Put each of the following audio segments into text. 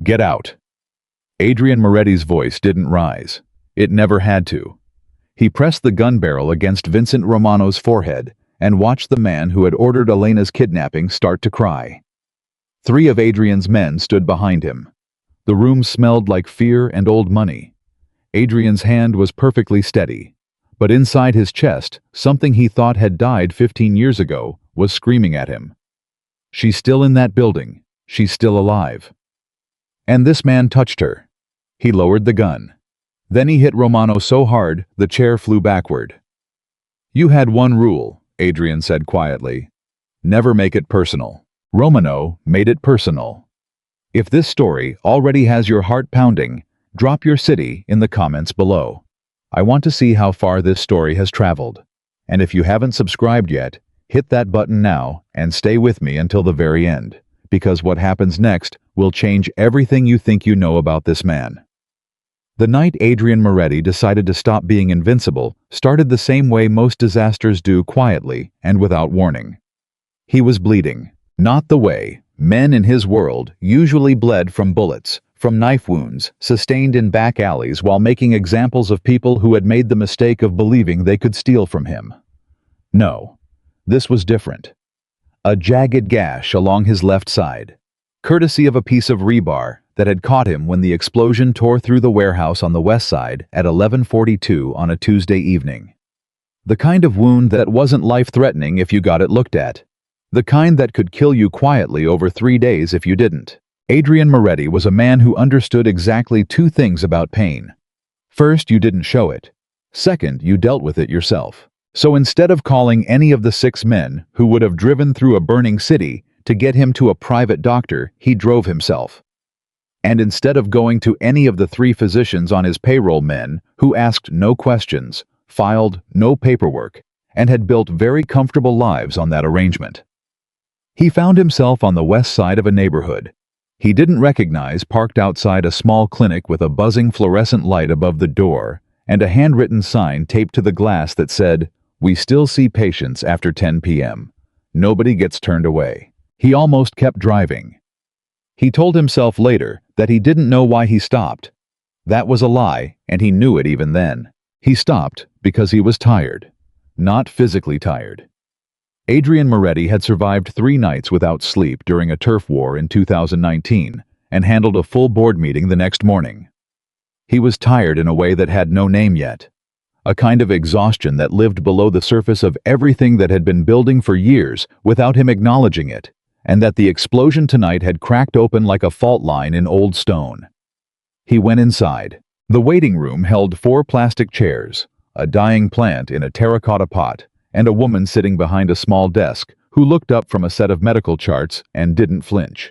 Get out. Adrian Moretti's voice didn't rise. It never had to. He pressed the gun barrel against Vincent Romano's forehead and watched the man who had ordered Elena's kidnapping start to cry. 3 of Adrian's men stood behind him. The room smelled like fear and old money. Adrian's hand was perfectly steady, but inside his chest, something he thought had died 15 years ago was screaming at him. She's still in that building. She's still alive. And this man touched her. He lowered the gun. Then he hit Romano so hard, the chair flew backward. You had one rule, Adrian said quietly. Never make it personal. Romano made it personal. If this story already has your heart pounding, drop your city in the comments below. I want to see how far this story has traveled. And if you haven't subscribed yet, hit that button now and stay with me until the very end, because what happens next will change everything you think you know about this man. The night Adrian Moretti decided to stop being invincible started the same way most disasters do, quietly and without warning. He was bleeding, not the way men in his world usually bled, from bullets, from knife wounds sustained in back alleys while making examples of people who had made the mistake of believing they could steal from him. No, this was different. A jagged gash along his left side, courtesy of a piece of rebar that had caught him when the explosion tore through the warehouse on the west side at 11:42 on a Tuesday evening. The kind of wound that wasn't life-threatening if you got it looked at. The kind that could kill you quietly over 3 days if you didn't. Adrian Moretti was a man who understood exactly 2 things about pain. First, you didn't show it. Second, you dealt with it yourself. So instead of calling any of the 6 men who would have driven through a burning city to get him to a private doctor, he drove himself. And instead of going to any of the 3 physicians on his payroll, men who asked no questions, filed no paperwork, and had built very comfortable lives on that arrangement, he found himself on the west side of a neighborhood he didn't recognize, parked outside a small clinic with a buzzing fluorescent light above the door and a handwritten sign taped to the glass that said, "We still see patients after 10 p.m. Nobody gets turned away." He almost kept driving. He told himself later that he didn't know why he stopped. That was a lie, and he knew it even then. He stopped because he was tired, not physically tired. Adrian Moretti had survived 3 nights without sleep during a turf war in 2019 and handled a full board meeting the next morning. He was tired in a way that had no name yet, a kind of exhaustion that lived below the surface of everything that had been building for years without him acknowledging it, and that the explosion tonight had cracked open like a fault line in old stone. He went inside. The waiting room held 4 plastic chairs, a dying plant in a terracotta pot, and a woman sitting behind a small desk who looked up from a set of medical charts and didn't flinch.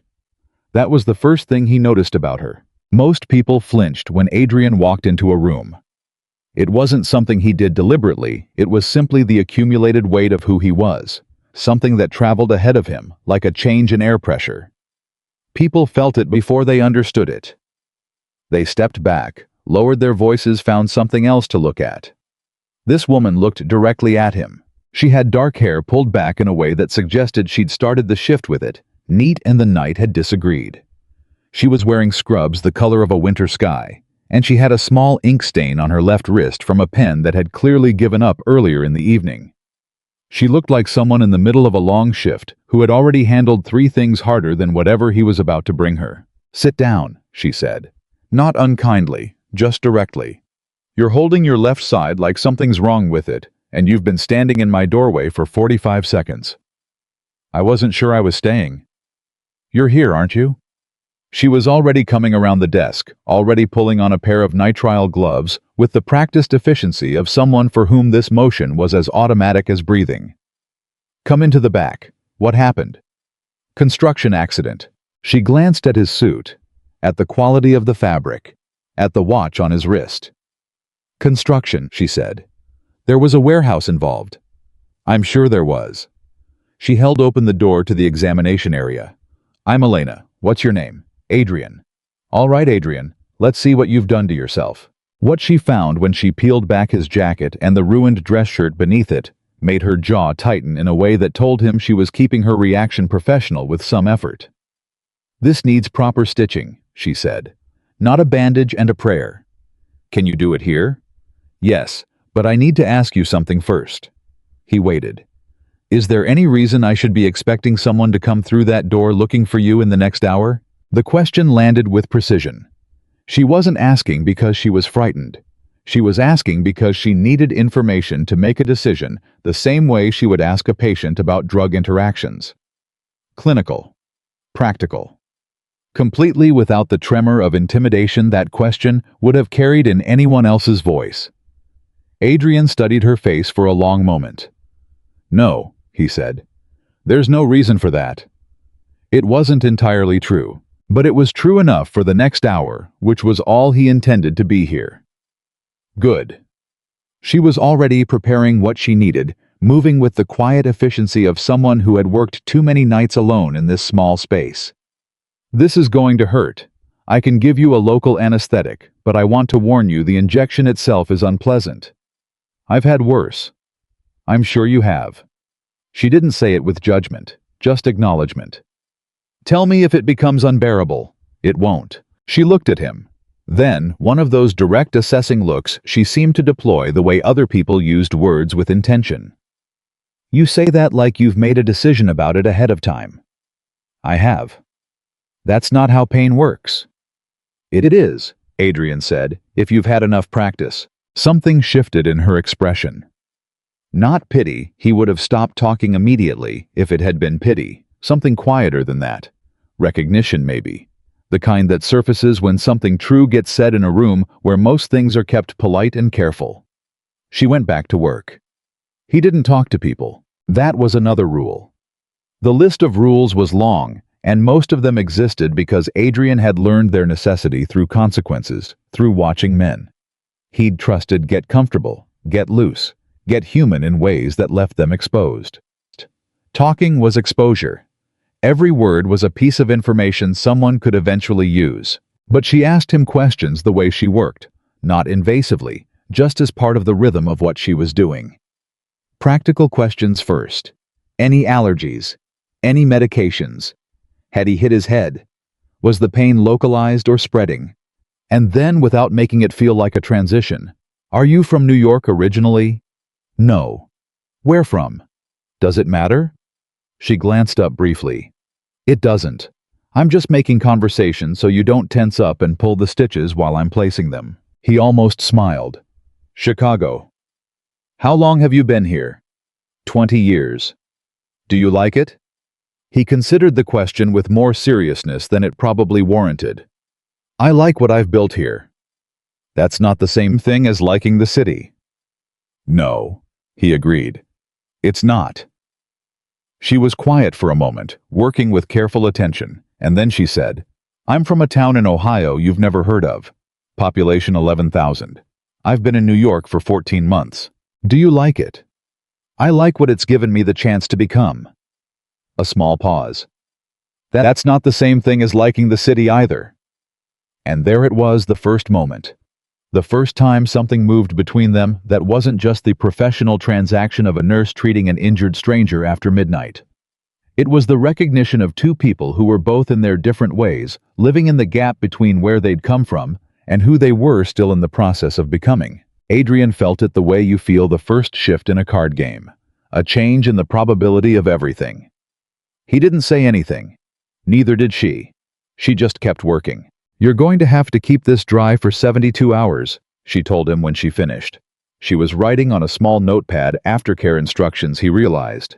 That was the first thing he noticed about her. Most people flinched when Adrian walked into a room. It wasn't something he did deliberately, it was simply the accumulated weight of who he was, something that traveled ahead of him, like a change in air pressure. People felt it before they understood it. They stepped back, lowered their voices, found something else to look at. This woman looked directly at him. She had dark hair pulled back in a way that suggested she'd started the shift with it, neat, and the night had disagreed. She was wearing scrubs the color of a winter sky, and she had a small ink stain on her left wrist from a pen that had clearly given up earlier in the evening. She looked like someone in the middle of a long shift who had already handled 3 things harder than whatever he was about to bring her. "Sit down," she said. Not unkindly, just directly. "You're holding your left side like something's wrong with it, and you've been standing in my doorway for 45 seconds. I wasn't sure I was staying. You're here, aren't you?" She was already coming around the desk, already pulling on a pair of nitrile gloves with the practiced efficiency of someone for whom this motion was as automatic as breathing. "Come into the back. What happened?" "Construction accident." She glanced at his suit, at the quality of the fabric, at the watch on his wrist. "Construction," she said. "There was a warehouse involved." "I'm sure there was." She held open the door to the examination area. "I'm Elena. What's your name?" "Adrian." "All right, Adrian. Let's see what you've done to yourself." What she found when she peeled back his jacket and the ruined dress shirt beneath it made her jaw tighten in a way that told him she was keeping her reaction professional with some effort. "This needs proper stitching," she said. "Not a bandage and a prayer." "Can you do it here?" "Yes, but I need to ask you something first." He waited. "Is there any reason I should be expecting someone to come through that door looking for you in the next hour?" The question landed with precision. She wasn't asking because she was frightened. She was asking because she needed information to make a decision the same way she would ask a patient about drug interactions. Clinical. Practical. Completely without the tremor of intimidation that question would have carried in anyone else's voice. Adrian studied her face for a long moment. "No," he said. "There's no reason for that." It wasn't entirely true, but it was true enough for the next hour, which was all he intended to be here. Good. She was already preparing what she needed, moving with the quiet efficiency of someone who had worked too many nights alone in this small space. "This is going to hurt. I can give you a local anesthetic, but I want to warn you the injection itself is unpleasant. I've had worse." "I'm sure you have." She didn't say it with judgment, just acknowledgement. "Tell me if it becomes unbearable." "It won't." She looked at him. Then, one of those direct assessing looks she seemed to deploy the way other people used words with intention. "You say that like you've made a decision about it ahead of time." "I have." "That's not how pain works." It is," Adrian said, "if you've had enough practice." Something shifted in her expression. Not pity, he would have stopped talking immediately if it had been pity. Something quieter than that. Recognition, maybe. The kind that surfaces when something true gets said in a room where most things are kept polite and careful. She went back to work. He didn't talk to people. That was another rule. The list of rules was long, and most of them existed because Adrian had learned their necessity through consequences, through watching men. He'd trusted get comfortable, get loose, get human in ways that left them exposed. Talking was exposure. Every word was a piece of information someone could eventually use. But she asked him questions the way she worked, not invasively, just as part of the rhythm of what she was doing. Practical questions first. Any allergies? Any medications? Had he hit his head? Was the pain localized or spreading? And then, without making it feel like a transition, "Are you from New York originally?" "No." "Where from?" "Does it matter?" She glanced up briefly. "It doesn't. I'm just making conversation so you don't tense up and pull the stitches while I'm placing them." He almost smiled. "Chicago." "How long have you been here?" 20 years. "Do you like it?" He considered the question with more seriousness than it probably warranted. "I like what I've built here." "That's not the same thing as liking the city." "No," he agreed. "It's not." She was quiet for a moment, working with careful attention, and then she said, "I'm from a town in Ohio you've never heard of. Population 11,000. I've been in New York for 14 months. Do you like it?" "I like what it's given me the chance to become." A small pause. "That's not the same thing as liking the city either." And there it was, the first moment. The first time something moved between them that wasn't just the professional transaction of a nurse treating an injured stranger after midnight. It was the recognition of two people who were both in their different ways, living in the gap between where they'd come from and who they were still in the process of becoming. Adrian felt it the way you feel the first shift in a card game. A change in the probability of everything. He didn't say anything. Neither did she. She just kept working. "You're going to have to keep this dry for 72 hours, she told him when she finished. She was writing on a small notepad aftercare instructions, he realized.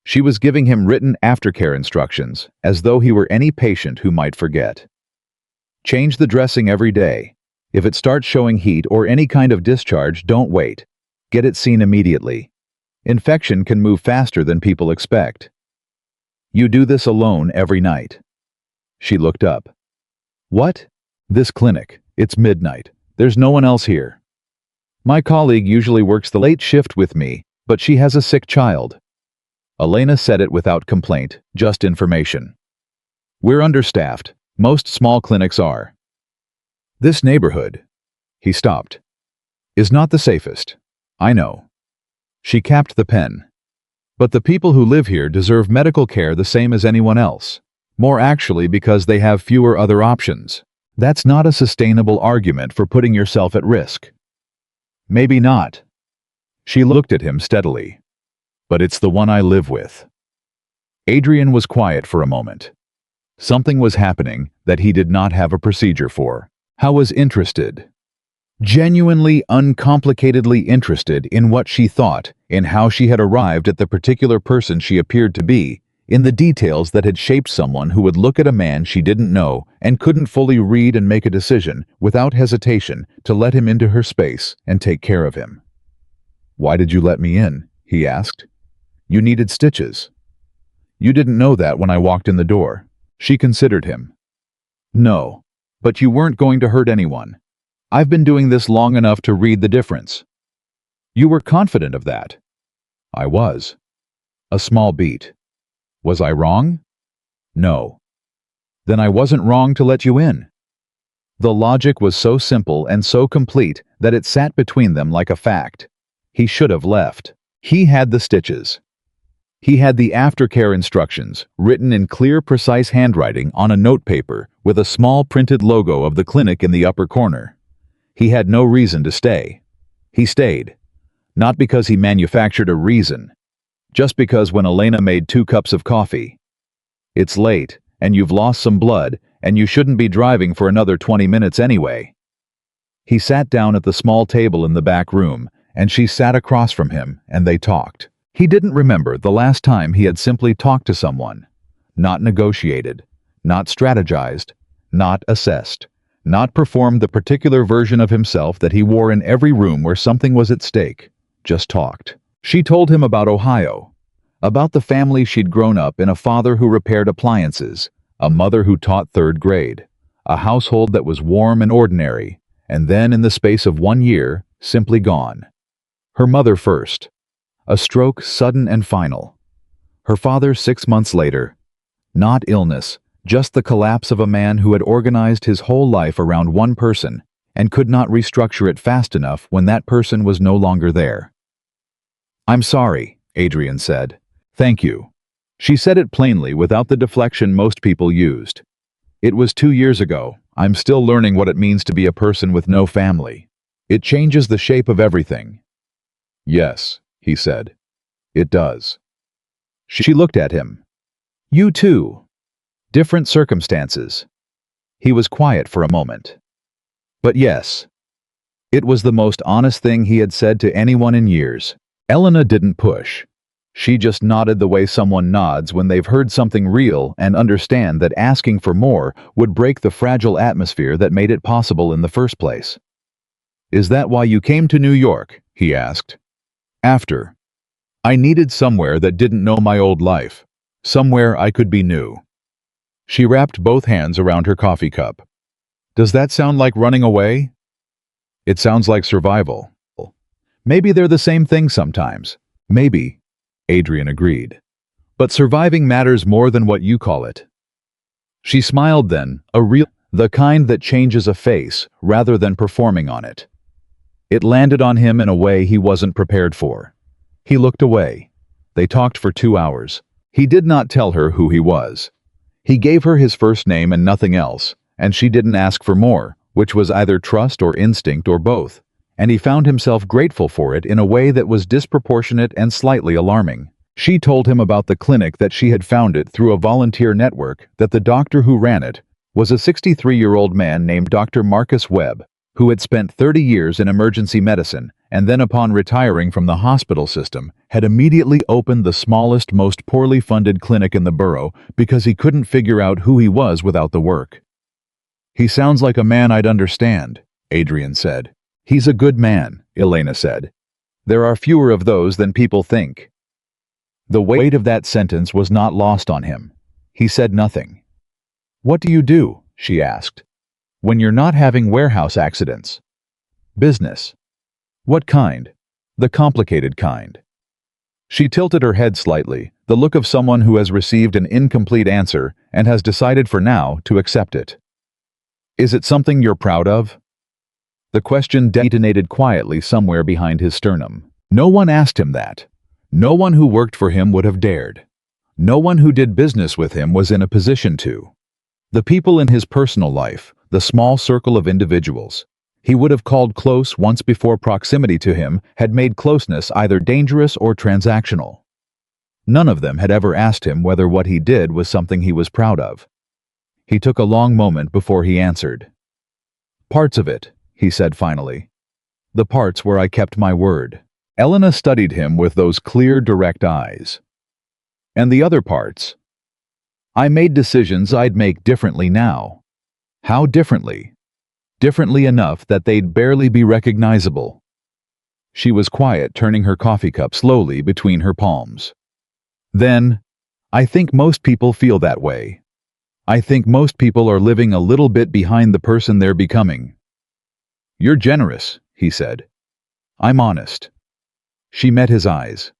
She was giving him written aftercare instructions, as though he were any patient who might forget. "Change the dressing every day. If it starts showing heat or any kind of discharge, don't wait. Get it seen immediately. Infection can move faster than people expect. You do this alone every night." She looked up. "What?" "This clinic. It's midnight. There's no one else here. My colleague usually works the late shift with me, but she has a sick child." Elena said it without complaint, just information. "We're understaffed. Most small clinics are. This neighborhood," he stopped, "is not the safest. I know." She capped the pen. "But the people who live here deserve medical care the same as anyone else. More actually because they have fewer other options." That's not a sustainable argument for putting yourself at risk. Maybe not. She looked at him steadily. But it's the one I live with. Adrian was quiet for a moment. Something was happening that he did not have a procedure for. I was interested. Genuinely, uncomplicatedly interested in what she thought, in how she had arrived at the particular person she appeared to be, in the details that had shaped someone who would look at a man she didn't know and couldn't fully read and make a decision, without hesitation, to let him into her space and take care of him. "Why did you let me in?" he asked. "You needed stitches." "You didn't know that when I walked in the door." She considered him. "No, but you weren't going to hurt anyone. I've been doing this long enough to read the difference." "You were confident of that." "I was." A small beat. "Was I wrong?" "No." "Then I wasn't wrong to let you in." The logic was so simple and so complete that it sat between them like a fact. He should have left. He had the stitches. He had the aftercare instructions, written in clear, precise handwriting on a notepaper with a small printed logo of the clinic in the upper corner. He had no reason to stay. He stayed. Not because he manufactured a reason. Just because when Elena made 2 cups of coffee. "It's late, and you've lost some blood, and you shouldn't be driving for another 20 minutes anyway." He sat down at the small table in the back room, and she sat across from him, and they talked. He didn't remember the last time he had simply talked to someone. Not negotiated. Not strategized. Not assessed. Not performed the particular version of himself that he wore in every room where something was at stake. Just talked. She told him about Ohio. About the family she'd grown up in, a father who repaired appliances, a mother who taught 3rd grade, a household that was warm and ordinary, and then in the space of 1 year, simply gone. Her mother first. A stroke sudden and final. Her father 6 months later. Not illness, just the collapse of a man who had organized his whole life around one person and could not restructure it fast enough when that person was no longer there. "I'm sorry," Adrian said. "Thank you." She said it plainly without the deflection most people used. "It was 2 years ago. I'm still learning what it means to be a person with no family. It changes the shape of everything." "Yes," he said. "It does." She looked at him. "You too. Different circumstances." He was quiet for a moment. "But yes." It was the most honest thing he had said to anyone in years. Elena didn't push. She just nodded the way someone nods when they've heard something real and understand that asking for more would break the fragile atmosphere that made it possible in the first place. "Is that why you came to New York?" he asked. "After. I needed somewhere that didn't know my old life. Somewhere I could be new." She wrapped both hands around her coffee cup. "Does that sound like running away?" "It sounds like survival." "Maybe they're the same thing sometimes." "Maybe," Adrian agreed. "But surviving matters more than what you call it." She smiled then, the kind that changes a face rather than performing on it. It landed on him in a way he wasn't prepared for. He looked away. They talked for 2 hours. He did not tell her who he was. He gave her his first name and nothing else, and she didn't ask for more, which was either trust or instinct or both, and he found himself grateful for it in a way that was disproportionate and slightly alarming. She told him about the clinic that she had founded through a volunteer network, that the doctor who ran it was a 63-year-old man named Dr. Marcus Webb, who had spent 30 years in emergency medicine, and then upon retiring from the hospital system, had immediately opened the smallest, most poorly funded clinic in the borough because he couldn't figure out who he was without the work. "He sounds like a man I'd understand," Adrian said. "He's a good man," Elena said. "There are fewer of those than people think." The weight of that sentence was not lost on him. He said nothing. "What do you do?" she asked. "When you're not having warehouse accidents?" "Business." "What kind?" "The complicated kind." She tilted her head slightly, the look of someone who has received an incomplete answer and has decided for now to accept it. "Is it something you're proud of?" The question detonated quietly somewhere behind his sternum. No one asked him that. No one who worked for him would have dared. No one who did business with him was in a position to. The people in his personal life, the small circle of individuals he would have called close once before proximity to him had made closeness either dangerous or transactional. None of them had ever asked him whether what he did was something he was proud of. He took a long moment before he answered. "Parts of it," he said finally. "The parts where I kept my word." Elena studied him with those clear, direct eyes. "And the other parts?" "I made decisions I'd make differently now." "How differently?" "Differently enough that they'd barely be recognizable." She was quiet, turning her coffee cup slowly between her palms. "Then, I think most people feel that way. I think most people are living a little bit behind the person they're becoming." "You're generous," he said. "I'm honest." She met his eyes.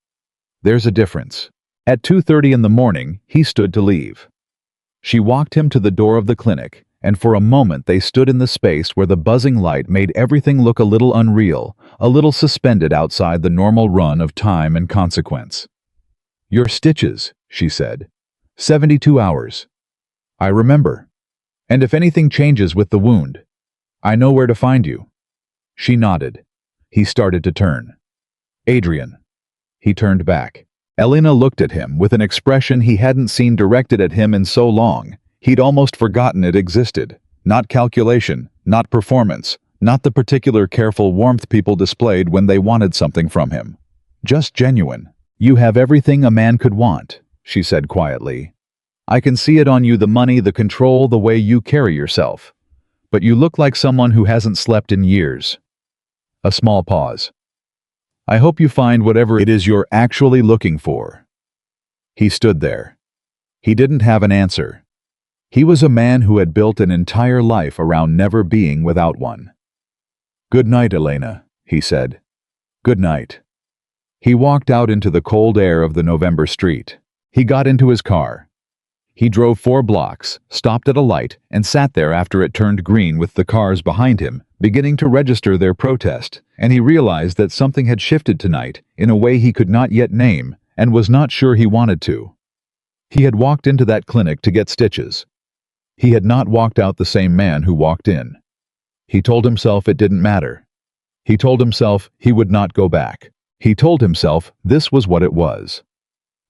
"There's a difference." At 2:30 in the morning, he stood to leave. She walked him to the door of the clinic, and for a moment they stood in the space where the buzzing light made everything look a little unreal, a little suspended outside the normal run of time and consequence. "Your stitches," she said. 72 hours. "I remember. And if anything changes with the wound, I know where to find you." She nodded. He started to turn. "Adrian." He turned back. Elena looked at him with an expression he hadn't seen directed at him in so long. He'd almost forgotten it existed. Not calculation, not performance, not the particular careful warmth people displayed when they wanted something from him. Just genuine. "You have everything a man could want," she said quietly. "I can see it on you, the money, the control, the way you carry yourself. But you look like someone who hasn't slept in years." A small pause. "I hope you find whatever it is you're actually looking for." He stood there. He didn't have an answer. He was a man who had built an entire life around never being without one. "Good night, Elena," he said. "Good night." He walked out into the cold air of the November street. He got into his car. He drove 4 blocks, stopped at a light, and sat there after it turned green with the cars behind him, beginning to register their protest, and he realized that something had shifted tonight in a way he could not yet name and was not sure he wanted to. He had walked into that clinic to get stitches. He had not walked out the same man who walked in. He told himself it didn't matter. He told himself he would not go back. He told himself this was what it was.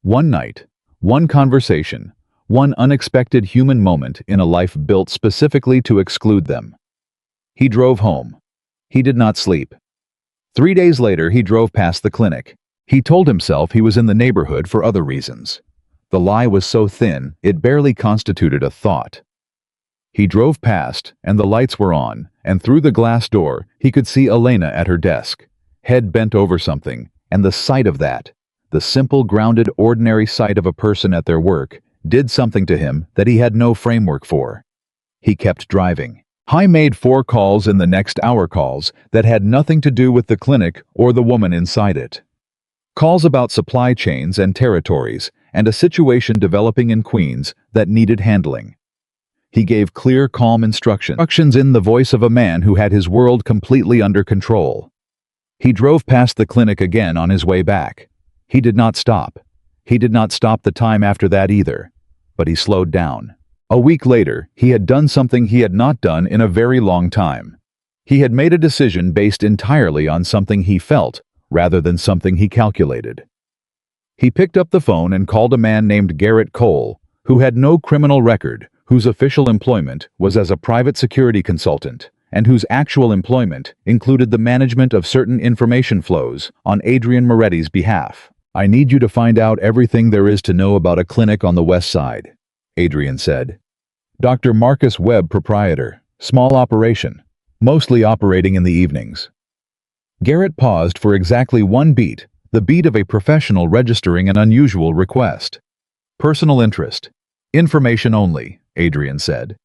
One night, one conversation, one unexpected human moment in a life built specifically to exclude them. He drove home. He did not sleep. 3 days later, he drove past the clinic. He told himself he was in the neighborhood for other reasons. The lie was so thin, it barely constituted a thought. He drove past, and the lights were on, and through the glass door, he could see Elena at her desk, head bent over something, and the sight of that, the simple, grounded, ordinary sight of a person at their work, did something to him that he had no framework for. He kept driving. He made 4 calls in the next hour, calls that had nothing to do with the clinic or the woman inside it. Calls about supply chains and territories, and a situation developing in Queens that needed handling. He gave clear, calm instructions in the voice of a man who had his world completely under control. He drove past the clinic again on his way back. He did not stop. He did not stop the time after that either. But he slowed down. A week later, he had done something he had not done in a very long time. He had made a decision based entirely on something he felt, rather than something he calculated. He picked up the phone and called a man named Garrett Cole, who had no criminal record, whose official employment was as a private security consultant, and whose actual employment included the management of certain information flows on Adrian Moretti's behalf. "I need you to find out everything there is to know about a clinic on the west side," Adrian said. "Dr. Marcus Webb, proprietor. Small operation. Mostly operating in the evenings." Garrett paused for exactly 1 beat, the beat of a professional registering an unusual request. "Personal interest. Information only," Adrian said.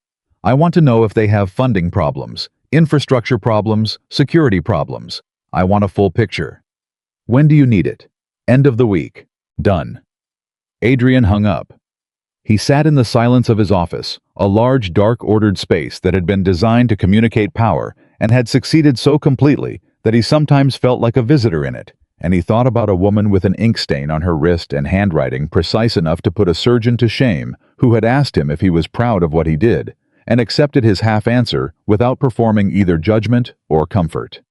"I want to know if they have funding problems, infrastructure problems, security problems. I want a full picture. When do you need it?" "End of the week." "Done." Adrian hung up. He sat in the silence of his office, a large, dark, ordered space that had been designed to communicate power and had succeeded so completely that he sometimes felt like a visitor in it, and he thought about a woman with an ink stain on her wrist and handwriting precise enough to put a surgeon to shame who had asked him if he was proud of what he did, and accepted his half-answer without performing either judgment or comfort.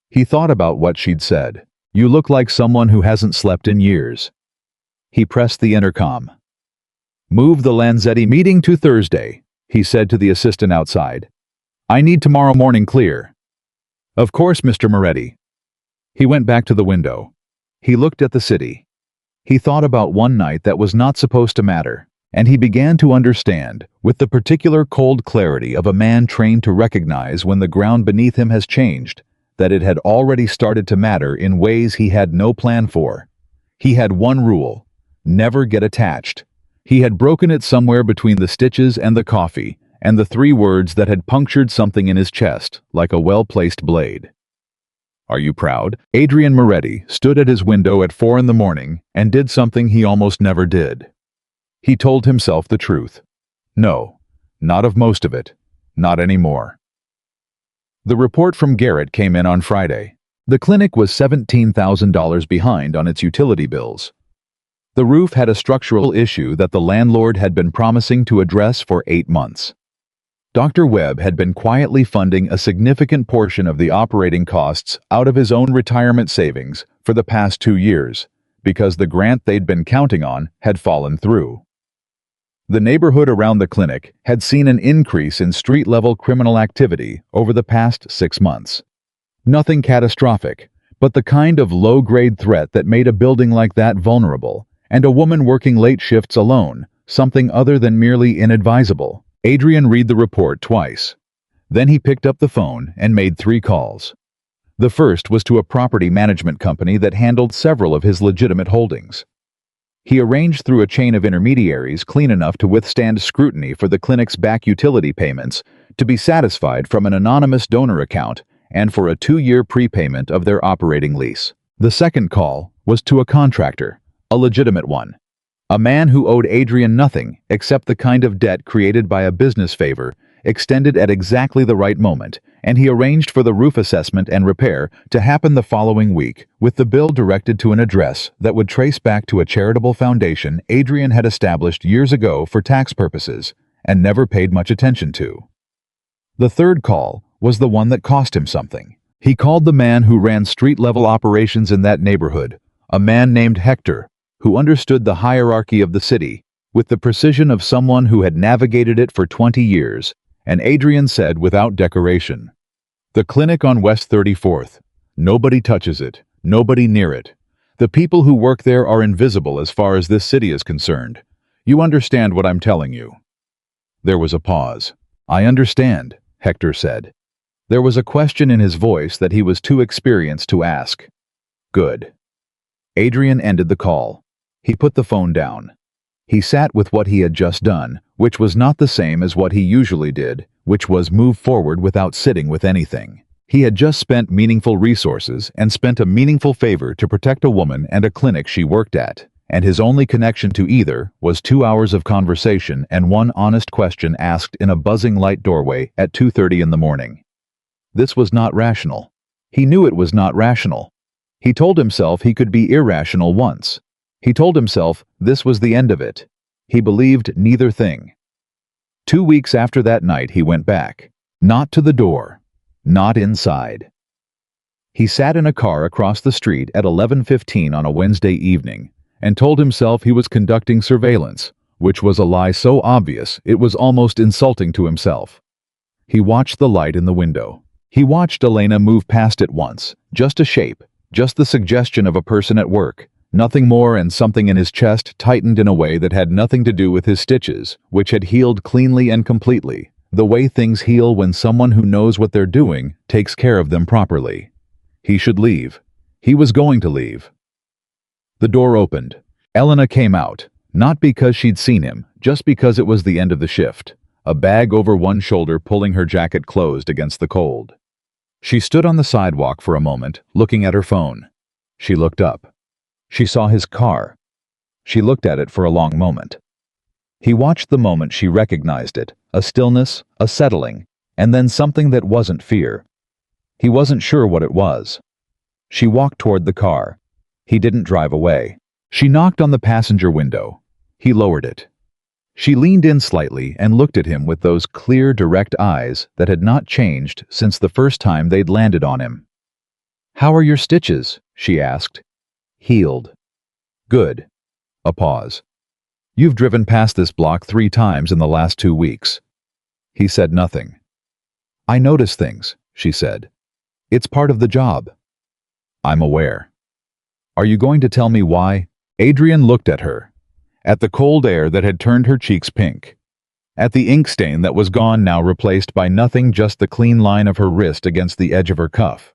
He thought about what she'd said. "You look like someone who hasn't slept in years." He pressed the intercom. "Move the Lanzetti meeting to Thursday," he said to the assistant outside. "I need tomorrow morning clear." "Of course, Mr. Moretti." He went back to the window. He looked at the city. He thought about one night that was not supposed to matter, and he began to understand, with the particular cold clarity of a man trained to recognize when the ground beneath him has changed, that it had already started to matter in ways he had no plan for. He had one rule: never get attached. He had broken it somewhere between the stitches and the coffee, and the 3 words that had punctured something in his chest, like a well-placed blade. "Are you proud?" Adrian Moretti stood at his window at 4 in the morning and did something he almost never did. He told himself the truth. No, not of most of it, not anymore. The report from Garrett came in on Friday. The clinic was $17,000 behind on its utility bills. The roof had a structural issue that the landlord had been promising to address for 8 months. Dr. Webb had been quietly funding a significant portion of the operating costs out of his own retirement savings for the past 2 years, because the grant they'd been counting on had fallen through. The neighborhood around the clinic had seen an increase in street-level criminal activity over the past 6 months. Nothing catastrophic, but the kind of low-grade threat that made a building like that vulnerable, and a woman working late shifts alone, something other than merely inadvisable. Adrian read the report twice. Then he picked up the phone and made 3 calls. The first was to a property management company that handled several of his legitimate holdings. He arranged through a chain of intermediaries clean enough to withstand scrutiny for the clinic's back utility payments, to be satisfied from an anonymous donor account, and for a 2-year prepayment of their operating lease. The second call was to a contractor, a legitimate one. A man who owed Adrian nothing except the kind of debt created by a business favor, extended at exactly the right moment, and he arranged for the roof assessment and repair to happen the following week, with the bill directed to an address that would trace back to a charitable foundation Adrian had established years ago for tax purposes, and never paid much attention to. The third call was the one that cost him something. He called the man who ran street-level operations in that neighborhood, a man named Hector, who understood the hierarchy of the city with the precision of someone who had navigated it for 20 years, and Adrian said without decoration, "The clinic on West 34th. Nobody touches it, nobody near it. The people who work there are invisible as far as this city is concerned. You understand what I'm telling you." There was a pause. "I understand," Hector said. There was a question in his voice that he was too experienced to ask. "Good." Adrian ended the call. He put the phone down. He sat with what he had just done, which was not the same as what he usually did, which was move forward without sitting with anything. He had just spent meaningful resources and spent a meaningful favor to protect a woman and a clinic she worked at, and his only connection to either was 2 hours of conversation and one honest question asked in a buzzing light doorway at 2:30 in the morning. This was not rational. He knew it was not rational. He told himself he could be irrational once. He told himself this was the end of it. He believed neither thing. 2 weeks after that night he went back. Not to the door. Not inside. He sat in a car across the street at 11:15 on a Wednesday evening and told himself he was conducting surveillance, which was a lie so obvious it was almost insulting to himself. He watched the light in the window. He watched Elena move past it once, just a shape, just the suggestion of a person at work. Nothing more, and something in his chest tightened in a way that had nothing to do with his stitches, which had healed cleanly and completely, the way things heal when someone who knows what they're doing takes care of them properly. He should leave. He was going to leave. The door opened. Elena came out, not because she'd seen him, just because it was the end of the shift, a bag over one shoulder pulling her jacket closed against the cold. She stood on the sidewalk for a moment, looking at her phone. She looked up. She saw his car. She looked at it for a long moment. He watched the moment she recognized it, a stillness, a settling, and then something that wasn't fear. He wasn't sure what it was. She walked toward the car. He didn't drive away. She knocked on the passenger window. He lowered it. She leaned in slightly and looked at him with those clear, direct eyes that had not changed since the first time they'd landed on him. "How are your stitches?" she asked. "Healed." "Good." A pause. "You've driven past this block 3 times in the last 2 weeks." He said nothing. "I notice things," she said. "It's part of the job." "I'm aware." "Are you going to tell me why?" Adrian looked at her, at the cold air that had turned her cheeks pink, at the ink stain that was gone now, replaced by nothing, just the clean line of her wrist against the edge of her cuff,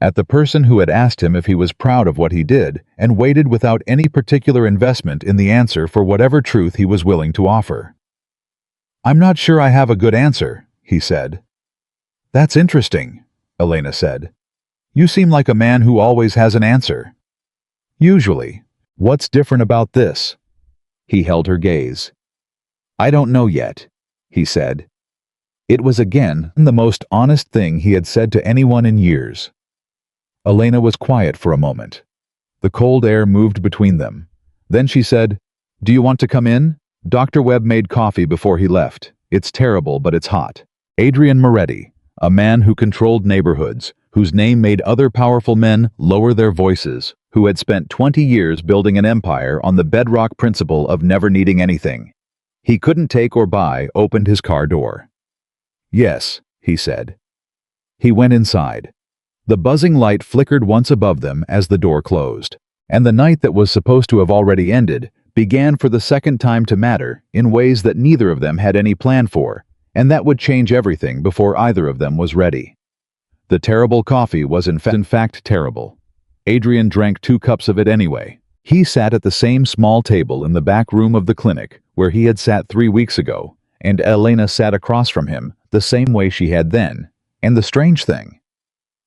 at the person who had asked him if he was proud of what he did and waited without any particular investment in the answer for whatever truth he was willing to offer. "I'm not sure I have a good answer," he said. "That's interesting," Elena said. "You seem like a man who always has an answer." "Usually. What's different about this?" He held her gaze. "I don't know yet," he said. It was again the most honest thing he had said to anyone in years. Elena was quiet for a moment. The cold air moved between them. Then she said, "Do you want to come in? Dr. Webb made coffee before he left. It's terrible, but it's hot." Adrian Moretti, a man who controlled neighborhoods, whose name made other powerful men lower their voices, who had spent 20 years building an empire on the bedrock principle of never needing anything he couldn't take or buy, opened his car door. "Yes," he said. He went inside. The buzzing light flickered once above them as the door closed, and the night that was supposed to have already ended began for the second time to matter in ways that neither of them had any plan for, and that would change everything before either of them was ready. The terrible coffee was in fact terrible. Adrian drank 2 cups of it anyway. He sat at the same small table in the back room of the clinic where he had sat 3 weeks ago, and Elena sat across from him the same way she had then. And the strange thing,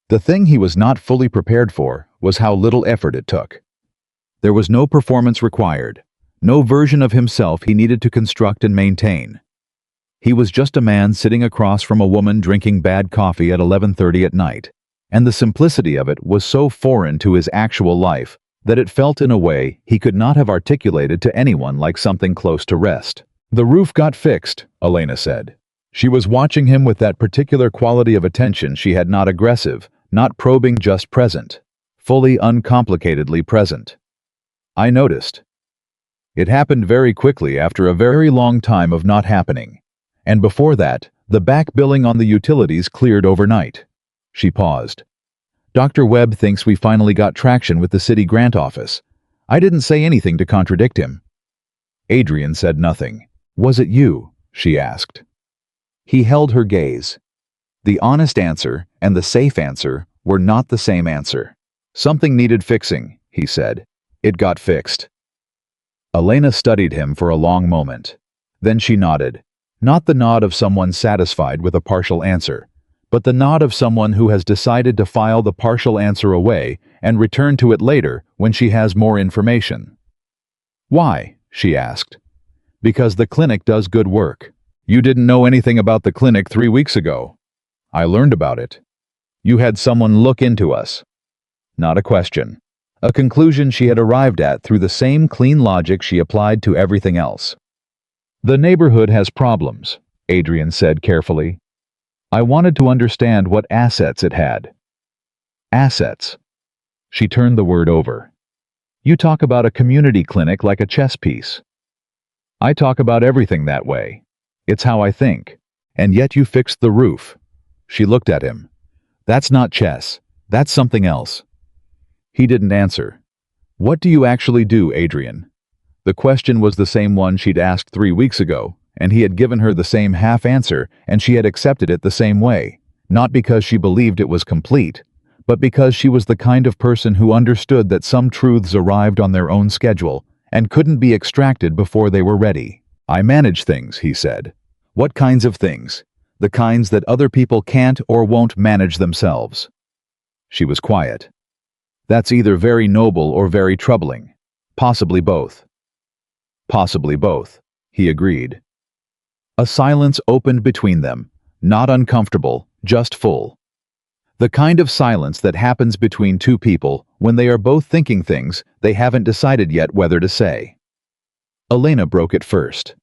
the thing he was not fully prepared for, was how little effort it took. There was no performance required, no version of himself he needed to construct and maintain. He was just a man sitting across from a woman drinking bad coffee at 11:30 at night, and the simplicity of it was so foreign to his actual life that it felt in a way he could not have articulated to anyone like something close to rest. "The roof got fixed," Elena said. She was watching him with that particular quality of attention she had, not aggressive, not probing, just present, fully uncomplicatedly present. "I noticed. It happened very quickly after a very long time of not happening. And before that, the back billing on the utilities cleared overnight." She paused. "Dr. Webb thinks we finally got traction with the city grant office. I didn't say anything to contradict him." Adrian said nothing. "Was it you?" she asked. He held her gaze. The honest answer and the safe answer were not the same answer. "Something needed fixing," he said. "It got fixed." Elena studied him for a long moment. Then she nodded. Not the nod of someone satisfied with a partial answer, but the nod of someone who has decided to file the partial answer away and return to it later when she has more information. "Why?" she asked. "Because the clinic does good work. You didn't know anything about the clinic 3 weeks ago. I learned about it. You had someone look into us." Not a question. A conclusion she had arrived at through the same clean logic she applied to everything else. "The neighborhood has problems," Adrian said carefully. "I wanted to understand what assets it had." "Assets." She turned the word over. "You talk about a community clinic like a chess piece. I talk about everything that way. It's how I think. And yet you fixed the roof." She looked at him. "That's not chess. That's something else." He didn't answer. "What do you actually do, Adrian?" The question was the same one she'd asked 3 weeks ago, and he had given her the same half answer, and she had accepted it the same way, not because she believed it was complete, but because she was the kind of person who understood that some truths arrived on their own schedule and couldn't be extracted before they were ready. "I manage things," he said. "What kinds of things? The kinds that other people can't or won't manage themselves." She was quiet. "That's either very noble or very troubling. Possibly both." "Possibly both," he agreed. A silence opened between them, not uncomfortable, just full. The kind of silence that happens between two people when they are both thinking things they haven't decided yet whether to say. Elena broke it first.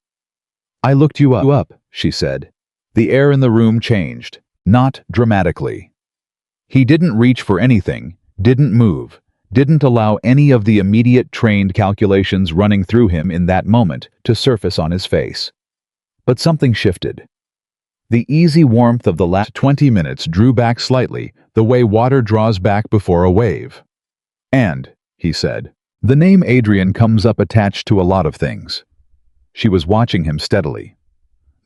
"I looked you up," she said. The air in the room changed, not dramatically. He didn't reach for anything, didn't move, didn't allow any of the immediate trained calculations running through him in that moment to surface on his face. But something shifted. The easy warmth of the last 20 minutes drew back slightly, the way water draws back before a wave. "And," he said, "the name Adrian comes up attached to a lot of things." She was watching him steadily.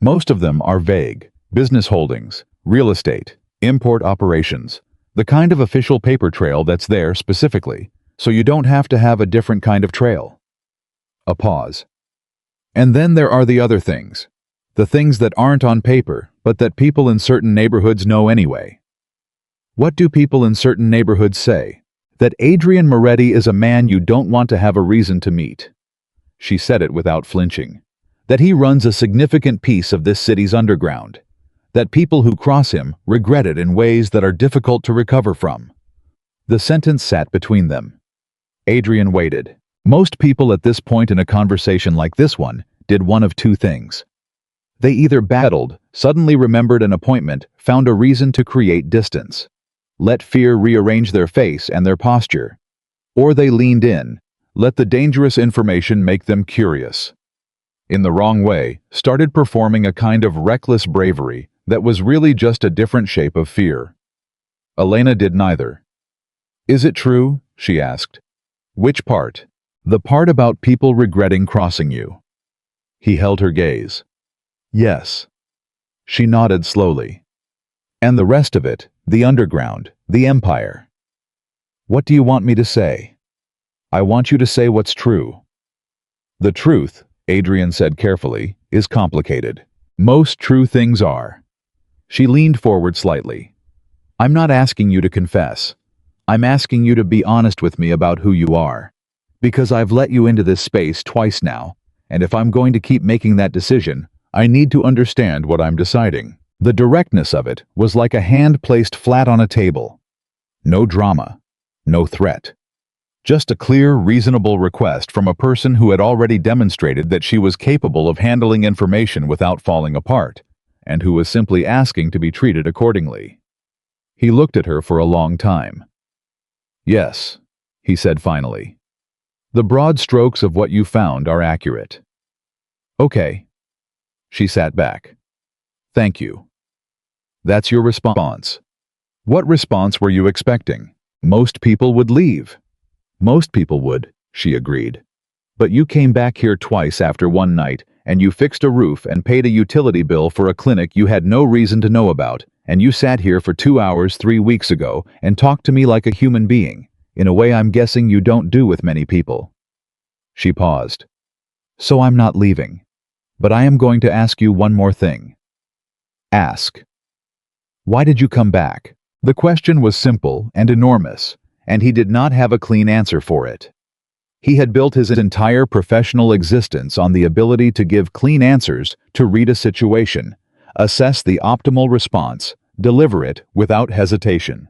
"Most of them are vague: business holdings, real estate, import operations, the kind of official paper trail that's there specifically, so you don't have to have a different kind of trail." A pause. "And then there are the other things. The things that aren't on paper, but that people in certain neighborhoods know anyway." "What do people in certain neighborhoods say?" "That Adrian Moretti is a man you don't want to have a reason to meet." She said it without flinching. "That he runs a significant piece of this city's underground. That people who cross him regret it in ways that are difficult to recover from." The sentence sat between them. Adrian waited. Most people at this point in a conversation like this one did one of two things. They either battled, suddenly remembered an appointment, found a reason to create distance, let fear rearrange their face and their posture, or they leaned in, let the dangerous information make them curious. In the wrong way, started performing a kind of reckless bravery that was really just a different shape of fear. Elena did neither. "Is it true?" she asked. "Which part?" "The part about people regretting crossing you." He held her gaze. "Yes." She nodded slowly. "And the rest of it, the underground, the empire." "What do you want me to say?" "I want you to say what's true." "The truth," Adrian said carefully, "is complicated. Most true things are." She leaned forward slightly. "I'm not asking you to confess. I'm asking you to be honest with me about who you are. Because I've let you into this space twice now, and if I'm going to keep making that decision, I need to understand what I'm deciding." The directness of it was like a hand placed flat on a table. No drama, no threat. Just a clear, reasonable request from a person who had already demonstrated that she was capable of handling information without falling apart, and who was simply asking to be treated accordingly. He looked at her for a long time. "Yes," he said finally. "The broad strokes of what you found are accurate." "Okay." She sat back. "Thank you." "That's your response." "What response were you expecting?" "Most people would leave." "Most people would," she agreed. "But you came back here twice after one night, and you fixed a roof and paid a utility bill for a clinic you had no reason to know about, and you sat here for 2 hours 3 weeks ago and talked to me like a human being, in a way I'm guessing you don't do with many people." She paused. "So I'm not leaving. But I am going to ask you one more thing." "Ask." "Why did you come back?" The question was simple and enormous, and he did not have a clean answer for it. He had built his entire professional existence on the ability to give clean answers, to read a situation, assess the optimal response, deliver it without hesitation.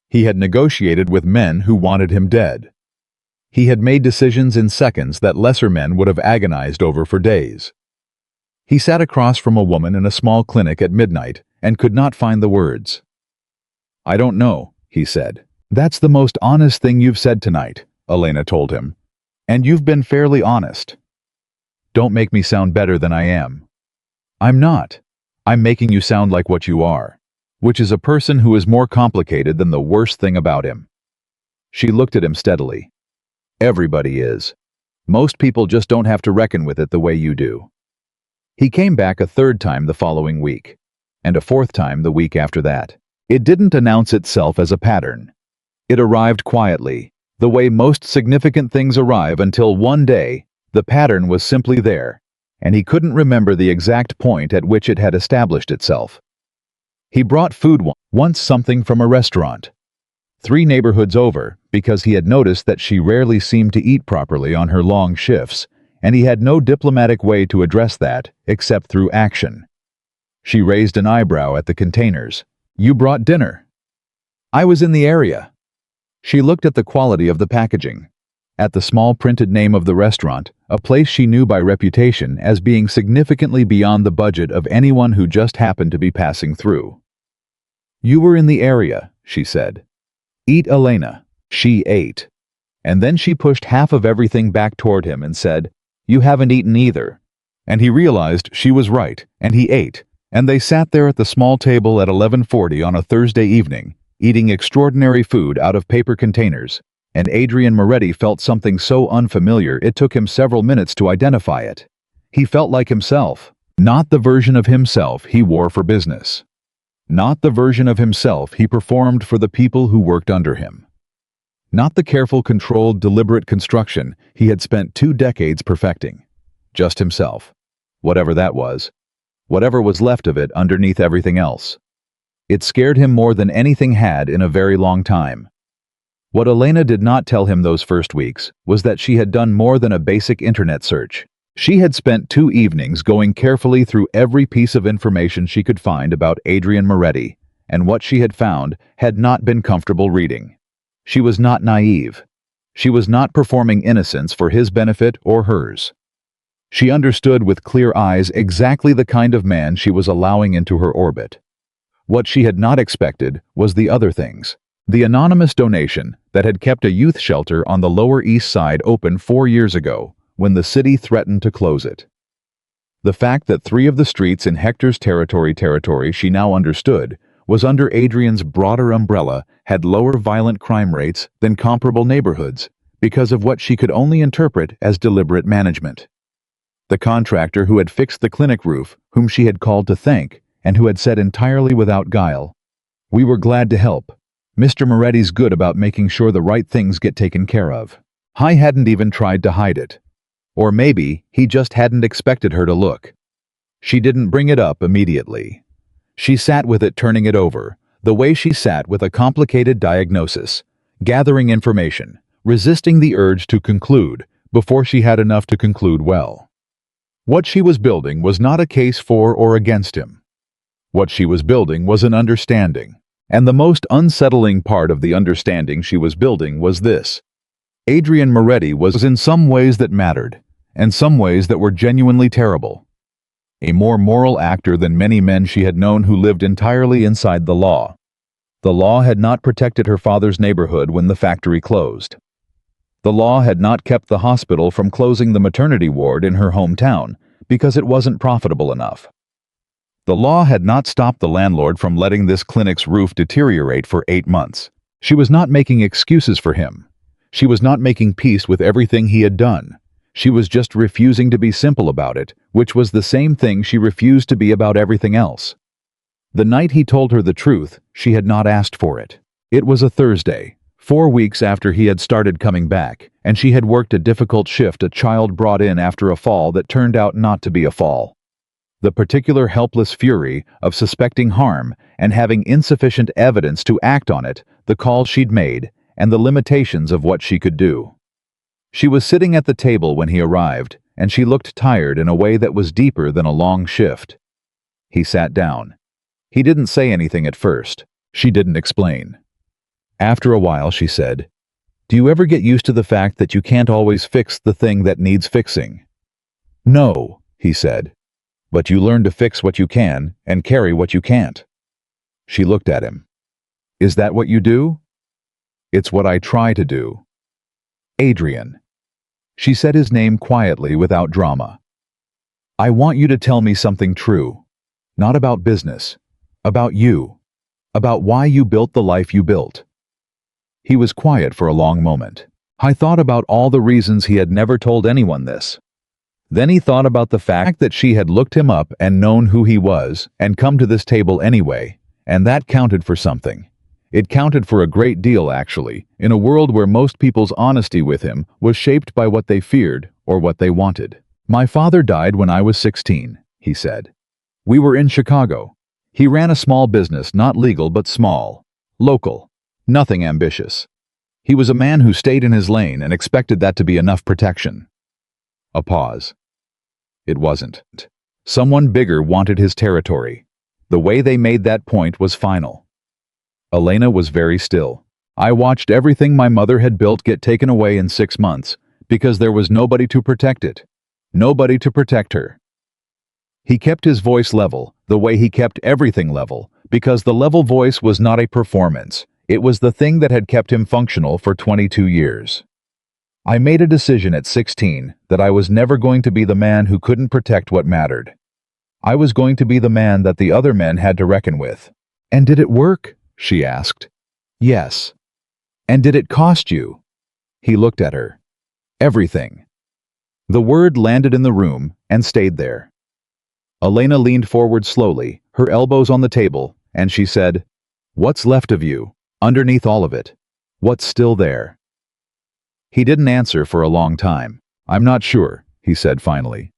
He had negotiated with men who wanted him dead. He had made decisions in seconds that lesser men would have agonized over for days. He sat across from a woman in a small clinic at midnight and could not find the words. "I don't know," he said. "That's the most honest thing you've said tonight," Elena told him. "And you've been fairly honest." "Don't make me sound better than I am." "I'm not. I'm making you sound like what you are, which is a person who is more complicated than the worst thing about him." She looked at him steadily. "Everybody is. Most people just don't have to reckon with it the way you do." He came back a third time the following week, and a fourth time the week after that. It didn't announce itself as a pattern. It arrived quietly, the way most significant things arrive until one day, the pattern was simply there, and he couldn't remember the exact point at which it had established itself. He brought food once, something from a restaurant. 3 neighborhoods over, because he had noticed that she rarely seemed to eat properly on her long shifts, and he had no diplomatic way to address that except through action. She raised an eyebrow at the containers. "You brought dinner." I was in the area. She looked at the quality of the packaging, at the small printed name of the restaurant, a place she knew by reputation as being significantly beyond the budget of anyone who just happened to be passing through. You were in the area, she said. Eat, Elena. She ate. And then she pushed half of everything back toward him and said, You haven't eaten either. And he realized she was right, and he ate, and they sat there at the small table at 11:40 on a Thursday evening, eating extraordinary food out of paper containers, and Adrian Moretti felt something so unfamiliar it took him several minutes to identify it. He felt like himself, not the version of himself he wore for business. Not the version of himself he performed for the people who worked under him. Not the careful, controlled, deliberate construction he had spent 2 decades perfecting. Just himself. Whatever that was. Whatever was left of it underneath everything else. It scared him more than anything had in a very long time. What Elena did not tell him those first weeks was that she had done more than a basic internet search. She had spent 2 evenings going carefully through every piece of information she could find about Adrian Moretti, and what she had found had not been comfortable reading. She was not naive. She was not performing innocence for his benefit or hers. She understood with clear eyes exactly the kind of man she was allowing into her orbit. What she had not expected was the other things. The anonymous donation that had kept a youth shelter on the Lower East Side open 4 years ago, when the city threatened to close it. The fact that 3 of the streets in Hector's territory she now understood was under Adrian's broader umbrella had lower violent crime rates than comparable neighborhoods because of what she could only interpret as deliberate management. The contractor who had fixed the clinic roof, whom she had called to thank, and who had said entirely without guile, "We were glad to help. Mr. Moretti's good about making sure the right things get taken care of." I hadn't even tried to hide it. Or maybe he just hadn't expected her to look. She didn't bring it up immediately. She sat with it, turning it over, the way she sat with a complicated diagnosis, gathering information, resisting the urge to conclude before she had enough to conclude well. What she was building was not a case for or against him. What she was building was an understanding, and the most unsettling part of the understanding she was building was this. Adrian Moretti was in some ways that mattered, and some ways that were genuinely terrible. A more moral actor than many men she had known who lived entirely inside the law. The law had not protected her father's neighborhood when the factory closed. The law had not kept the hospital from closing the maternity ward in her hometown because it wasn't profitable enough. The law had not stopped the landlord from letting this clinic's roof deteriorate for 8 months. She was not making excuses for him. She was not making peace with everything he had done. She was just refusing to be simple about it, which was the same thing she refused to be about everything else. The night he told her the truth, she had not asked for it. It was a Thursday, 4 weeks after he had started coming back, and she had worked a difficult shift a child brought in after a fall that turned out not to be a fall. The particular helpless fury of suspecting harm and having insufficient evidence to act on it, the call she'd made, and the limitations of what she could do. She was sitting at the table when he arrived, and she looked tired in a way that was deeper than a long shift. He sat down. He didn't say anything at first. She didn't explain. After a while, she said, "Do you ever get used to the fact that you can't always fix the thing that needs fixing?" "No," he said. "But you learn to fix what you can and carry what you can't." She looked at him. "Is that what you do?" "It's what I try to do." "Adrian." She said his name quietly without drama. "I want you to tell me something true. Not about business. About you. About why you built the life you built." He was quiet for a long moment. I thought about all the reasons he had never told anyone this. Then he thought about the fact that she had looked him up and known who he was and come to this table anyway, and that counted for something. It counted for a great deal, actually, in a world where most people's honesty with him was shaped by what they feared or what they wanted. "My father died when I was 16, he said. "We were in Chicago. He ran a small business, not legal but small. Local. Nothing ambitious. He was a man who stayed in his lane and expected that to be enough protection." A pause. It wasn't. Someone bigger wanted his territory. The way they made that point was final. Elena was very still. I watched everything my mother had built get taken away in 6 months, because there was nobody to protect it. Nobody to protect her. He kept his voice level, the way he kept everything level, because the level voice was not a performance. It was the thing that had kept him functional for 22 years. I made a decision at 16 that I was never going to be the man who couldn't protect what mattered. I was going to be the man that the other men had to reckon with. And did it work? She asked. Yes. And did it cost you? He looked at her. Everything. The word landed in the room and stayed there. Elena leaned forward slowly, her elbows on the table, and she said, "What's left of you, underneath all of it? What's still there?" He didn't answer for a long time. "I'm not sure," he said finally.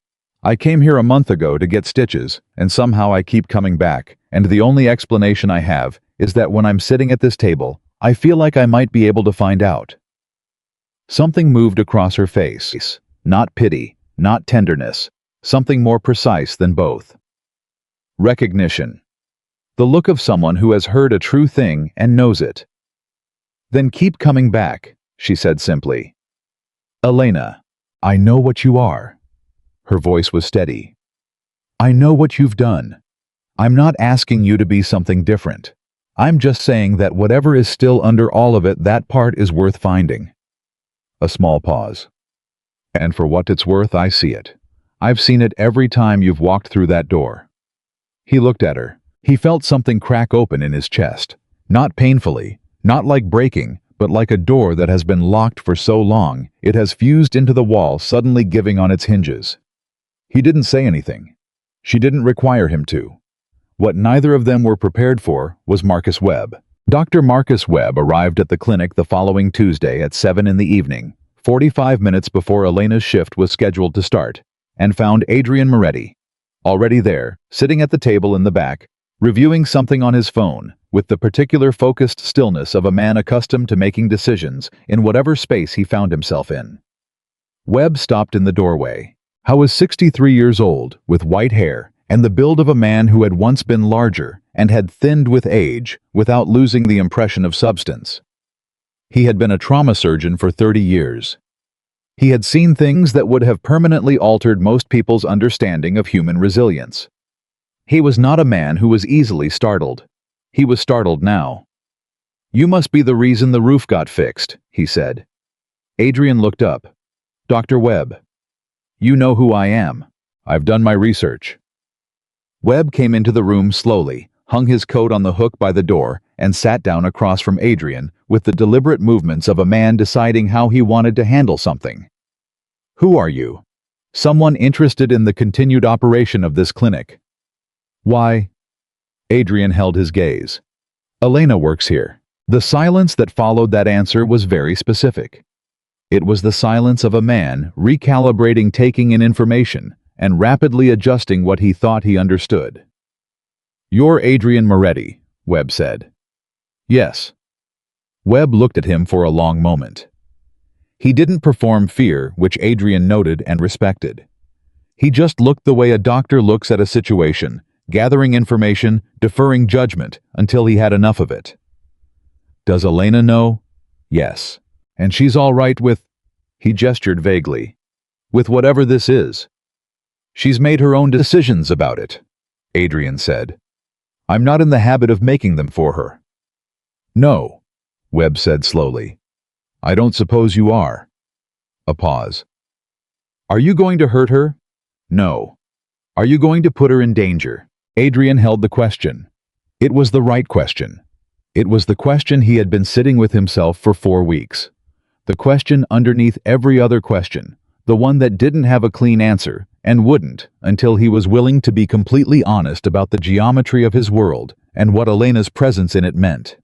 "I came here a month ago to get stitches, and somehow I keep coming back, and the only explanation I have is that when I'm sitting at this table, I feel like I might be able to find out." Something moved across her face. Not pity, not tenderness, something more precise than both. Recognition. The look of someone who has heard a true thing and knows it. "Then keep coming back," she said simply. "Elena, I know what you are." Her voice was steady. "I know what you've done. I'm not asking you to be something different. I'm just saying that whatever is still under all of it, that part is worth finding." A small pause. "And for what it's worth, I see it. I've seen it every time you've walked through that door." He looked at her. He felt something crack open in his chest. Not painfully, not like breaking, but like a door that has been locked for so long, it has fused into the wall, suddenly giving on its hinges. He didn't say anything. She didn't require him to. What neither of them were prepared for was Marcus Webb. Dr. Marcus Webb arrived at the clinic the following Tuesday at 7 in the evening, 45 minutes before Elena's shift was scheduled to start, and found Adrian Moretti already there, sitting at the table in the back, reviewing something on his phone, with the particular focused stillness of a man accustomed to making decisions in whatever space he found himself in. Webb stopped in the doorway. He was 63 years old, with white hair, and the build of a man who had once been larger and had thinned with age without losing the impression of substance. He had been a trauma surgeon for 30 years. He had seen things that would have permanently altered most people's understanding of human resilience. He was not a man who was easily startled. He was startled now. "You must be the reason the roof got fixed," he said. Adrian looked up. "Dr. Webb." "You know who I am. I've done my research." Webb came into the room slowly, hung his coat on the hook by the door, and sat down across from Adrian with the deliberate movements of a man deciding how he wanted to handle something. "Who are you?" "Someone interested in the continued operation of this clinic." "Why?" Adrian held his gaze. "Elena works here." The silence that followed that answer was very specific. It was the silence of a man recalibrating, taking in information, and rapidly adjusting what he thought he understood. "You're Adrian Moretti," Webb said. "Yes." Webb looked at him for a long moment. He didn't perform fear, which Adrian noted and respected. He just looked the way a doctor looks at a situation, gathering information, deferring judgment, until he had enough of it. "Does Elena know?" "Yes. And she's all right with—" he gestured vaguely. "With whatever this is." "She's made her own decisions about it," Adrian said. "I'm not in the habit of making them for her." "No," Webb said slowly. "I don't suppose you are." A pause. "Are you going to hurt her?" "No." "Are you going to put her in danger?" Adrian held the question. It was the right question. It was the question he had been sitting with himself for 4 weeks. The question underneath every other question, the one that didn't have a clean answer, and wouldn't until he was willing to be completely honest about the geometry of his world and what Elena's presence in it meant.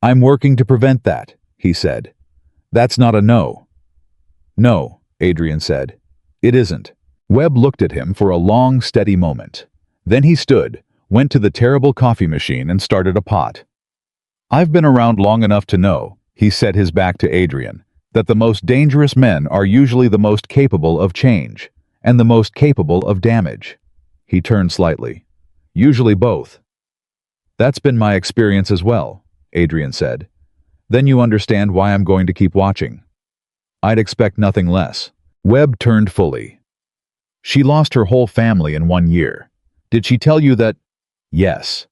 "I'm working to prevent that," he said. "That's not a no." "No," Adrian said. "It isn't." Webb looked at him for a long, steady moment. Then he stood, went to the terrible coffee machine and started a pot. "I've been around long enough to know," he set his back to Adrian, "that the most dangerous men are usually the most capable of change, and the most capable of damage." He turned slightly. "Usually both." That's been my experience as well, Adrian said. Then you understand why I'm going to keep watching. I'd expect nothing less. Webb turned fully. She lost her whole family in 1 year. Did she tell you that? Yes.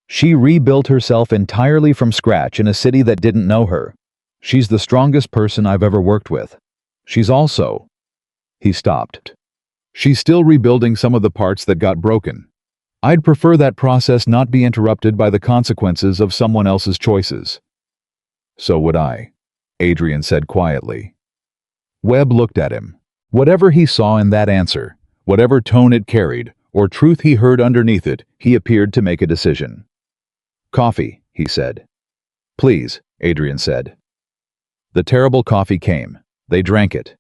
She rebuilt herself entirely from scratch in a city that didn't know her. She's the strongest person I've ever worked with. She's also... He stopped. She's still rebuilding some of the parts that got broken. I'd prefer that process not be interrupted by the consequences of someone else's choices. So would I, Adrian said quietly. Webb looked at him. Whatever he saw in that answer, whatever tone it carried, or truth he heard underneath it, he appeared to make a decision. Coffee, he said. Please, Adrian said. The terrible coffee came. They drank it.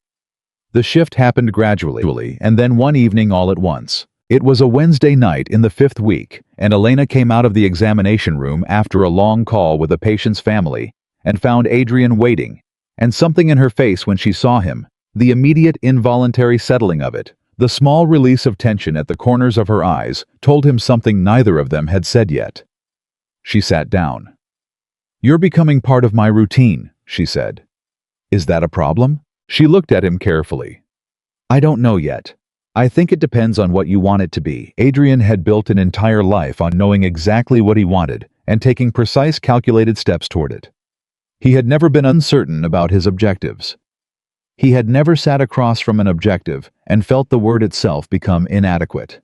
The shift happened gradually, and then one evening all at once. It was a Wednesday night in the 5th week, and Elena came out of the examination room after a long call with a patient's family and found Adrian waiting, and something in her face when she saw him, the immediate involuntary settling of it, the small release of tension at the corners of her eyes, told him something neither of them had said yet. She sat down. You're becoming part of my routine, she said. Is that a problem? She looked at him carefully. I don't know yet. I think it depends on what you want it to be. Adrian had built an entire life on knowing exactly what he wanted and taking precise calculated steps toward it. He had never been uncertain about his objectives. He had never sat across from an objective and felt the word itself become inadequate.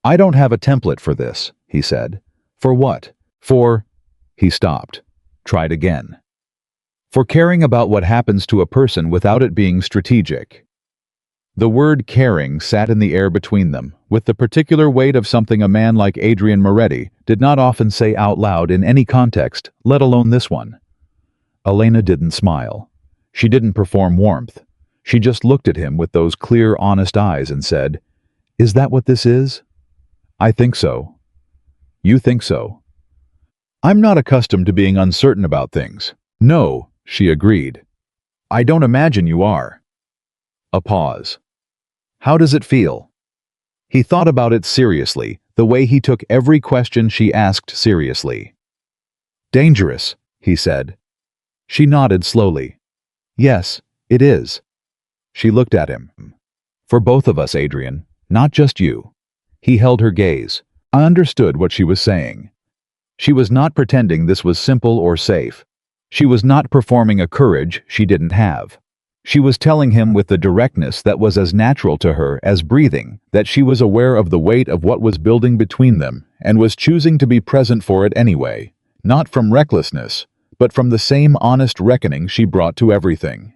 I don't have a template for this, he said. For what? For... He stopped. Tried again. For caring about what happens to a person without it being strategic. The word caring sat in the air between them, with the particular weight of something a man like Adrian Moretti did not often say out loud in any context, let alone this one. Elena didn't smile. She didn't perform warmth. She just looked at him with those clear, honest eyes and said, Is that what this is? I think so. You think so? I'm not accustomed to being uncertain about things. No, she agreed. I don't imagine you are. A pause. How does it feel? He thought about it seriously, the way he took every question she asked seriously. Dangerous, he said. She nodded slowly. Yes, it is. She looked at him. For both of us, Adrian, not just you. He held her gaze. I understood what she was saying. She was not pretending this was simple or safe. She was not performing a courage she didn't have. She was telling him with the directness that was as natural to her as breathing that she was aware of the weight of what was building between them and was choosing to be present for it anyway, not from recklessness, but from the same honest reckoning she brought to everything.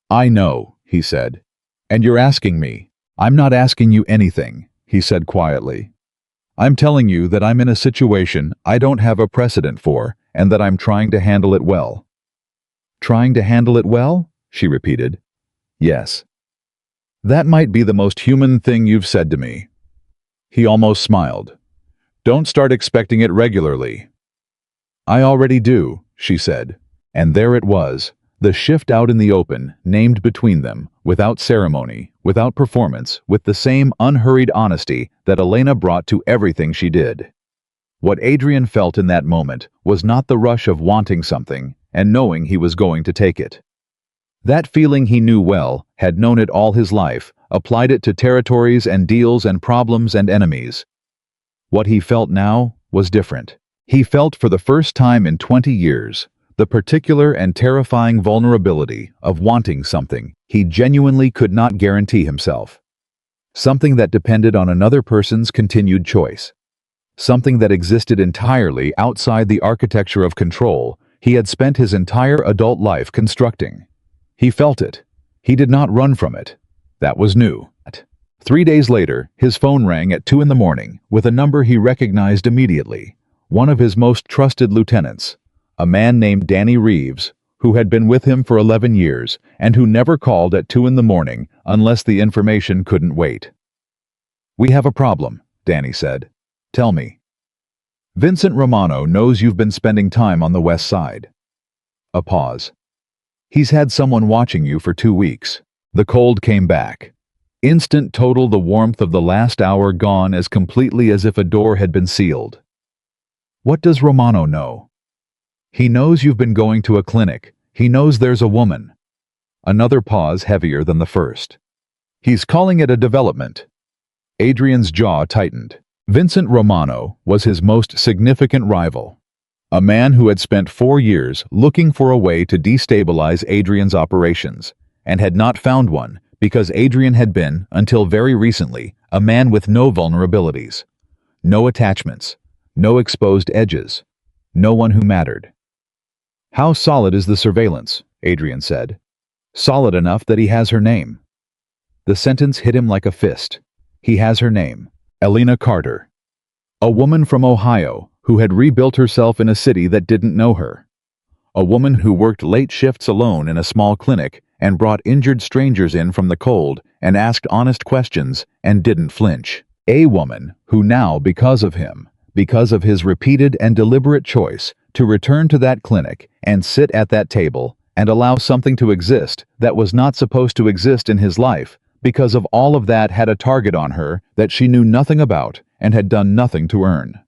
I know, he said. And you're asking me. I'm not asking you anything, he said quietly. I'm telling you that I'm in a situation I don't have a precedent for and that I'm trying to handle it well. Trying to handle it well? She repeated. Yes. That might be the most human thing you've said to me. He almost smiled. Don't start expecting it regularly. I already do, she said. And there it was, the shift out in the open, named between them, without ceremony, without performance, with the same unhurried honesty that Elena brought to everything she did. What Adrian felt in that moment was not the rush of wanting something and knowing he was going to take it. That feeling he knew well, had known it all his life, applied it to territories and deals and problems and enemies. What he felt now was different. He felt for the first time in 20 years the particular and terrifying vulnerability of wanting something he genuinely could not guarantee himself. Something that depended on another person's continued choice. Something that existed entirely outside the architecture of control he had spent his entire adult life constructing. He felt it. He did not run from it. That was new. 3 days later, his phone rang at 2 in the morning with a number he recognized immediately. One of his most trusted lieutenants, a man named Danny Reeves, who had been with him for 11 years and who never called at 2 in the morning unless the information couldn't wait. We have a problem, Danny said. Tell me. Vincent Romano knows you've been spending time on the west side. A pause. He's had someone watching you for 2 weeks. The cold came back. Instant total, the warmth of the last hour gone as completely as if a door had been sealed. What does Romano know? He knows you've been going to a clinic. He knows there's a woman. Another pause heavier than the first. He's calling it a development. Adrian's jaw tightened. Vincent Romano was his most significant rival. A man who had spent 4 years looking for a way to destabilize Adrian's operations, and had not found one because Adrian had been, until very recently, a man with no vulnerabilities, no attachments, no exposed edges, no one who mattered. "How solid is the surveillance?" Adrian said. "Solid enough that he has her name." The sentence hit him like a fist. He has her name. Elena Carter. A woman from Ohio who had rebuilt herself in a city that didn't know her. A woman who worked late shifts alone in a small clinic and brought injured strangers in from the cold and asked honest questions and didn't flinch. A woman who now, because of him, because of his repeated and deliberate choice to return to that clinic and sit at that table and allow something to exist that was not supposed to exist in his life, because of all of that, had a target on her that she knew nothing about and had done nothing to earn.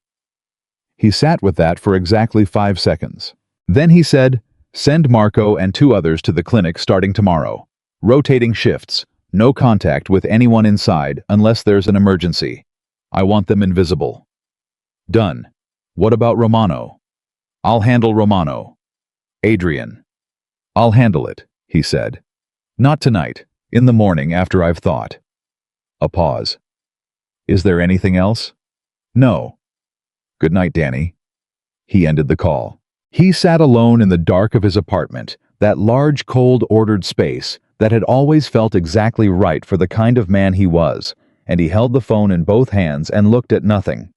He sat with that for exactly 5 seconds. Then he said, "Send Marco and 2 others to the clinic starting tomorrow. Rotating shifts, no contact with anyone inside unless there's an emergency. I want them invisible." "Done. What about Romano?" "I'll handle Romano." "Adrian." "I'll handle it," he said. "Not tonight. In the morning after I've thought." A pause. "Is there anything else?" "No." "Good night, Danny." He ended the call. He sat alone in the dark of his apartment, that large, cold, ordered space that had always felt exactly right for the kind of man he was, and he held the phone in both hands and looked at nothing.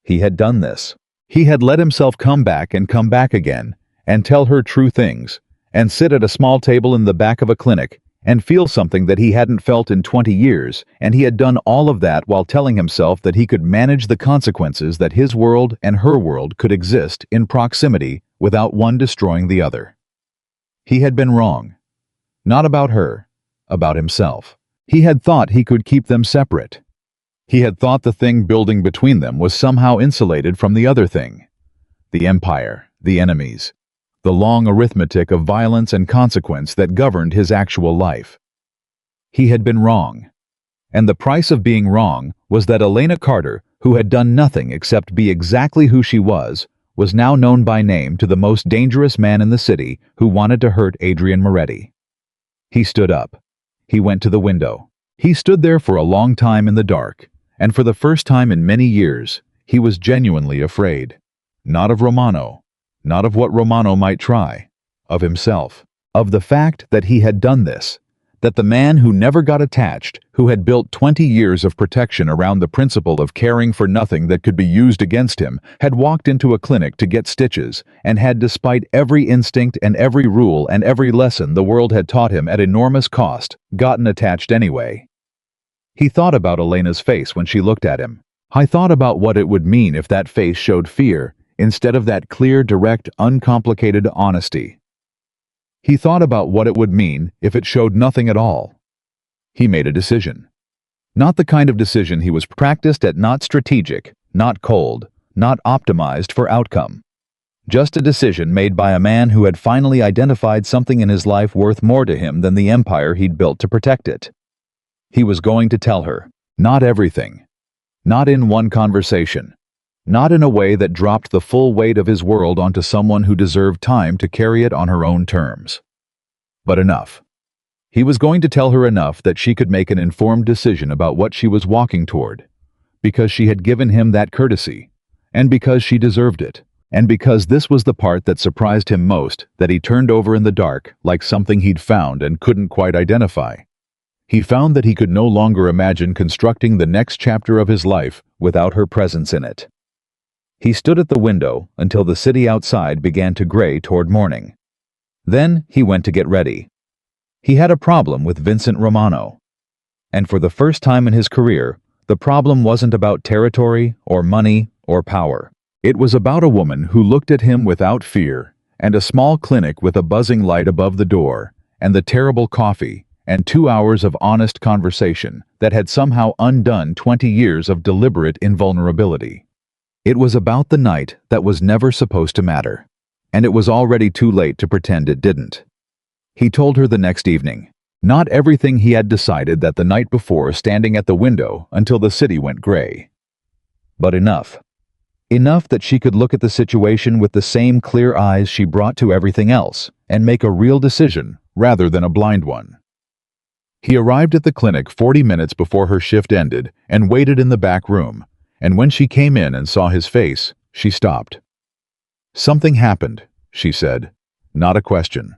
He had done this. He had let himself come back and come back again, and tell her true things, and sit at a small table in the back of a clinic, and feel something that he hadn't felt in 20 years, and he had done all of that while telling himself that he could manage the consequences, that his world and her world could exist in proximity without one destroying the other. He had been wrong. Not about her, about himself. He had thought he could keep them separate. He had thought the thing building between them was somehow insulated from the other thing. The empire, the enemies, the long arithmetic of violence and consequence that governed his actual life. He had been wrong. And the price of being wrong was that Elena Carter, who had done nothing except be exactly who she was now known by name to the most dangerous man in the city who wanted to hurt Adrian Moretti. He stood up. He went to the window. He stood there for a long time in the dark, and for the first time in many years, he was genuinely afraid. Not of Romano, not of what Romano might try, of himself, of the fact that he had done this, that the man who never got attached, who had built 20 years of protection around the principle of caring for nothing that could be used against him, had walked into a clinic to get stitches, and had, despite every instinct and every rule and every lesson the world had taught him at enormous cost, gotten attached anyway. He thought about Elena's face when she looked at him. I thought about what it would mean if that face showed fear, instead of that clear, direct, uncomplicated honesty. He thought about what it would mean if it showed nothing at all. He made a decision. Not the kind of decision he was practiced at, not strategic, not cold, not optimized for outcome. Just a decision made by a man who had finally identified something in his life worth more to him than the empire he'd built to protect it. He was going to tell her, not everything. Not in one conversation. Not in a way that dropped the full weight of his world onto someone who deserved time to carry it on her own terms. But enough. He was going to tell her enough that she could make an informed decision about what she was walking toward, because she had given him that courtesy, and because she deserved it, and because this was the part that surprised him most, that he turned over in the dark like something he'd found and couldn't quite identify. He found that he could no longer imagine constructing the next chapter of his life without her presence in it. He stood at the window until the city outside began to gray toward morning. Then he went to get ready. He had a problem with Vincent Romano. And for the first time in his career, the problem wasn't about territory or money or power. It was about a woman who looked at him without fear, and a small clinic with a buzzing light above the door, and the terrible coffee, and 2 hours of honest conversation that had somehow undone 20 years of deliberate invulnerability. It was about the night that was never supposed to matter, and it was already too late to pretend it didn't. He told her the next evening. Not everything he had decided that the night before standing at the window until the city went gray. But enough. Enough that she could look at the situation with the same clear eyes she brought to everything else and make a real decision rather than a blind one. He arrived at the clinic 40 minutes before her shift ended and waited in the back room, and when she came in and saw his face, she stopped. "Something happened," she said, not a question.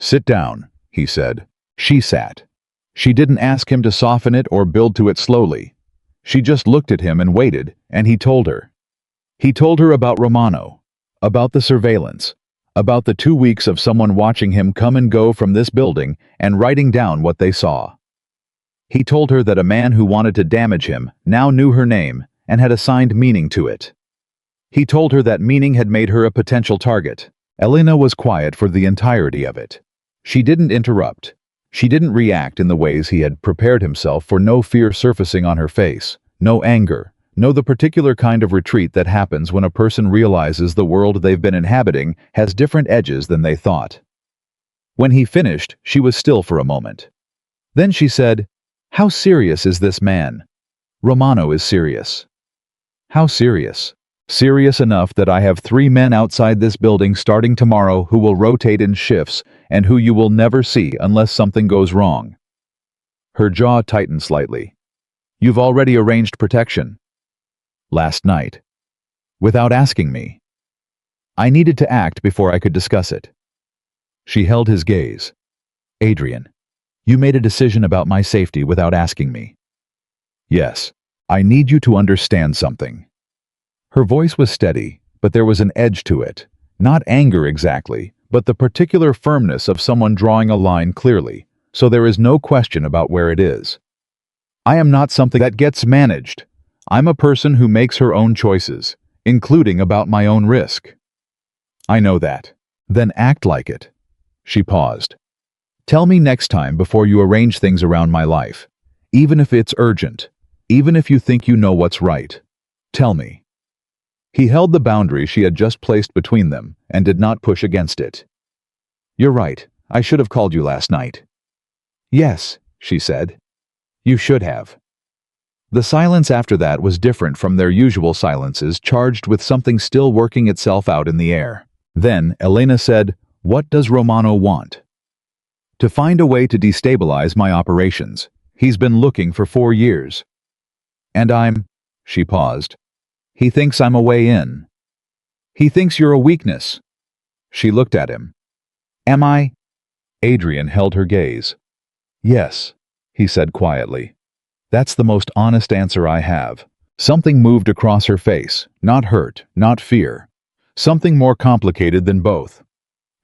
"Sit down," he said. She sat. She didn't ask him to soften it or build to it slowly. She just looked at him and waited, and he told her. He told her about Romano, about the surveillance, about the 2 weeks of someone watching him come and go from this building and writing down what they saw. He told her that a man who wanted to damage him now knew her name and had assigned meaning to it. He told her that meaning had made her a potential target. Elena was quiet for the entirety of it. She didn't interrupt. She didn't react in the ways he had prepared himself for, no fear surfacing on her face, no anger, no the particular kind of retreat that happens when a person realizes the world they've been inhabiting has different edges than they thought. When he finished, she was still for a moment. Then she said, "How serious is this man?" "Romano is serious." "How serious?" "Serious enough that I have 3 men outside this building starting tomorrow who will rotate in shifts and who you will never see unless something goes wrong." Her jaw tightened slightly. "You've already arranged protection." "Last night. Without asking me. I needed to act before I could discuss it." She held his gaze. "Adrian, you made a decision about my safety without asking me." "Yes. I need you to understand something." Her voice was steady, but there was an edge to it. Not anger exactly, but the particular firmness of someone drawing a line clearly, so there is no question about where it is. "I am not something that gets managed. I'm a person who makes her own choices, including about my own risk." "I know that." "Then act like it." She paused. "Tell me next time before you arrange things around my life. Even if it's urgent. Even if you think you know what's right. Tell me." He held the boundary she had just placed between them and did not push against it. "You're right. I should have called you last night." "Yes," she said. "You should have." The silence after that was different from their usual silences, charged with something still working itself out in the air. Then Elena said, "What does Romano want?" "To find a way to destabilize my operations. He's been looking for 4 years. And she paused. "He thinks I'm a way in. He thinks you're a weakness." She looked at him. "Am I?" Adrian held her gaze. "Yes," he said quietly. "That's the most honest answer I have." Something moved across her face, not hurt, not fear. Something more complicated than both.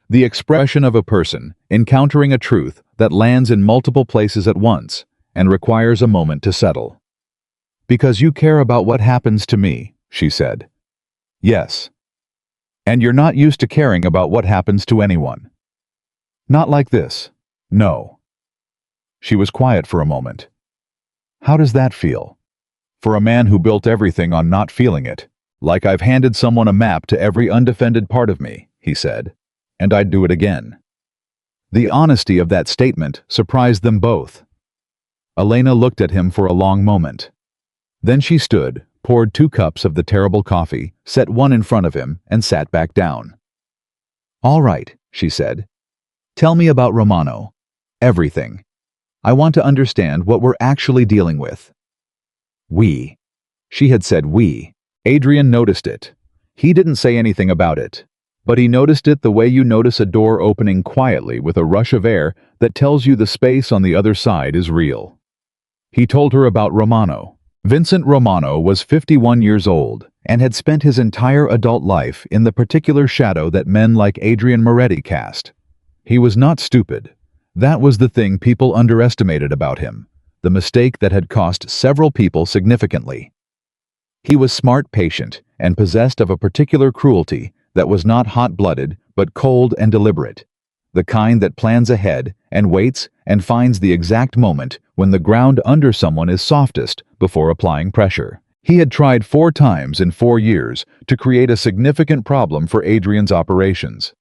The expression of a person encountering a truth that lands in multiple places at once and requires a moment to settle. "Because you care about what happens to me," she said. "Yes. And you're not used to caring about what happens to anyone. Not like this. No." She was quiet for a moment. "How does that feel?" "For a man who built everything on not feeling it, like I've handed someone a map to every undefended part of me," he said. "And I'd do it again." The honesty of that statement surprised them both. Elena looked at him for a long moment. Then she stood, poured 2 cups of the terrible coffee, set one in front of him, and sat back down. "All right," she said. "Tell me about Romano. Everything. I want to understand what we're actually dealing with." "We." She had said we. Adrian noticed it. He didn't say anything about it, but he noticed it the way you notice a door opening quietly with a rush of air that tells you the space on the other side is real. He told her about Romano. Vincent Romano was 51 years old and had spent his entire adult life in the particular shadow that men like Adrian Moretti cast. He was not stupid. That was the thing people underestimated about him, the mistake that had cost several people significantly. He was smart, patient, and possessed of a particular cruelty that was not hot-blooded but cold and deliberate, the kind that plans ahead and waits and finds the exact moment when the ground under someone is softest before applying pressure. He had tried 4 times in 4 years to create a significant problem for Adrian's operations.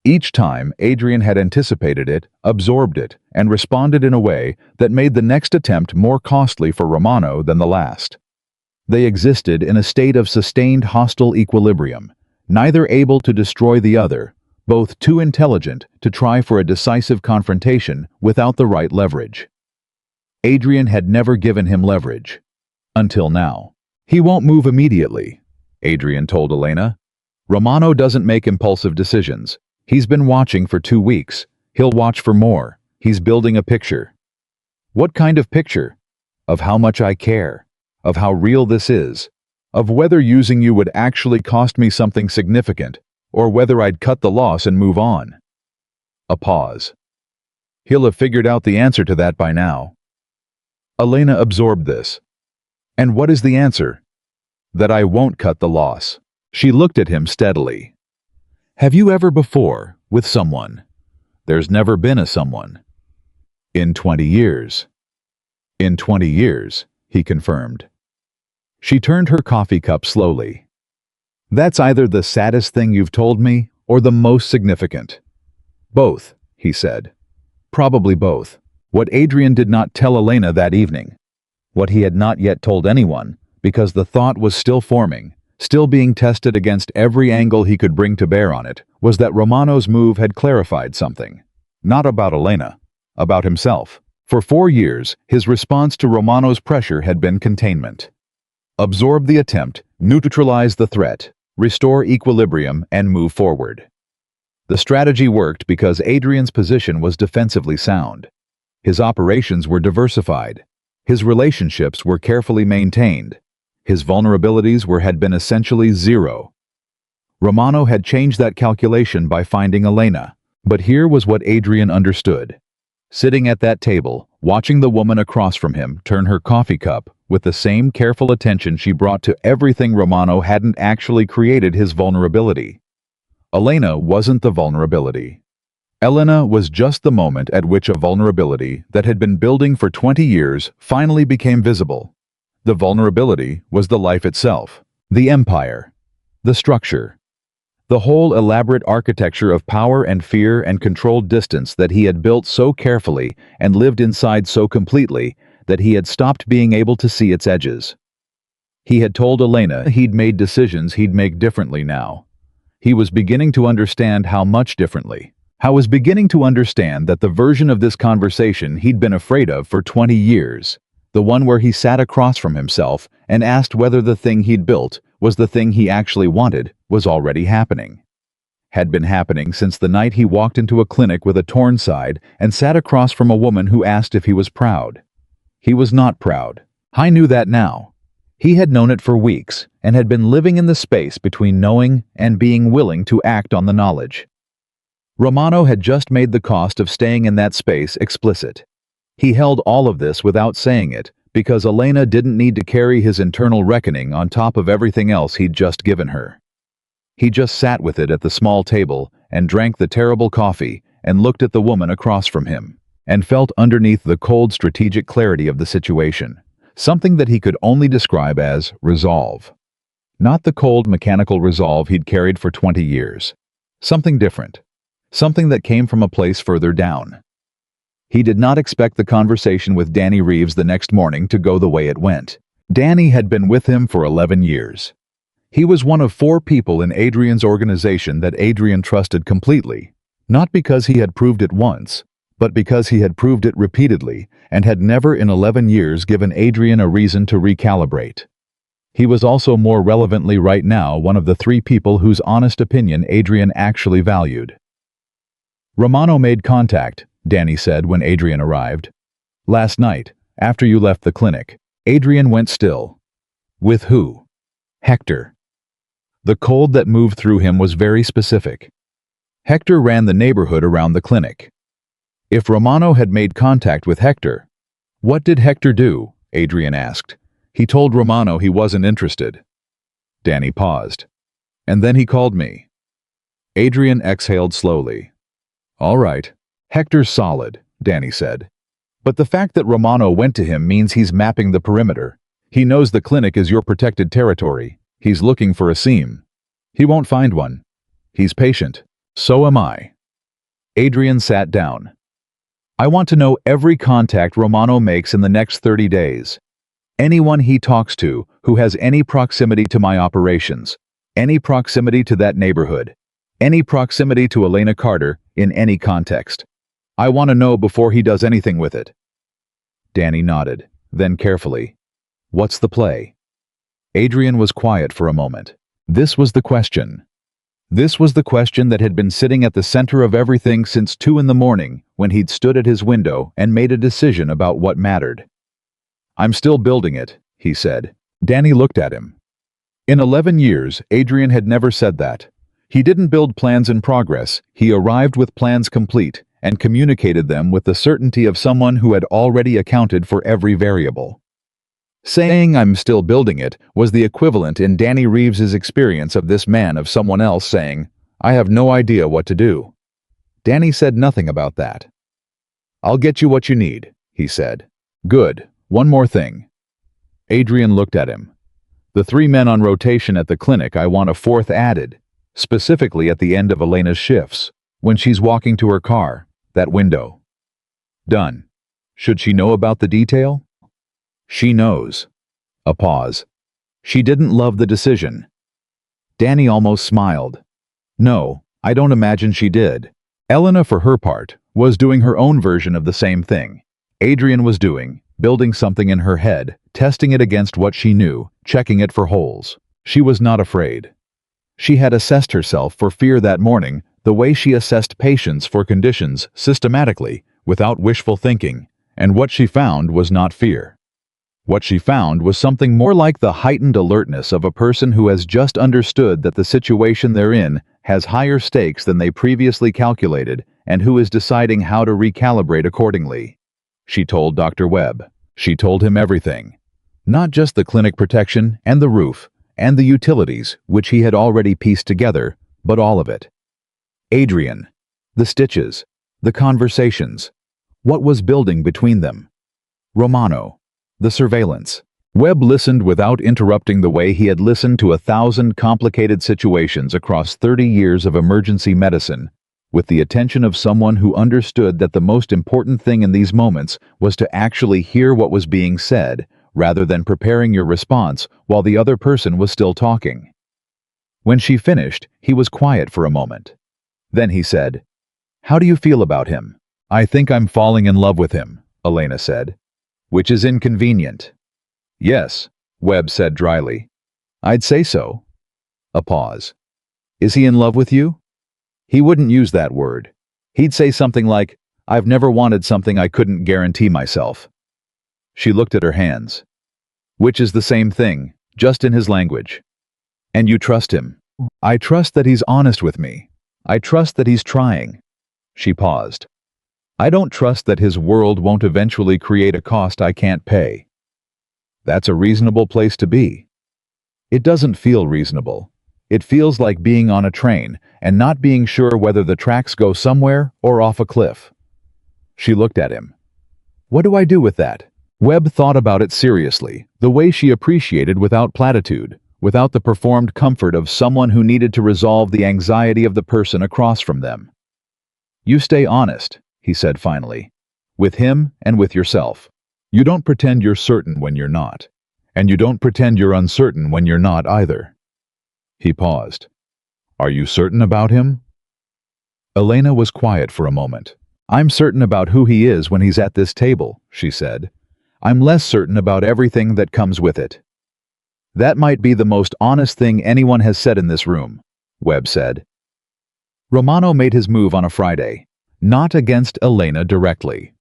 Each time, Adrian had anticipated it, absorbed it, and responded in a way that made the next attempt more costly for Romano than the last. They existed in a state of sustained hostile equilibrium, neither able to destroy the other, both too intelligent to try for a decisive confrontation without the right leverage. Adrian had never given him leverage. Until now. "He won't move immediately," Adrian told Elena. "Romano doesn't make impulsive decisions. He's been watching for 2 weeks. He'll watch for more. He's building a picture." "What kind of picture?" "Of how much I care. Of how real this is. Of whether using you would actually cost me something significant, or whether I'd cut the loss and move on." A pause. "He'll have figured out the answer to that by now." Elena absorbed this. "And what is the answer?" "That I won't cut the loss." She looked at him steadily. "Have you ever before, with someone?" "There's never been a someone." "In 20 years." "In 20 years," he confirmed. She turned her coffee cup slowly. "That's either the saddest thing you've told me, or the most significant." "Both," he said. "Probably both." What Adrian did not tell Elena that evening, what he had not yet told anyone, because the thought was still forming, still being tested against every angle he could bring to bear on it, was that Romano's move had clarified something. Not about Elena, about himself. For 4 years, his response to Romano's pressure had been containment. Absorb the attempt, neutralize the threat, restore equilibrium, and move forward. The strategy worked because Adrian's position was defensively sound. His operations were diversified. His relationships were carefully maintained. His vulnerabilities had been essentially zero. Romano had changed that calculation by finding Elena. But here was what Adrian understood. Sitting at that table, watching the woman across from him turn her coffee cup, with the same careful attention she brought to everything Romano hadn't actually created his vulnerability. Elena wasn't the vulnerability. Elena was just the moment at which a vulnerability that had been building for 20 years finally became visible. The vulnerability was the life itself, the empire, the structure, the whole elaborate architecture of power and fear and controlled distance that he had built so carefully and lived inside so completely that he had stopped being able to see its edges. He had told Elena he'd made decisions he'd make differently now. He was beginning to understand how much differently. How was beginning to understand that the version of this conversation he'd been afraid of for 20 years, the one where he sat across from himself and asked whether the thing he'd built was the thing he actually wanted, was already happening. Had been happening since the night he walked into a clinic with a torn side and sat across from a woman who asked if he was proud. He was not proud. I knew that now. He had known it for weeks and had been living in the space between knowing and being willing to act on the knowledge. Romano had just made the cost of staying in that space explicit. He held all of this without saying it, because Elena didn't need to carry his internal reckoning on top of everything else he'd just given her. He just sat with it at the small table and drank the terrible coffee and looked at the woman across from him, and felt underneath the cold strategic clarity of the situation, something that he could only describe as resolve. Not the cold mechanical resolve he'd carried for 20 years. Something different. Something that came from a place further down. He did not expect the conversation with Danny Reeves the next morning to go the way it went. Danny had been with him for 11 years. He was one of 4 people in Adrian's organization that Adrian trusted completely, not because he had proved it once, but because he had proved it repeatedly and had never in 11 years given Adrian a reason to recalibrate. He was also more relevantly right now one of the 3 people whose honest opinion Adrian actually valued. "Romano made contact," Danny said when Adrian arrived. "Last night, after you left the clinic." Adrian went still. "With who?" "Hector." The cold that moved through him was very specific. Hector ran the neighborhood around the clinic. If Romano had made contact with Hector, what did Hector do? Adrian asked. "He told Romano he wasn't interested." Danny paused. "And then he called me." Adrian exhaled slowly. "All right. Hector's solid," Danny said. "But the fact that Romano went to him means he's mapping the perimeter. He knows the clinic is your protected territory. He's looking for a seam. He won't find one. He's patient. So am I. Adrian sat down. I want to know every contact Romano makes in the next 30 days. Anyone he talks to who has any proximity to my operations, any proximity to that neighborhood, any proximity to Elena Carter in any context. I want to know before he does anything with it. Danny nodded, then carefully. What's the play? Adrian was quiet for a moment. This was the question. This was the question that had been sitting at the center of everything since 2 in the morning when he'd stood at his window and made a decision about what mattered. I'm still building it, he said. Danny looked at him. In 11 years, Adrian had never said that. He didn't build plans in progress, he arrived with plans complete and communicated them with the certainty of someone who had already accounted for every variable. Saying I'm still building it was the equivalent in Danny Reeves's experience of this man of someone else saying, I have no idea what to do. Danny said nothing about that. I'll get you what you need, he said. Good. One more thing. Adrian looked at him. The 3 men on rotation at the clinic, I want a 4th added, specifically at the end of Elena's shifts, when she's walking to her car, that window. Done. Should she know about the detail? She knows. A pause. She didn't love the decision. Danny almost smiled. No, I don't imagine she did. Elena, for her part, was doing her own version of the same thing. Adrian was building something in her head, testing it against what she knew, checking it for holes. She was not afraid. She had assessed herself for fear that morning the way she assessed patients for conditions systematically, without wishful thinking, and what she found was not fear. What she found was something more like the heightened alertness of a person who has just understood that the situation they're in has higher stakes than they previously calculated and who is deciding how to recalibrate accordingly. She told Dr. Webb. She told him everything. Not just the clinic protection and the roof and the utilities, which he had already pieced together, but all of it. Adrian. The stitches. The conversations. What was building between them? Romano. The surveillance. Webb listened without interrupting the way he had listened to 1,000 complicated situations across 30 years of emergency medicine, with the attention of someone who understood that the most important thing in these moments was to actually hear what was being said, rather than preparing your response while the other person was still talking. When she finished, he was quiet for a moment. Then he said, How do you feel about him? I think I'm falling in love with him, Elena said. Which is inconvenient. Yes, Webb said dryly. I'd say so. A pause. Is he in love with you? He wouldn't use that word. He'd say something like, I've never wanted something I couldn't guarantee myself. She looked at her hands. Which is the same thing, just in his language. And you trust him? I trust that he's honest with me. I trust that he's trying. She paused. I don't trust that his world won't eventually create a cost I can't pay. That's a reasonable place to be. It doesn't feel reasonable. It feels like being on a train and not being sure whether the tracks go somewhere or off a cliff. She looked at him. What do I do with that? Webb thought about it seriously, the way she appreciated without platitude, without the performed comfort of someone who needed to resolve the anxiety of the person across from them. You stay honest, he said finally, with him and with yourself. You don't pretend you're certain when you're not, and you don't pretend you're uncertain when you're not either. He paused. Are you certain about him? Elena was quiet for a moment. I'm certain about who he is when he's at this table, she said. I'm less certain about everything that comes with it. That might be the most honest thing anyone has said in this room, Webb said. Romano made his move on a Friday. Not against Elena directly.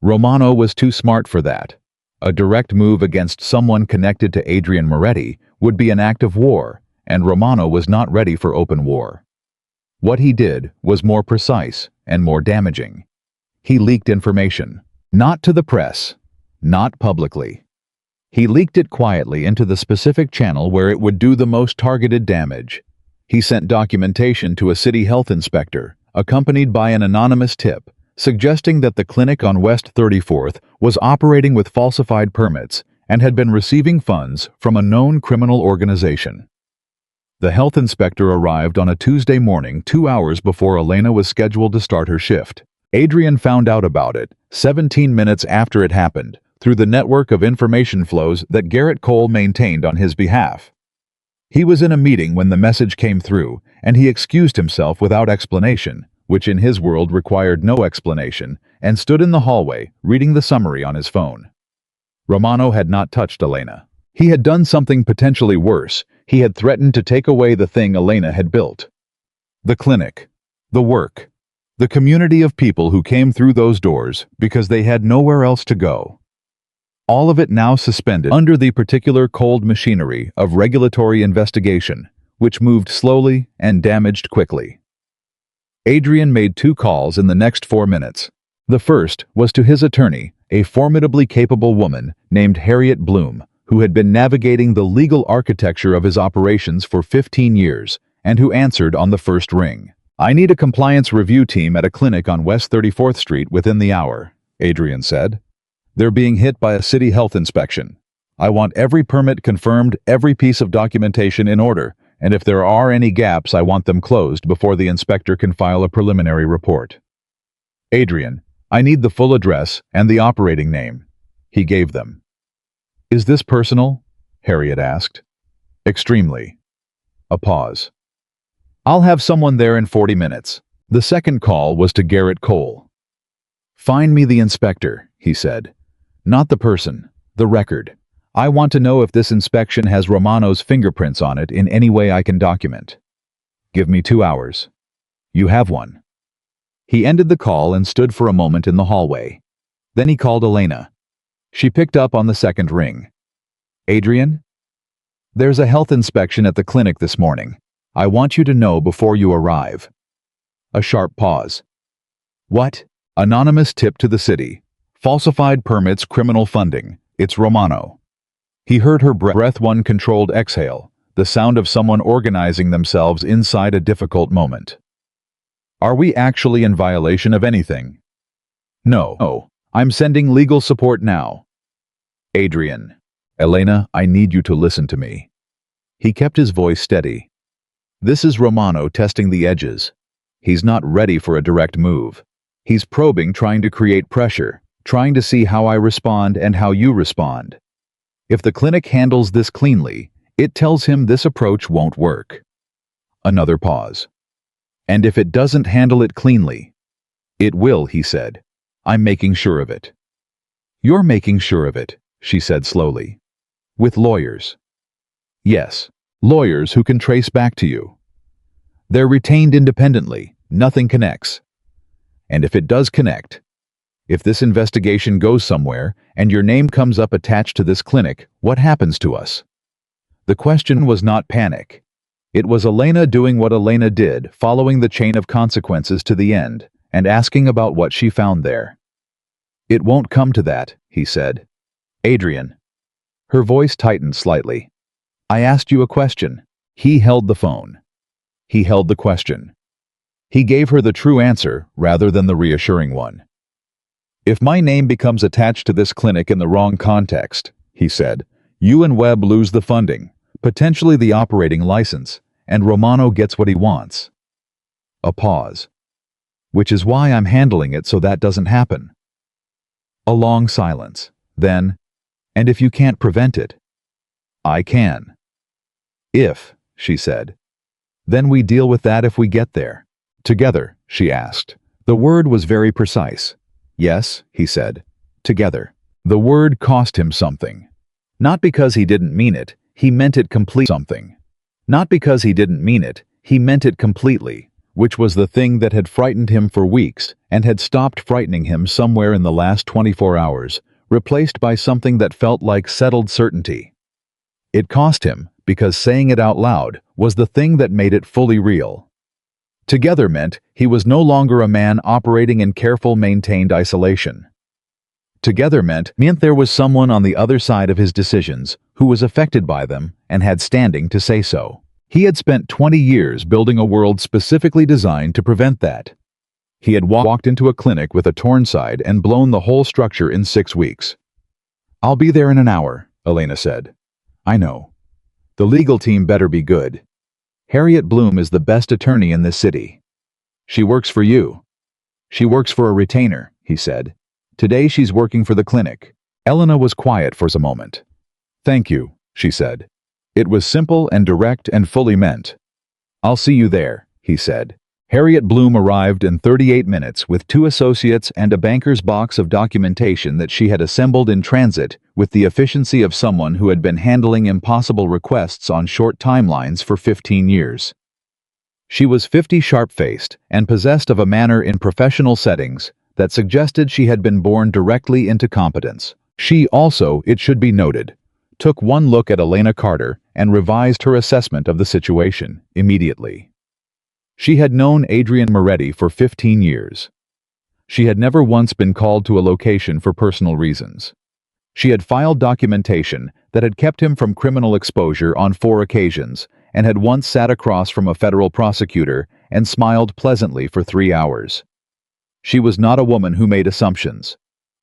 Romano was too smart for that. A direct move against someone connected to Adrian Moretti would be an act of war, and Romano was not ready for open war. What he did was more precise and more damaging. He leaked information, not to the press, not publicly. He leaked it quietly into the specific channel where it would do the most targeted damage. He sent documentation to a city health inspector, accompanied by an anonymous tip, suggesting that the clinic on West 34th was operating with falsified permits and had been receiving funds from a known criminal organization. The health inspector arrived on a Tuesday morning 2 hours before Elena was scheduled to start her shift. Adrian found out about it 17 minutes after it happened through the network of information flows that Garrett Cole maintained on his behalf. He was in a meeting when the message came through, and he excused himself without explanation, which in his world required no explanation, and stood in the hallway, reading the summary on his phone. Romano had not touched Elena. He had done something potentially worse. He had threatened to take away the thing Elena had built. The clinic, the work, the community of people who came through those doors because they had nowhere else to go. All of it now suspended under the particular cold machinery of regulatory investigation, which moved slowly and damaged quickly. Adrian made 2 calls in the next 4 minutes. The first was to his attorney, a formidably capable woman named Harriet Bloom, who had been navigating the legal architecture of his operations for 15 years, and who answered on the first ring. "I need a compliance review team at a clinic on West 34th Street within the hour," Adrian said. "They're being hit by a city health inspection. I want every permit confirmed, every piece of documentation in order, and if there are any gaps, I want them closed before the inspector can file a preliminary report." "Adrian, I need the full address and the operating name." He gave them. "Is this personal?" Harriet asked. "Extremely." A pause. "I'll have someone there in 40 minutes. The second call was to Garrett Cole. "Find me the inspector," he said. "Not the person, the record. I want to know if this inspection has Romano's fingerprints on it in any way I can document. Give me 2 hours. You have one." He ended the call and stood for a moment in the hallway. Then he called Elena. She picked up on the second ring. "Adrian? There's a health inspection at the clinic this morning. I want you to know before you arrive." A sharp pause. "What?" "Anonymous tip to the city. Falsified permits, criminal funding. It's Romano." He heard her breath, one controlled exhale, the sound of someone organizing themselves inside a difficult moment. "Are we actually in violation of anything?" "No. I'm sending legal support now." "Adrian. Elena, I need you to listen to me." He kept his voice steady. "This is Romano testing the edges. He's not ready for a direct move. He's probing, trying to create pressure, trying to see how I respond and how you respond. If the clinic handles this cleanly, it tells him this approach won't work." Another pause. "And if it doesn't handle it cleanly?" "It will," he said. "I'm making sure of it." "You're making sure of it," she said slowly. "With lawyers?" "Yes, lawyers who can trace back to you. They're retained independently, nothing connects. And if it does connect, if this investigation goes somewhere and your name comes up attached to this clinic, what happens to us?" The question was not panic. It was Elena doing what Elena did, following the chain of consequences to the end, and asking about what she found there. "It won't come to that," he said. "Adrian." Her voice tightened slightly. "I asked you a question." He held the phone. He held the question. He gave her the true answer rather than the reassuring one. "If my name becomes attached to this clinic in the wrong context," he said, "you and Webb lose the funding, potentially the operating license, and Romano gets what he wants." A pause. "Which is why I'm handling it so that doesn't happen." A long silence. Then, "And if you can't prevent it?" "I can." "If," she said. "Then we deal with that if we get there." "Together," she asked. The word was very precise. "Yes," he said. "Together." The word cost him something. Not because he didn't mean it, he meant it complete something. Not because he didn't mean it, he meant it completely, which was the thing that had frightened him for weeks and had stopped frightening him somewhere in the last 24 hours, replaced by something that felt like settled certainty. It cost him because saying it out loud was the thing that made it fully real. Together meant he was no longer a man operating in careful, maintained isolation. Together meant there was someone on the other side of his decisions who was affected by them and had standing to say so. He had spent 20 years building a world specifically designed to prevent that. He had walked into a clinic with a torn side and blown the whole structure in 6 weeks. "I'll be there in an hour," Elena said. I know. The legal team better be good. Harriet Bloom is the best attorney in this city. She works for you. She works for a retainer, he said. Today she's working for the clinic. Elena was quiet for a moment. Thank you, she said. It was simple and direct and fully meant. I'll see you there, he said. Harriet Bloom arrived in 38 minutes with 2 associates and a banker's box of documentation that she had assembled in transit with the efficiency of someone who had been handling impossible requests on short timelines for 15 years. She was 50 sharp-faced and possessed of a manner in professional settings that suggested she had been born directly into competence. She also, it should be noted, took one look at Elena Carter and revised her assessment of the situation immediately. She had known Adrian Moretti for 15 years. She had never once been called to a location for personal reasons. She had filed documentation that had kept him from criminal exposure on 4 occasions and had once sat across from a federal prosecutor and smiled pleasantly for 3 hours. She was not a woman who made assumptions.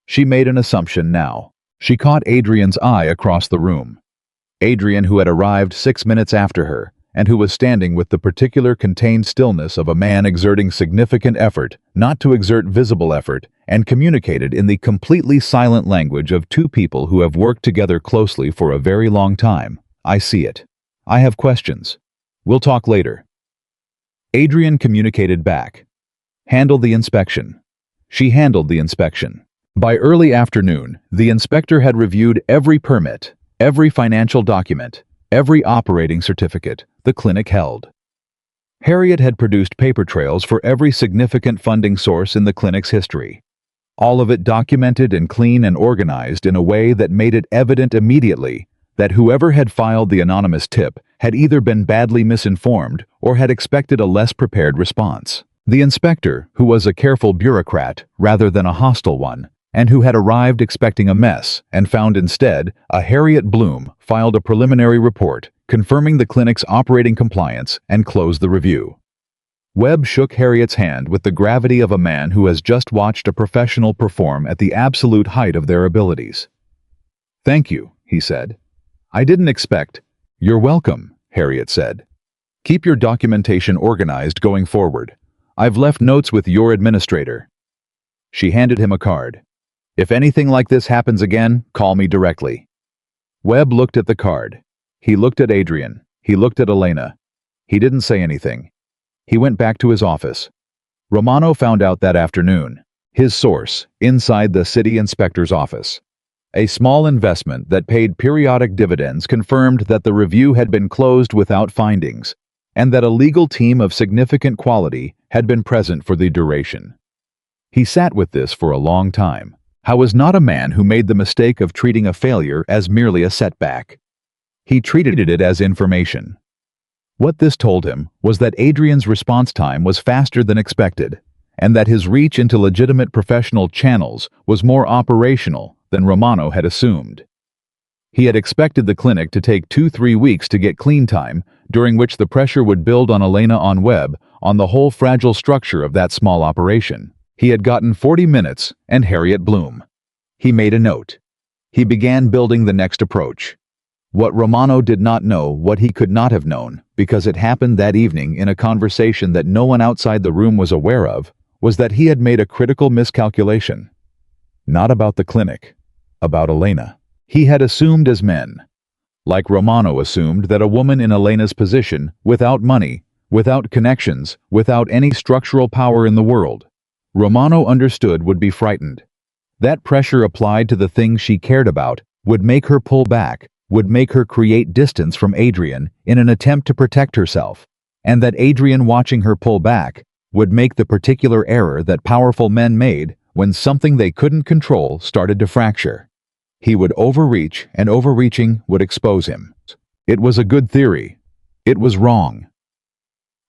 She made an assumption now. She caught Adrian's eye across the room. Adrian, who had arrived 6 minutes after her, and who was standing with the particular contained stillness of a man exerting significant effort, not to exert visible effort, and communicated in the completely silent language of 2 people who have worked together closely for a very long time. I see it. I have questions. We'll talk later. Adrian communicated back. Handle the inspection. She handled the inspection. By early afternoon, the inspector had reviewed every permit, every financial document, every operating certificate the clinic held. Harriet had produced paper trails for every significant funding source in the clinic's history. All of it documented and clean and organized in a way that made it evident immediately that whoever had filed the anonymous tip had either been badly misinformed or had expected a less prepared response. The inspector, who was a careful bureaucrat rather than a hostile one, and who had arrived expecting a mess and found instead a Harriet Bloom, filed a preliminary report confirming the clinic's operating compliance and closed the review. Webb shook Harriet's hand with the gravity of a man who has just watched a professional perform at the absolute height of their abilities. Thank you, he said. I didn't expect. You're welcome, Harriet said. Keep your documentation organized going forward. I've left notes with your administrator. She handed him a card. If anything like this happens again, call me directly. Webb looked at the card. He looked at Adrian. He looked at Elena. He didn't say anything. He went back to his office. Romano found out that afternoon. His source, inside the city inspector's office. A small investment that paid periodic dividends confirmed that the review had been closed without findings, and that a legal team of significant quality had been present for the duration. He sat with this for a long time. Howe was not a man who made the mistake of treating a failure as merely a setback. He treated it as information. What this told him was that Adrian's response time was faster than expected, and that his reach into legitimate professional channels was more operational than Romano had assumed. He had expected the clinic to take 2-3 weeks to get clean time, during which the pressure would build on Elena on Webb, on the whole fragile structure of that small operation. He had gotten 40 minutes and Harriet Bloom. He made a note. He began building the next approach. What Romano did not know, what he could not have known, because it happened that evening in a conversation that no one outside the room was aware of, was that he had made a critical miscalculation. Not about the clinic, about Elena. He had assumed as men, like Romano assumed that a woman in Elena's position, without money, without connections, without any structural power in the world, Romano understood would be frightened. That pressure applied to the things she cared about would make her pull back, would make her create distance from Adrian in an attempt to protect herself, and that Adrian watching her pull back would make the particular error that powerful men made when something they couldn't control started to fracture. He would overreach, and overreaching would expose him. It was a good theory. It was wrong.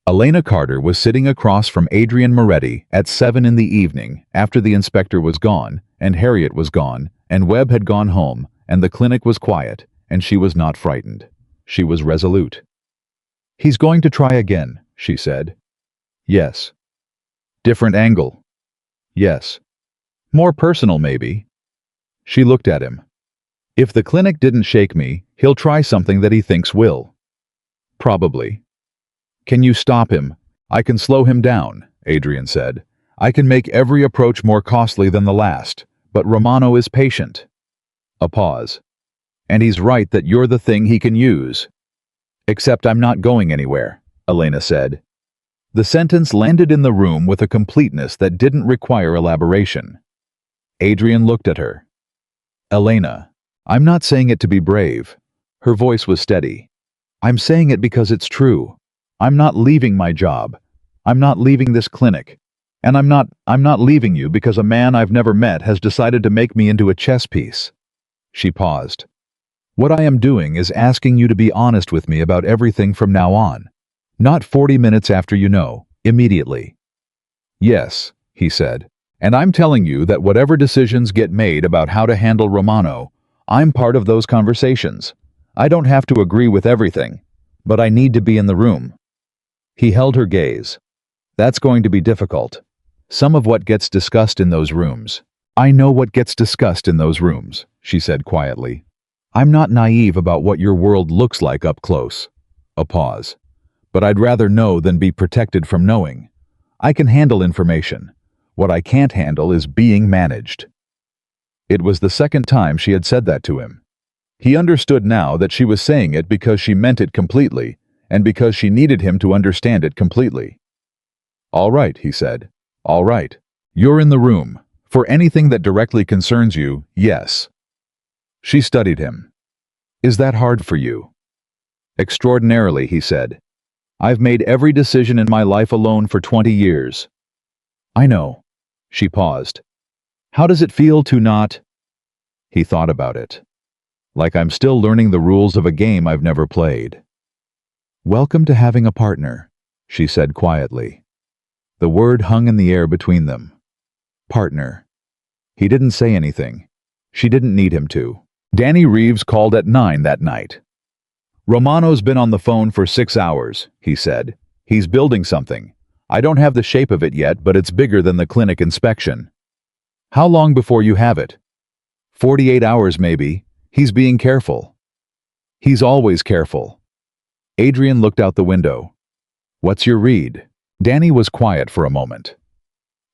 Elena Carter was sitting across from Adrian Moretti at 7 in the evening after the inspector was gone, and Harriet was gone, and Webb had gone home, and the clinic was quiet, and she was not frightened. She was resolute. He's going to try again, she said. Yes. Different angle. Yes. More personal, maybe. She looked at him. If the clinic didn't shake me, he'll try something that he thinks will. Probably. Can you stop him? I can slow him down, Adrian said. I can make every approach more costly than the last, but Romano is patient. A pause. And he's right that you're the thing he can use. Except I'm not going anywhere, Elena said. The sentence landed in the room with a completeness that didn't require elaboration. Adrian looked at her. Elena, I'm not saying it to be brave. Her voice was steady. I'm saying it because it's true. I'm not leaving my job. I'm not leaving this clinic. And I'm not leaving you because a man I've never met has decided to make me into a chess piece. She paused. What I am doing is asking you to be honest with me about everything from now on. Not 40 minutes after you know, immediately. Yes, he said. And I'm telling you that whatever decisions get made about how to handle Romano, I'm part of those conversations. I don't have to agree with everything, but I need to be in the room. He held her gaze. That's going to be difficult. Some of what gets discussed in those rooms. I know what gets discussed in those rooms, she said quietly. I'm not naive about what your world looks like up close. A pause. But I'd rather know than be protected from knowing. I can handle information. What I can't handle is being managed. It was the second time she had said that to him. He understood now that she was saying it because she meant it completely, and because she needed him to understand it completely. All right, he said. All right. You're in the room. For anything that directly concerns you, yes. She studied him. Is that hard for you? Extraordinarily, he said. I've made every decision in my life alone for 20 years. I know. She paused. How does it feel to not? He thought about it. Like I'm still learning the rules of a game I've never played. Welcome to having a partner, she said quietly. The word hung in the air between them. Partner. He didn't say anything. She didn't need him to. Danny Reeves called at 9 that night. Romano's been on the phone for 6 hours, he said. He's building something. I don't have the shape of it yet, but it's bigger than the clinic inspection. How long before you have it? 48 hours maybe. He's being careful. He's always careful. Adrian looked out the window. What's your read? Danny was quiet for a moment.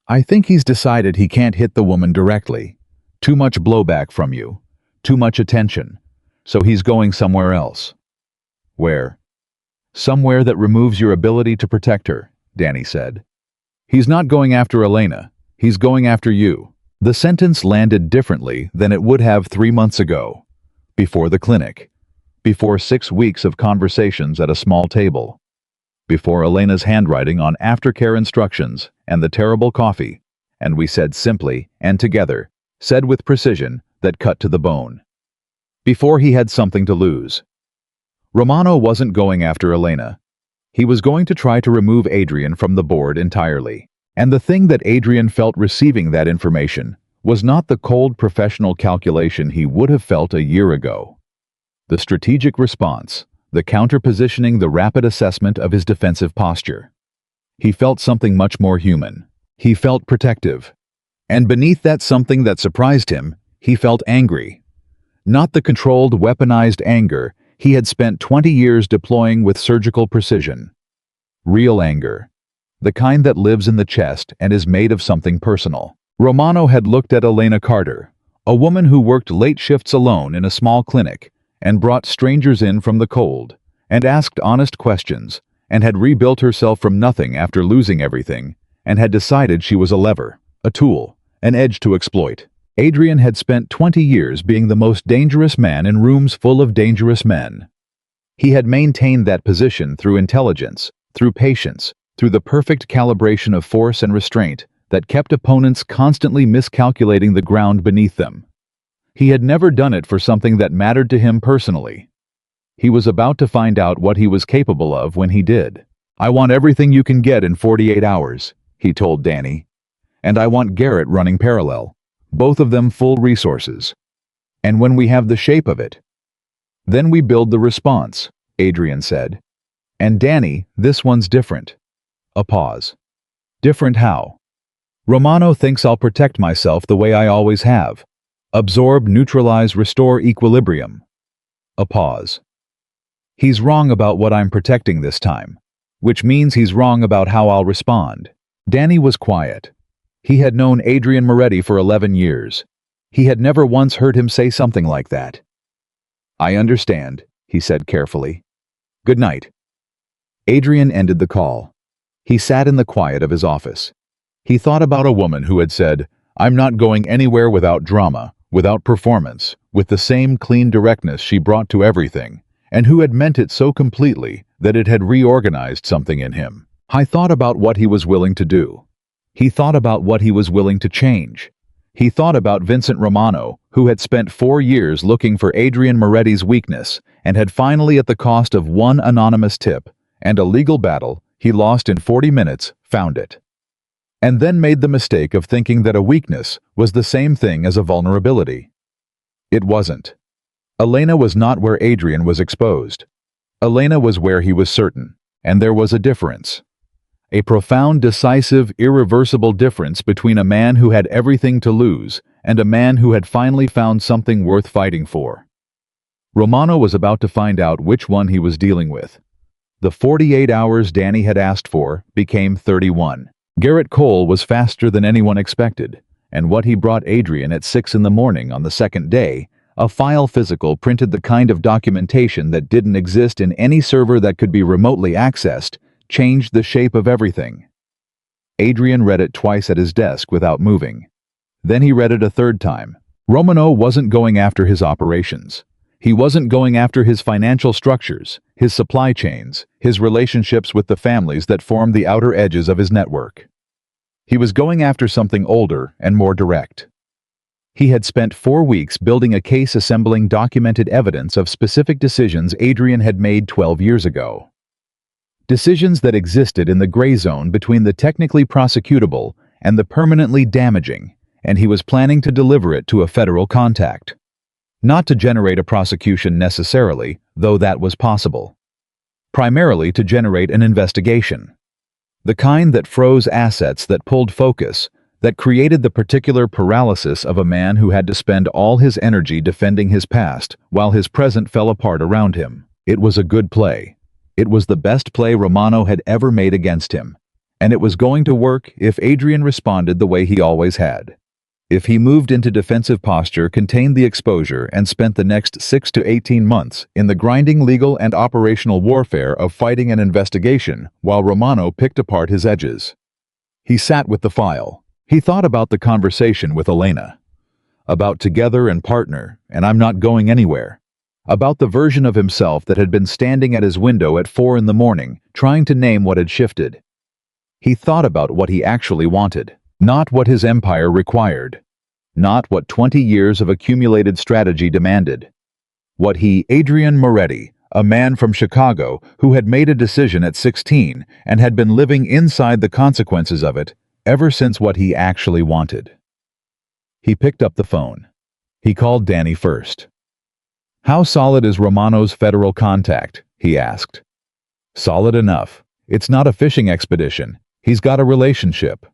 I think he's decided he can't hit the woman directly. Too much blowback from you. Too much attention. So he's going somewhere else. Where? Somewhere that removes your ability to protect her, Danny said. He's not going after Elena. He's going after you. The sentence landed differently than it would have 3 months ago. Before the clinic. Before 6 weeks of conversations at a small table. Before Elena's handwriting on aftercare instructions and the terrible coffee, and we said simply and together, said with precision that cut to the bone. Before he had something to lose. Romano wasn't going after Elena. He was going to try to remove Adrian from the board entirely. And the thing that Adrian felt receiving that information was not the cold professional calculation he would have felt a year ago. The strategic response, the counter-positioning, the rapid assessment of his defensive posture. He felt something much more human. He felt protective. And beneath that something that surprised him, he felt angry. Not the controlled, weaponized anger he had spent 20 years deploying with surgical precision. Real anger. The kind that lives in the chest and is made of something personal. Romano had looked at Elena Carter, a woman who worked late shifts alone in a small clinic, and brought strangers in from the cold, and asked honest questions, and had rebuilt herself from nothing after losing everything, and had decided she was a lever, a tool, an edge to exploit. Adrian had spent 20 years being the most dangerous man in rooms full of dangerous men. He had maintained that position through intelligence, through patience, through the perfect calibration of force and restraint that kept opponents constantly miscalculating the ground beneath them. He had never done it for something that mattered to him personally. He was about to find out what he was capable of when he did. I want everything you can get in 48 hours, he told Danny. And I want Garrett running parallel. Both of them full resources. And when we have the shape of it, then we build the response, Adrian said. And Danny, this one's different. A pause. Different how? Romano thinks I'll protect myself the way I always have. Absorb, neutralize, restore equilibrium. A pause. He's wrong about what I'm protecting this time, which means he's wrong about how I'll respond. Danny was quiet. He had known Adrian Moretti for 11 years. He had never once heard him say something like that. I understand, he said carefully. Good night. Adrian ended the call. He sat in the quiet of his office. He thought about a woman who had said, I'm not going anywhere without drama, without performance, with the same clean directness she brought to everything, and who had meant it so completely that it had reorganized something in him. I thought about what he was willing to do. He thought about what he was willing to change. He thought about Vincent Romano, who had spent 4 years looking for Adrian Moretti's weakness and had finally, at the cost of one anonymous tip and a legal battle he lost in 40 minutes, found it. And then made the mistake of thinking that a weakness was the same thing as a vulnerability. It wasn't. Elena was not where Adrian was exposed. Elena was where he was certain, and there was a difference. A profound, decisive, irreversible difference between a man who had everything to lose and a man who had finally found something worth fighting for. Romano was about to find out which one he was dealing with. The 48 hours Danny had asked for became 31. Garrett Cole was faster than anyone expected, and what he brought Adrian at 6 in the morning on the second day, a file physical printed the kind of documentation that didn't exist in any server that could be remotely accessed, changed the shape of everything. Adrian read it twice at his desk without moving. Then he read it a third time. Romano wasn't going after his operations. He wasn't going after his financial structures, his supply chains, his relationships with the families that formed the outer edges of his network. He was going after something older and more direct. He had spent 4 weeks building a case assembling documented evidence of specific decisions Adrian had made 12 years ago. Decisions that existed in the gray zone between the technically prosecutable and the permanently damaging, and he was planning to deliver it to a federal contact. Not to generate a prosecution necessarily, though that was possible. Primarily to generate an investigation. The kind that froze assets, that pulled focus, that created the particular paralysis of a man who had to spend all his energy defending his past while his present fell apart around him. It was a good play. It was the best play Romano had ever made against him, and it was going to work if Adrian responded the way he always had. If he moved into defensive posture, contained the exposure, and spent the next 6 to 18 months in the grinding legal and operational warfare of fighting an investigation while Romano picked apart his edges. He sat with the file. He thought about the conversation with Elena. About together and partner, and I'm not going anywhere. About the version of himself that had been standing at his window at 4 in the morning, trying to name what had shifted. He thought about what he actually wanted, not what his empire required, not what 20 years of accumulated strategy demanded. What he, Adrian Moretti, a man from Chicago who had made a decision at 16 and had been living inside the consequences of it ever since, what he actually wanted. He picked up the phone. He called Danny first. How solid is Romano's federal contact? He asked. Solid enough. It's not a fishing expedition. He's got a relationship.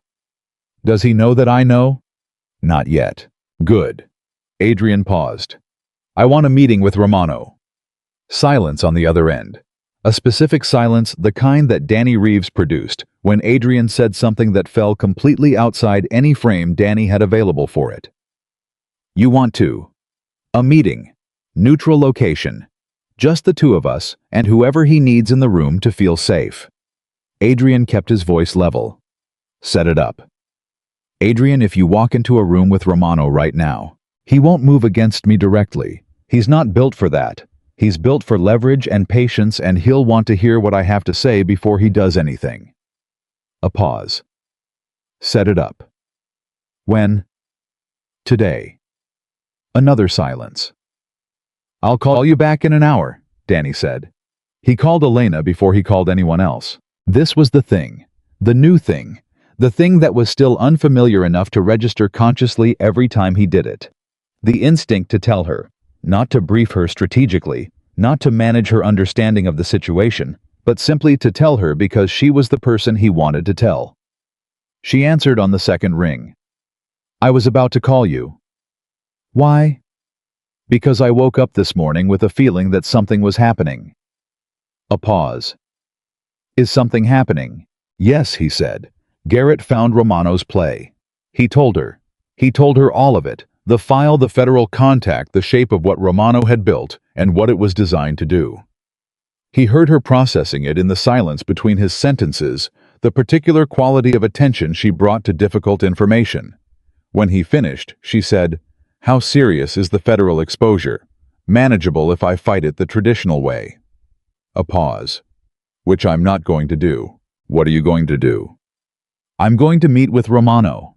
Does he know that I know? Not yet. Good. Adrian paused. I want a meeting with Romano. Silence on the other end. A specific silence, the kind that Danny Reeves produced when Adrian said something that fell completely outside any frame Danny had available for it. You want to? A meeting. Neutral location. Just the two of us and whoever he needs in the room to feel safe. Adrian kept his voice level. Set it up. Adrian, if you walk into a room with Romano right now, he won't move against me directly. He's not built for that. He's built for leverage and patience, and he'll want to hear what I have to say before he does anything. A pause. Set it up. When? Today. Another silence. I'll call you back in an hour, Danny said. He called Elena before he called anyone else. This was the thing. The new thing. The thing that was still unfamiliar enough to register consciously every time he did it. The instinct to tell her, not to brief her strategically, not to manage her understanding of the situation, but simply to tell her because she was the person he wanted to tell. She answered on the second ring. I was about to call you. Why? Because I woke up this morning with a feeling that something was happening. A pause. Is something happening? Yes, he said. Garrett found Romano's play. He told her. He told her all of it, the file, the federal contact, the shape of what Romano had built, and what it was designed to do. He heard her processing it in the silence between his sentences, the particular quality of attention she brought to difficult information. When he finished, she said, "How serious is the federal exposure? Manageable if I fight it the traditional way." A pause. Which I'm not going to do. What are you going to do? I'm going to meet with Romano.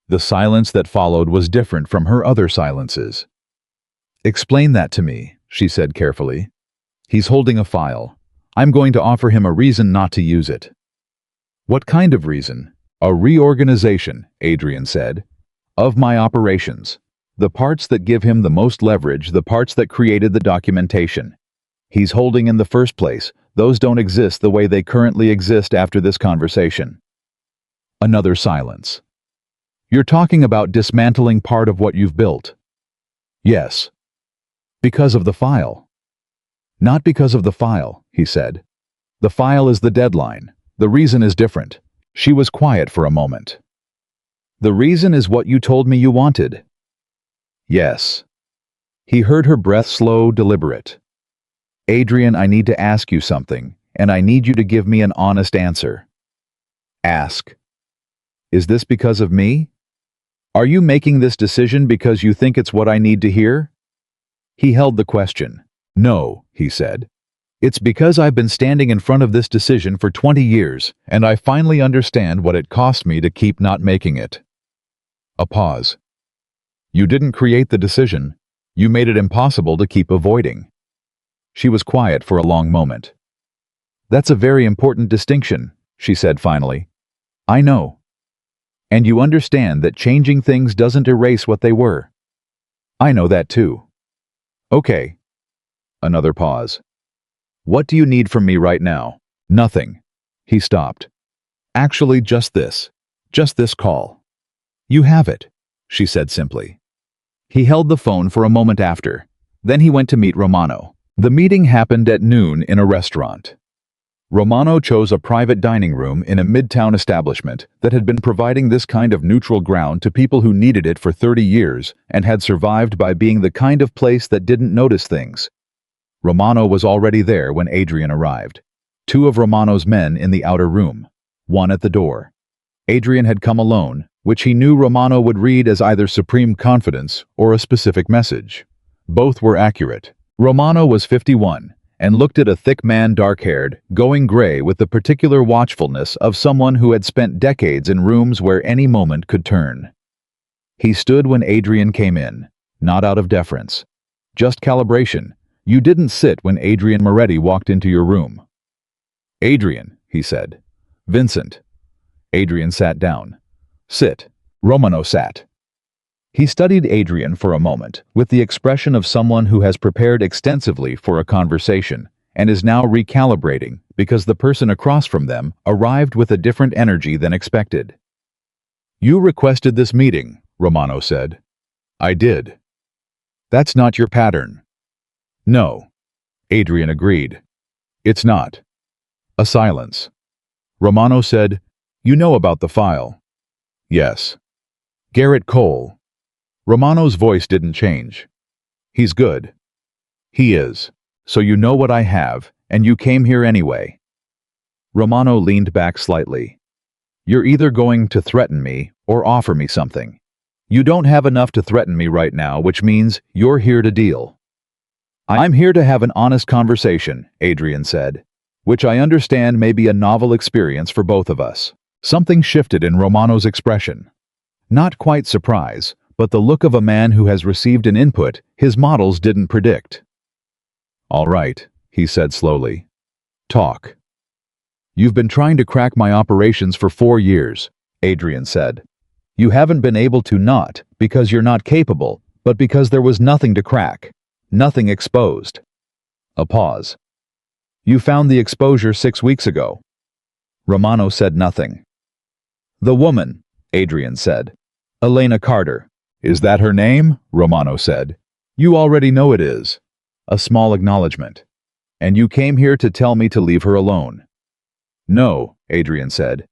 The silence that followed was different from her other silences. Explain that to me, she said carefully. He's holding a file. I'm going to offer him a reason not to use it. What kind of reason? A reorganization, Adrian said, of my operations. The parts that give him the most leverage, the parts that created the documentation. He's holding in the first place. Those don't exist the way they currently exist after this conversation. Another silence. You're talking about dismantling part of what you've built. Yes. Because of the file. Not because of the file, he said. The file is the deadline. The reason is different. She was quiet for a moment. The reason is what you told me you wanted. Yes. He heard her breath slow, deliberate. Adrian, I need to ask you something, and I need you to give me an honest answer. Ask. Is this because of me? Are you making this decision because you think it's what I need to hear? He held the question. No, he said. It's because I've been standing in front of this decision for 20 years, and I finally understand what it cost me to keep not making it. A pause. You didn't create the decision. You made it impossible to keep avoiding. She was quiet for a long moment. That's a very important distinction, she said finally. I know. And you understand that changing things doesn't erase what they were. I know that too. Okay. Another pause. What do you need from me right now? Nothing. He stopped. Actually, just this. Just this call. You have it, she said simply. He held the phone for a moment after. Then he went to meet Romano. The meeting happened at noon in a restaurant. Romano chose a private dining room in a midtown establishment that had been providing this kind of neutral ground to people who needed it for 30 years and had survived by being the kind of place that didn't notice things. Romano was already there when Adrian arrived. Two of Romano's men in the outer room, one at the door. Adrian had come alone, which he knew Romano would read as either supreme confidence or a specific message. Both were accurate. Romano was 51 and looked at a thick man, dark-haired, going gray with the particular watchfulness of someone who had spent decades in rooms where any moment could turn. He stood when Adrian came in, not out of deference. Just calibration. You didn't sit when Adrian Moretti walked into your room. Adrian, he said. Vincent. Adrian sat down. Sit. Romano sat. He studied Adrian for a moment, with the expression of someone who has prepared extensively for a conversation and is now recalibrating because the person across from them arrived with a different energy than expected. You requested this meeting, Romano said. I did. That's not your pattern. No. Adrian agreed. It's not. A silence. Romano said, You know about the file. Yes. Garrett Cole. Romano's voice didn't change. He's good. He is. So you know what I have, and you came here anyway. Romano leaned back slightly. You're either going to threaten me or offer me something. You don't have enough to threaten me right now, which means you're here to deal. I'm here to have an honest conversation, Adrian said, which I understand may be a novel experience for both of us. Something shifted in Romano's expression. Not quite surprise, but the look of a man who has received an input his models didn't predict. All right, he said slowly. Talk. You've been trying to crack my operations for 4 years, Adrian said. You haven't been able to, not because you're not capable, but because there was nothing to crack, nothing exposed. A pause. You found the exposure 6 weeks ago. Romano said nothing. The woman, Adrian said. Elena Carter. Is that her name? Romano said. You already know it is. A small acknowledgement. And you came here to tell me to leave her alone. No, Adrian said.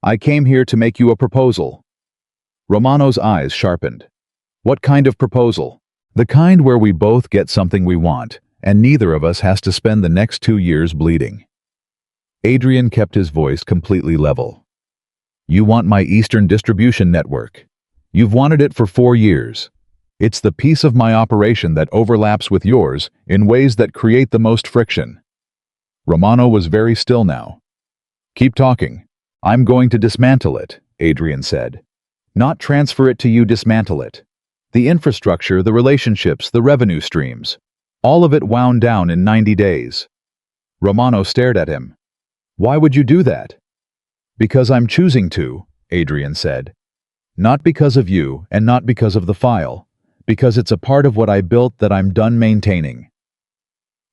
I came here to make you a proposal. Romano's eyes sharpened. What kind of proposal? The kind where we both get something we want, and neither of us has to spend the next 2 years bleeding. Adrian kept his voice completely level. You want my Eastern distribution network. You've wanted it for 4 years. It's the piece of my operation that overlaps with yours in ways that create the most friction. Romano was very still now. Keep talking. I'm going to dismantle it, Adrian said. Not transfer it to you, dismantle it. The infrastructure, the relationships, the revenue streams. All of it wound down in 90 days. Romano stared at him. Why would you do that? Because I'm choosing to, Adrian said. Not because of you and not because of the file. Because it's a part of what I built that I'm done maintaining.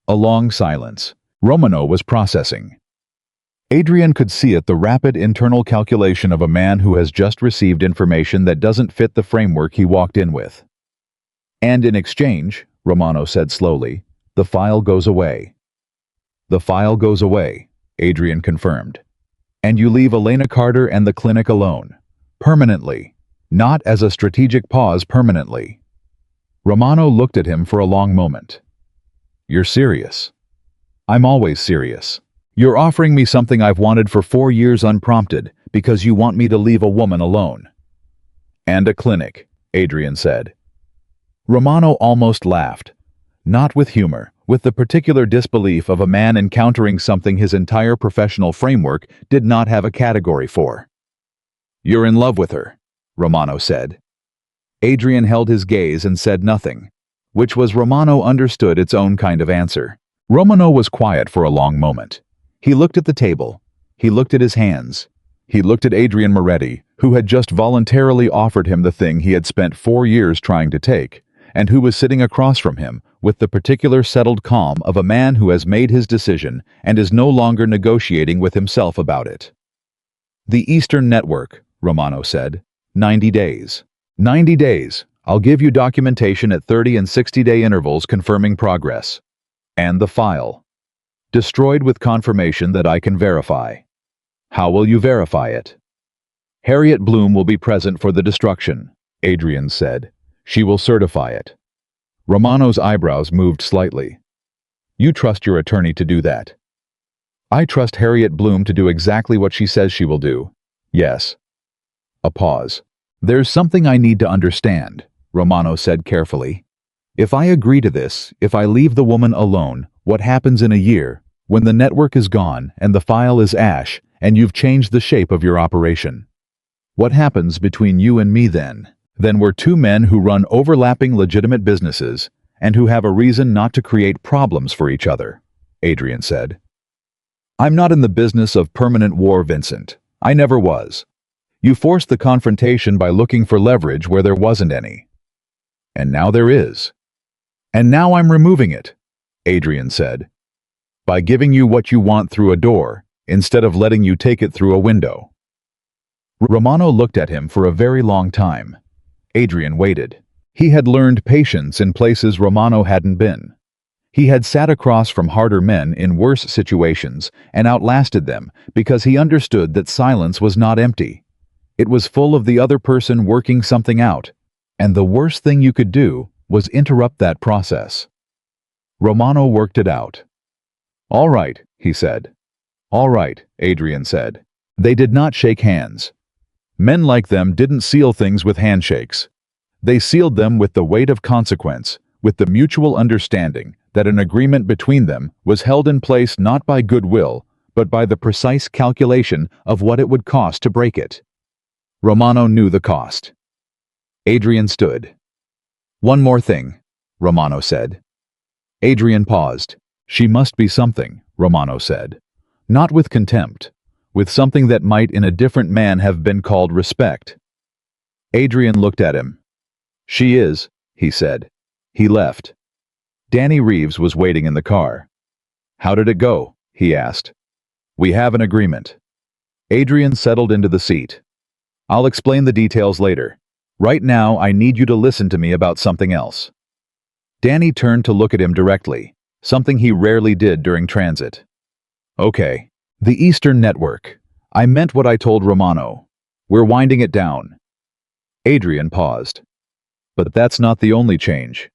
A long silence. Romano was processing. Adrian could see it, the rapid internal calculation of a man who has just received information that doesn't fit the framework he walked in with. And in exchange, Romano said slowly, the file goes away. The file goes away, Adrian confirmed. And you leave Elena Carter and the clinic alone. Permanently. Not as a strategic pause, permanently. Romano looked at him for a long moment. You're serious. I'm always serious. You're offering me something I've wanted for 4 years unprompted because you want me to leave a woman alone. And a clinic, Adrian said. Romano almost laughed. Not with humor, with the particular disbelief of a man encountering something his entire professional framework did not have a category for. You're in love with her, Romano said. Adrian held his gaze and said nothing, which was Romano understood its own kind of answer. Romano was quiet for a long moment. He looked at the table. He looked at his hands. He looked at Adrian Moretti, who had just voluntarily offered him the thing he had spent 4 years trying to take, and who was sitting across from him with the particular settled calm of a man who has made his decision and is no longer negotiating with himself about it. The Eastern Network, Romano said. 90 days. 90 days. I'll give you documentation at 30 and 60-day intervals confirming progress. And the file. Destroyed with confirmation that I can verify. How will you verify it? Harriet Bloom will be present for the destruction, Adrian said. She will certify it. Romano's eyebrows moved slightly. You trust your attorney to do that? I trust Harriet Bloom to do exactly what she says she will do. Yes. A pause. There's something I need to understand, Romano said carefully. If I agree to this, if I leave the woman alone, what happens in a year, when the network is gone and the file is ash, and you've changed the shape of your operation? What happens between you and me then? Then we're 2 men who run overlapping legitimate businesses and who have a reason not to create problems for each other, Adrian said. I'm not in the business of permanent war, Vincent. I never was. You forced the confrontation by looking for leverage where there wasn't any. And now there is. And now I'm removing it, Adrian said. By giving you what you want through a door, instead of letting you take it through a window. Romano looked at him for a very long time. Adrian waited. He had learned patience in places Romano hadn't been. He had sat across from harder men in worse situations and outlasted them because he understood that silence was not empty. It was full of the other person working something out, and the worst thing you could do was interrupt that process. Romano worked it out. All right, he said. All right, Adrian said. They did not shake hands. Men like them didn't seal things with handshakes. They sealed them with the weight of consequence, with the mutual understanding that an agreement between them was held in place not by goodwill, but by the precise calculation of what it would cost to break it. Romano knew the cost. Adrian stood. One more thing, Romano said. Adrian paused. She must be something, Romano said. Not with contempt, with something that might in a different man have been called respect. Adrian looked at him. She is, he said. He left. Danny Reeves was waiting in the car. How did it go? He asked. We have an agreement. Adrian settled into the seat. I'll explain the details later. Right now, I need you to listen to me about something else. Danny turned to look at him directly, something he rarely did during transit. Okay. The Eastern Network. I meant what I told Romano. We're winding it down. Adrian paused. But that's not the only change.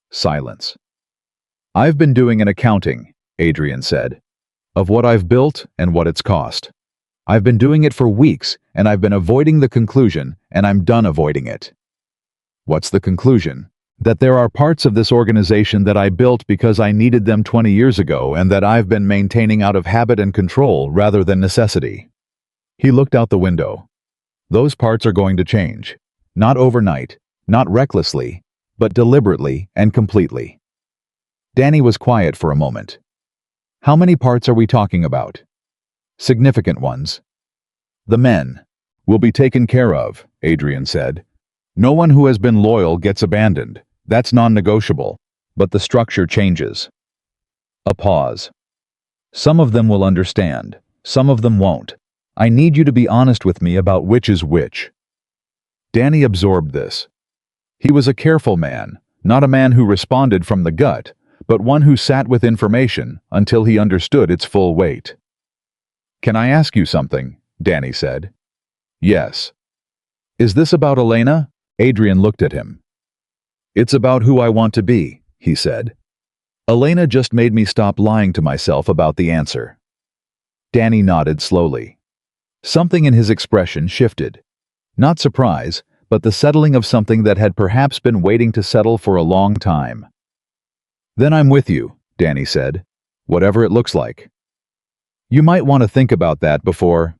Silence. I've been doing an accounting, Adrian said, of what I've built and what it's cost. I've been doing it for weeks, and I've been avoiding the conclusion, and I'm done avoiding it. What's the conclusion? That there are parts of this organization that I built because I needed them 20 years ago and that I've been maintaining out of habit and control rather than necessity. He looked out the window. Those parts are going to change. Not overnight, not recklessly, but deliberately and completely. Danny was quiet for a moment. How many parts are we talking about? Significant ones. The men will be taken care of, Adrian said. No one who has been loyal gets abandoned. That's non-negotiable. But the structure changes. A pause. Some of them will understand. Some of them won't. I need you to be honest with me about which is which. Danny absorbed this. He was a careful man, not a man who responded from the gut, but one who sat with information until he understood its full weight. Can I ask you something? Danny said. Yes. Is this about Elena? Adrian looked at him. It's about who I want to be, he said. Elena just made me stop lying to myself about the answer. Danny nodded slowly. Something in his expression shifted. Not surprise, but the settling of something that had perhaps been waiting to settle for a long time. Then I'm with you, Danny said. Whatever it looks like. You might want to think about that before.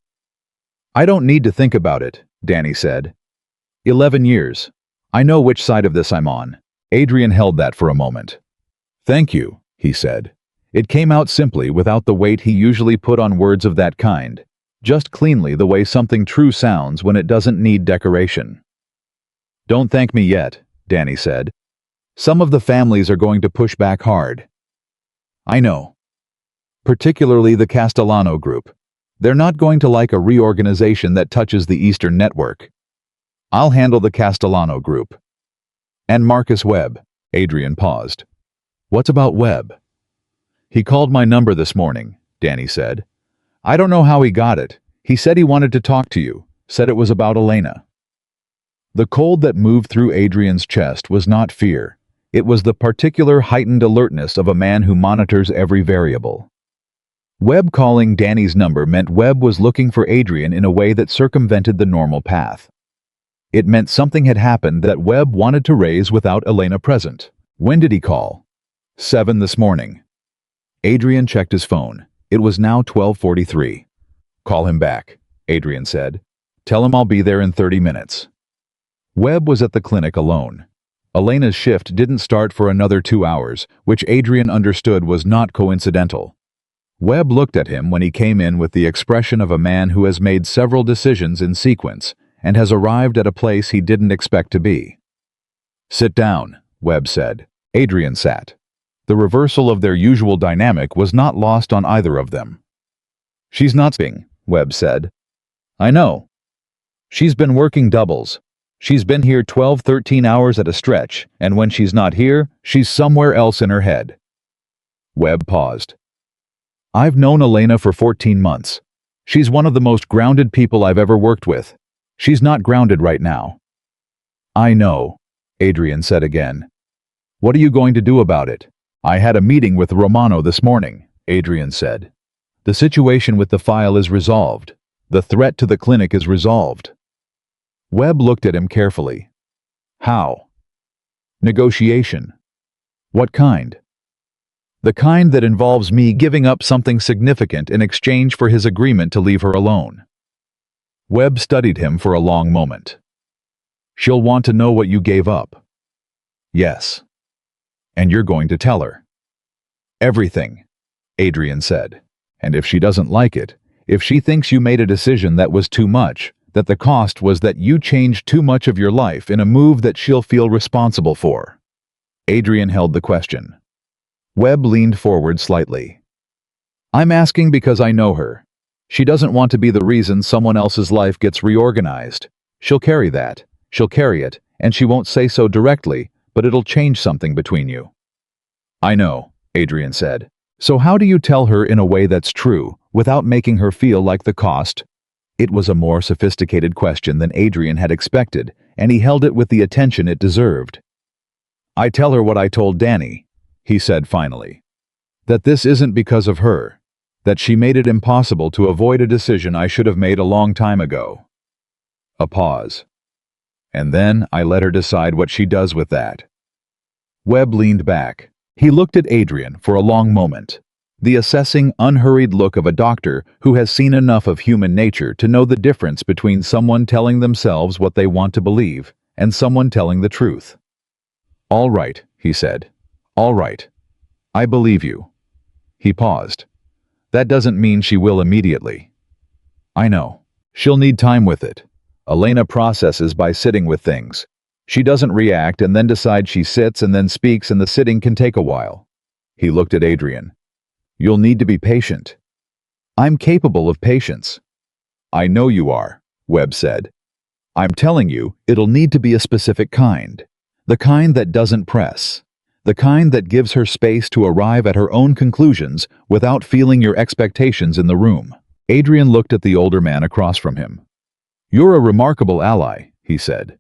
I don't need to think about it, Danny said. 11 years. I know which side of this I'm on. Adrian held that for a moment. Thank you, he said. It came out simply without the weight he usually put on words of that kind, just cleanly the way something true sounds when it doesn't need decoration. Don't thank me yet, Danny said. Some of the families are going to push back hard. I know. Particularly the Castellano group. They're not going to like a reorganization that touches the Eastern Network. I'll handle the Castellano group. And Marcus Webb. Adrian paused. What's about Webb? He called my number this morning, Danny said. I don't know how he got it. He said he wanted to talk to you, said it was about Elena. The cold that moved through Adrian's chest was not fear. It was the particular heightened alertness of a man who monitors every variable. Webb calling Danny's number meant Webb was looking for Adrian in a way that circumvented the normal path. It meant something had happened that Webb wanted to raise without Elena present. When did he call? 7 this morning. Adrian checked his phone. It was now 12:43. Call him back, Adrian said. Tell him I'll be there in 30 minutes. Webb was at the clinic alone. Elena's shift didn't start for another 2 hours, which Adrian understood was not coincidental. Webb looked at him when he came in with the expression of a man who has made several decisions in sequence and has arrived at a place he didn't expect to be. Sit down, Webb said. Adrian sat. The reversal of their usual dynamic was not lost on either of them. She's not speaking, Webb said. I know. She's been working doubles. She's been here 12-13 hours at a stretch, and when she's not here, she's somewhere else in her head. Webb paused. I've known Elena for 14 months. She's one of the most grounded people I've ever worked with. She's not grounded right now. I know, Adrian said again. What are you going to do about it? I had a meeting with Romano this morning, Adrian said. The situation with the file is resolved. The threat to the clinic is resolved. Webb looked at him carefully. How? Negotiation. What kind? The kind that involves me giving up something significant in exchange for his agreement to leave her alone. Webb studied him for a long moment. She'll want to know what you gave up. Yes. And you're going to tell her. Everything, Adrian said. And if she doesn't like it, if she thinks you made a decision that was too much, that the cost was that you changed too much of your life in a move that she'll feel responsible for. Adrian held the question. Webb leaned forward slightly. I'm asking because I know her. She doesn't want to be the reason someone else's life gets reorganized. She'll carry that, She'll carry it, and she won't say so directly, but it'll change something between you." "I know," Adrian said. "So how do you tell her in a way that's true, without making her feel like the cost?" It was a more sophisticated question than Adrian had expected, and he held it with the attention it deserved. "I tell her what I told Danny," he said finally. "That this isn't because of her. That she made it impossible to avoid a decision I should have made a long time ago." A pause. "And then I let her decide what she does with that." Webb leaned back. He looked at Adrian for a long moment. The assessing, unhurried look of a doctor who has seen enough of human nature to know the difference between someone telling themselves what they want to believe and someone telling the truth. "All right," he said. "All right. I believe you." He paused. "That doesn't mean she will immediately." "I know. She'll need time with it. Elena processes by sitting with things. She doesn't react and then decide. She sits and then speaks, and the sitting can take a while." He looked at Adrian. "You'll need to be patient." "I'm capable of patience." "I know you are," Webb said. "I'm telling you, it'll need to be a specific kind. The kind that doesn't press. The kind that gives her space to arrive at her own conclusions without feeling your expectations in the room." Adrian looked at the older man across from him. "You're a remarkable ally," he said.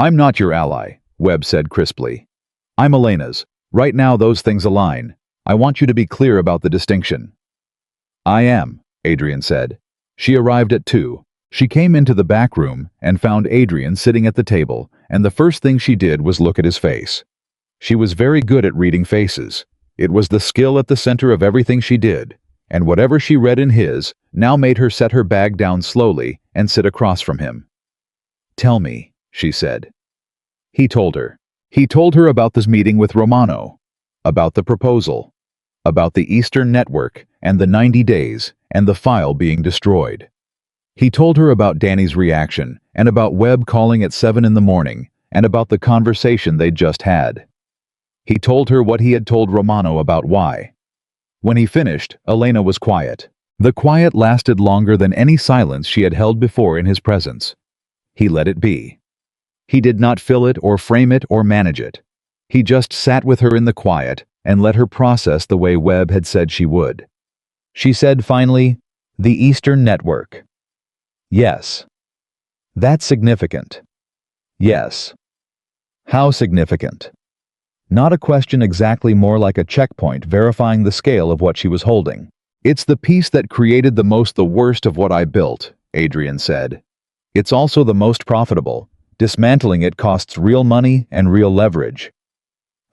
"I'm not your ally," Webb said crisply. "I'm Elena's. Right now those things align. I want you to be clear about the distinction." "I am," Adrian said. She arrived at 2. She came into the back room and found Adrian sitting at the table, and the first thing she did was look at his face. She was very good at reading faces. It was the skill at the center of everything she did, and whatever she read in his now made her set her bag down slowly and sit across from him. "Tell me," she said. He told her. He told her about this meeting with Romano, about the proposal, about the Eastern Network and the 90 days and the file being destroyed. He told her about Danny's reaction and about Webb calling at 7 in the morning and about the conversation they'd just had. He told her what he had told Romano about why. When he finished, Elena was quiet. The quiet lasted longer than any silence she had held before in his presence. He let it be. He did not fill it or frame it or manage it. He just sat with her in the quiet and let her process the way Webb had said she would. She said finally, "The Eastern Network." "Yes." "That's significant." "Yes." "How significant?" Not a question exactly, more like a checkpoint verifying the scale of what she was holding. "It's the piece that created the worst of what I built," Adrian said. "It's also the most profitable. Dismantling it costs real money and real leverage."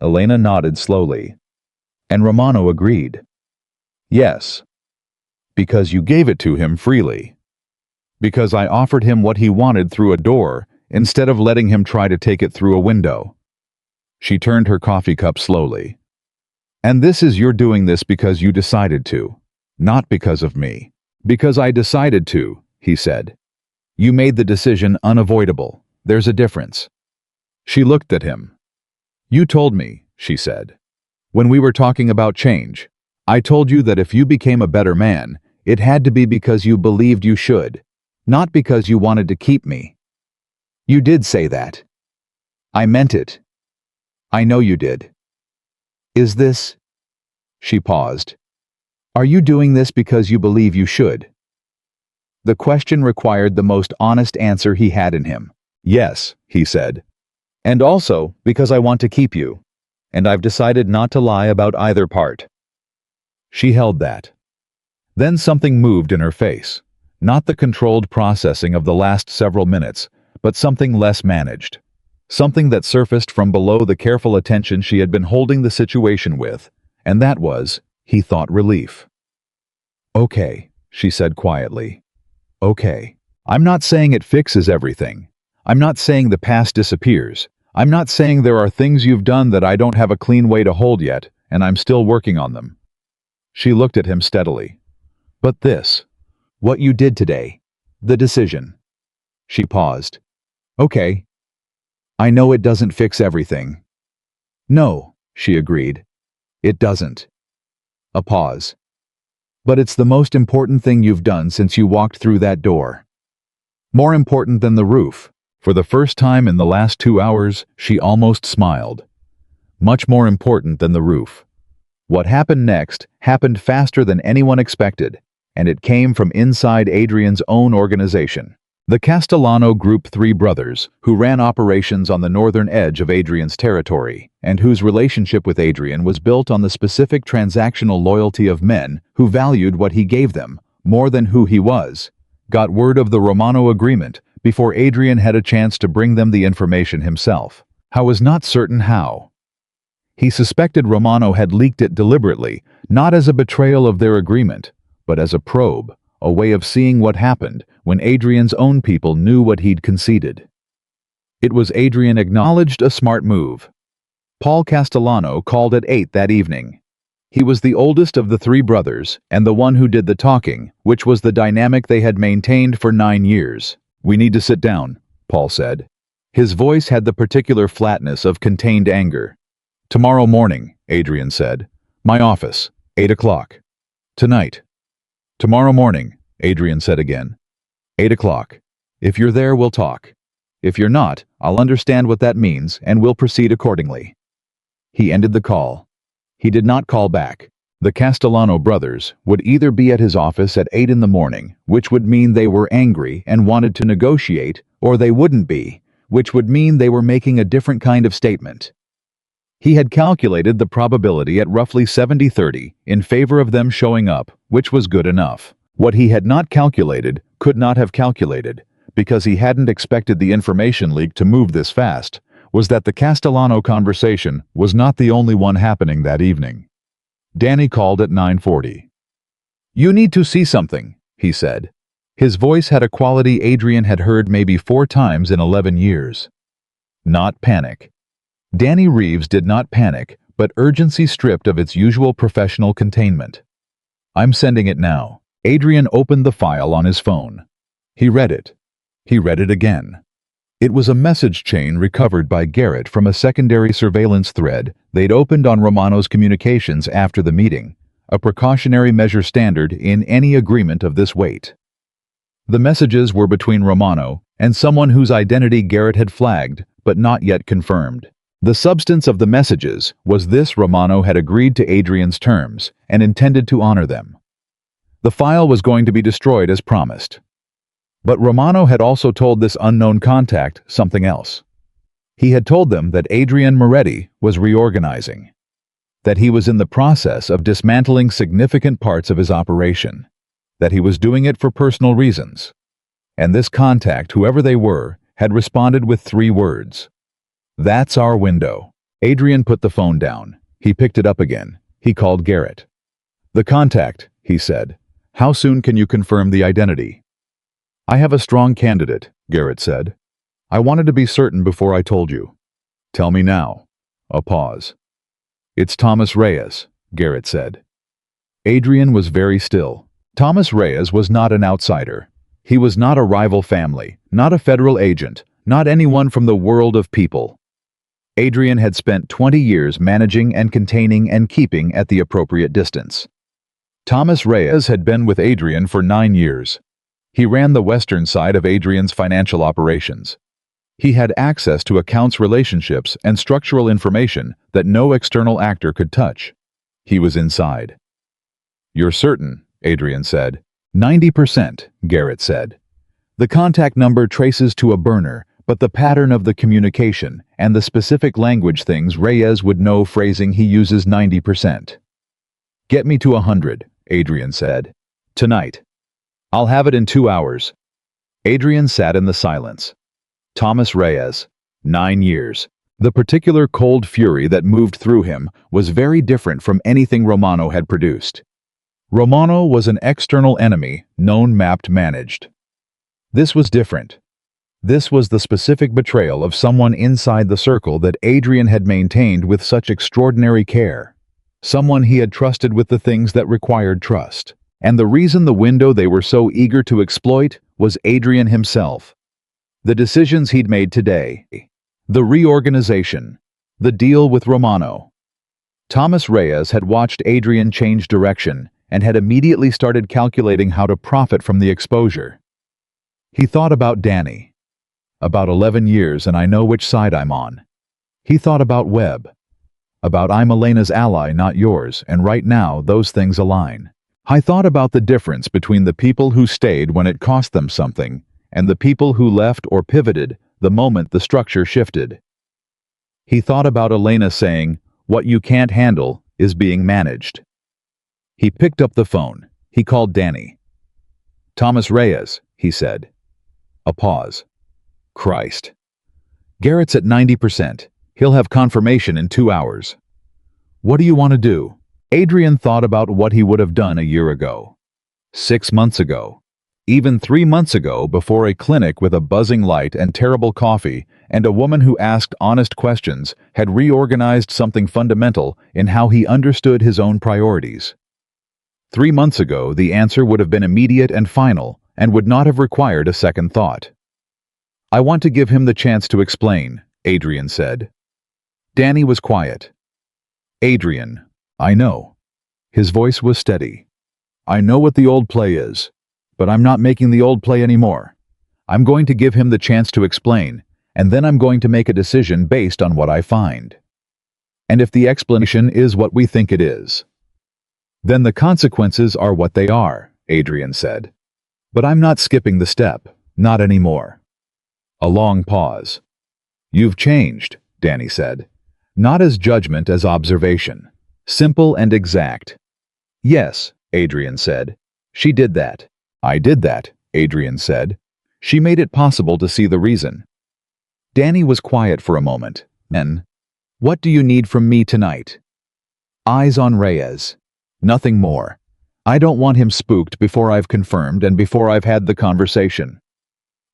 Elena nodded slowly. "And Romano agreed." "Yes." "Because you gave it to him freely. Because I offered him what he wanted through a door, instead of letting him try to take it through a window." She turned her coffee cup slowly. "And this is you're doing this because you decided to, not because of me." "Because I decided to," he said. "You made the decision unavoidable. There's a difference." She looked at him. "You told me," she said. "When we were talking about change, I told you that if you became a better man, it had to be because you believed you should, not because you wanted to keep me. You did say that. I meant it. I know you did. Is this—" She paused. "Are you doing this because you believe you should?" The question required the most honest answer he had in him. "Yes," he said. "And also because I want to keep you. And I've decided not to lie about either part." She held that. Then something moved in her face. Not the controlled processing of the last several minutes, but something less managed. Something that surfaced from below the careful attention she had been holding the situation with, and that was, he thought, relief. "Okay," she said quietly. "Okay. I'm not saying it fixes everything. I'm not saying the past disappears. I'm not saying there are things you've done that I don't have a clean way to hold yet, and I'm still working on them." She looked at him steadily. "But this, what you did today, the decision." She paused. "Okay. I know it doesn't fix everything." "No," she agreed. "It doesn't." A pause. "But it's the most important thing you've done since you walked through that door. More important than the roof, For the first time in the last 2 hours, she almost smiled. Much more important than the roof. What happened next happened faster than anyone expected, and it came from inside Adrian's own organization. The Castellano Group 3 brothers, who ran operations on the northern edge of Adrian's territory, and whose relationship with Adrian was built on the specific transactional loyalty of men who valued what he gave them more than who he was, got word of the Romano agreement before Adrian had a chance to bring them the information himself. He was not certain how. He suspected Romano had leaked it deliberately, not as a betrayal of their agreement, but as a probe, a way of seeing what happened when Adrian's own people knew what he'd conceded. It was, Adrian acknowledged, a smart move. Paul Castellano called at 8 that evening. He was the oldest of the 3 brothers and the one who did the talking, which was the dynamic they had maintained for 9 years. "We need to sit down," Paul said. His voice had the particular flatness of contained anger. "Tomorrow morning," Adrian said. "My office, 8 o'clock. Tonight." "Tomorrow morning," Adrian said again. 8 o'clock. "If you're there, we'll talk. If you're not, I'll understand what that means and we'll proceed accordingly." He ended the call. He did not call back. The Castellano brothers would either be at his office at 8 in the morning, which would mean they were angry and wanted to negotiate, or they wouldn't be, which would mean they were making a different kind of statement. He had calculated the probability at roughly 70-30 in favor of them showing up, which was good enough. What he had not calculated, could not have calculated, because he hadn't expected the information leak to move this fast, was that the Castellano conversation was not the only one happening that evening. Danny called at 9:40. "You need to see something," he said. His voice had a quality Adrian had heard maybe 4 times in 11 years. Not panic. Danny Reeves did not panic, but urgency stripped of its usual professional containment. "I'm sending it now." Adrian opened the file on his phone. He read it. He read it again. It was a message chain recovered by Garrett from a secondary surveillance thread they'd opened on Romano's communications after the meeting, a precautionary measure standard in any agreement of this weight. The messages were between Romano and someone whose identity Garrett had flagged, but not yet confirmed. The substance of the messages was this: Romano had agreed to Adrian's terms and intended to honor them. The file was going to be destroyed as promised. But Romano had also told this unknown contact something else. He had told them that Adrian Moretti was reorganizing, that he was in the process of dismantling significant parts of his operation, that he was doing it for personal reasons. And this contact, whoever they were, had responded with 3 words. "That's our window." Adrian put the phone down. He picked it up again. He called Garrett. "The contact," he said. "How soon can you confirm the identity?" "I have a strong candidate," Garrett said. "I wanted to be certain before I told you." "Tell me now." A pause. "It's Thomas Reyes," Garrett said. Adrian was very still. Thomas Reyes was not an outsider. He was not a rival family, not a federal agent, not anyone from the world of people. Adrian had spent 20 years managing and containing and keeping at the appropriate distance. Thomas Reyes had been with Adrian for 9 years. He ran the western side of Adrian's financial operations. He had access to accounts, relationships, and structural information that no external actor could touch. He was inside. "You're certain?" Adrian said. 90%, Garrett said. "The contact number traces to a burner, but the pattern of the communication and the specific language things Reyes would know phrasing he uses 90%. "Get me to 100, Adrian said. "Tonight. I'll have it in 2 hours." Adrian sat in the silence. Thomas Reyes, 9 years. The particular cold fury that moved through him was very different from anything Romano had produced. Romano was an external enemy, known, mapped, managed. This was different. This was the specific betrayal of someone inside the circle that Adrian had maintained with such extraordinary care. Someone he had trusted with the things that required trust. And the reason the window they were so eager to exploit was Adrian himself. The decisions he'd made today. The reorganization. The deal with Romano. Thomas Reyes had watched Adrian change direction and had immediately started calculating how to profit from the exposure. He thought about Danny. About 11 years and I know which side I'm on. He thought about Webb. About I'm Elena's ally, not yours, and right now those things align. I thought about the difference between the people who stayed when it cost them something and the people who left or pivoted the moment the structure shifted. He thought about Elena saying, "What you can't handle is being managed." He picked up the phone. He called Danny. "Thomas Reyes," he said. A pause. "Christ. Garrett's at 90%. He'll have confirmation in 2 hours. What do you want to do?" Adrian thought about what he would have done a year ago, 6 months ago, even 3 months ago before a clinic with a buzzing light and terrible coffee and a woman who asked honest questions had reorganized something fundamental in how he understood his own priorities. 3 months ago, the answer would have been immediate and final and would not have required a second thought. "I want to give him the chance to explain," Adrian said. Danny was quiet. "Adrian, I know." His voice was steady. "I know what the old play is, but I'm not making the old play anymore. I'm going to give him the chance to explain, and then I'm going to make a decision based on what I find. And if the explanation is what we think it is, then the consequences are what they are," Adrian said. "But I'm not skipping the step, not anymore." A long pause. "You've changed," Danny said. "Not as judgment, as observation. Simple and exact." "Yes," Adrian said. "She did that." "I did that," Adrian said. "She made it possible to see the reason." Danny was quiet for a moment. Then, "What do you need from me tonight?" "Eyes on Reyes. Nothing more. I don't want him spooked before I've confirmed and before I've had the conversation."